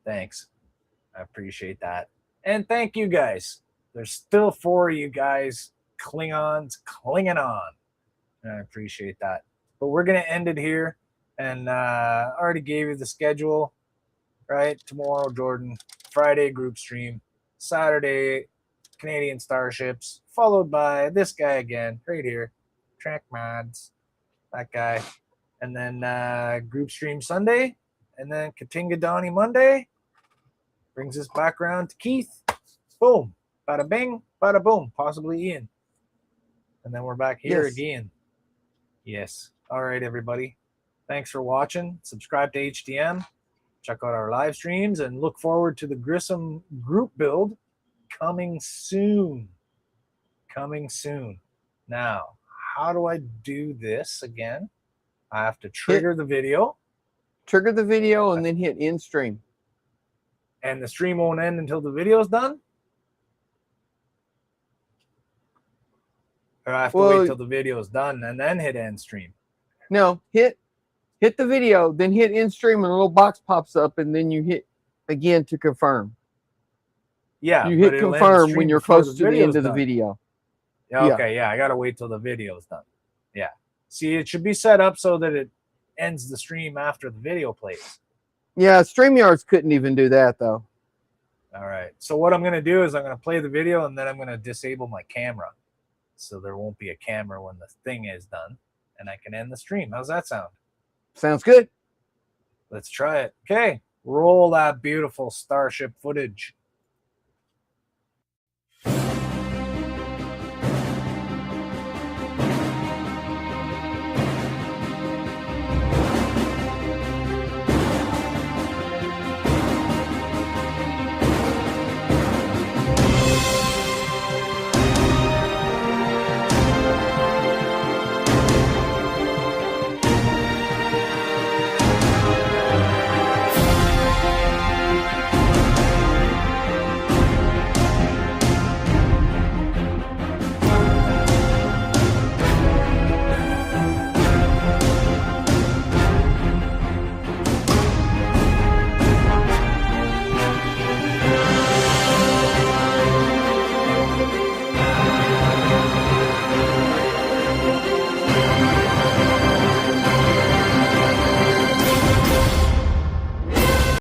Thanks. I appreciate that. And thank you guys. There's still 4 of you guys, Klingons, clinging on. And I appreciate that. But we're going to end it here. And I already gave you the schedule, right? Tomorrow, Jordan. Friday, group stream. Saturday, Canadian Starships. Followed by this guy again, right here. Track Mods. That guy. And then group stream Sunday. And then Katinga Donnie Monday. Brings us back around to Keith. Boom. Bada bing, bada boom. Possibly Ian. And then we're back here Yes. again. Yes. All right, everybody. Thanks for watching. Subscribe to HDM. Check out our live streams and look forward to the Grissom group build coming soon. Coming soon. Now, how do I do this again? I have to trigger the video. Trigger the video and then hit end stream. And the stream won't end until the video's done? Or I have to wait till the video's done and then hit end stream? No, hit the video, then hit end stream and a little box pops up and then you hit again to confirm. Yeah. You but hit it'll end the confirm stream when you're before close to the end video's of the done. video. Yeah, okay, yeah. I got to wait till the video's done. Yeah. See, it should be set up so that it ends the stream after the video plays. Yeah, StreamYards couldn't even do that though. All right. So what I'm going to do is I'm going to play the video and then I'm going to disable my camera. So there won't be a camera when the thing is done. And I can end the stream. How's that sound? Sounds good. Let's try it. Okay. Roll that beautiful Starship footage.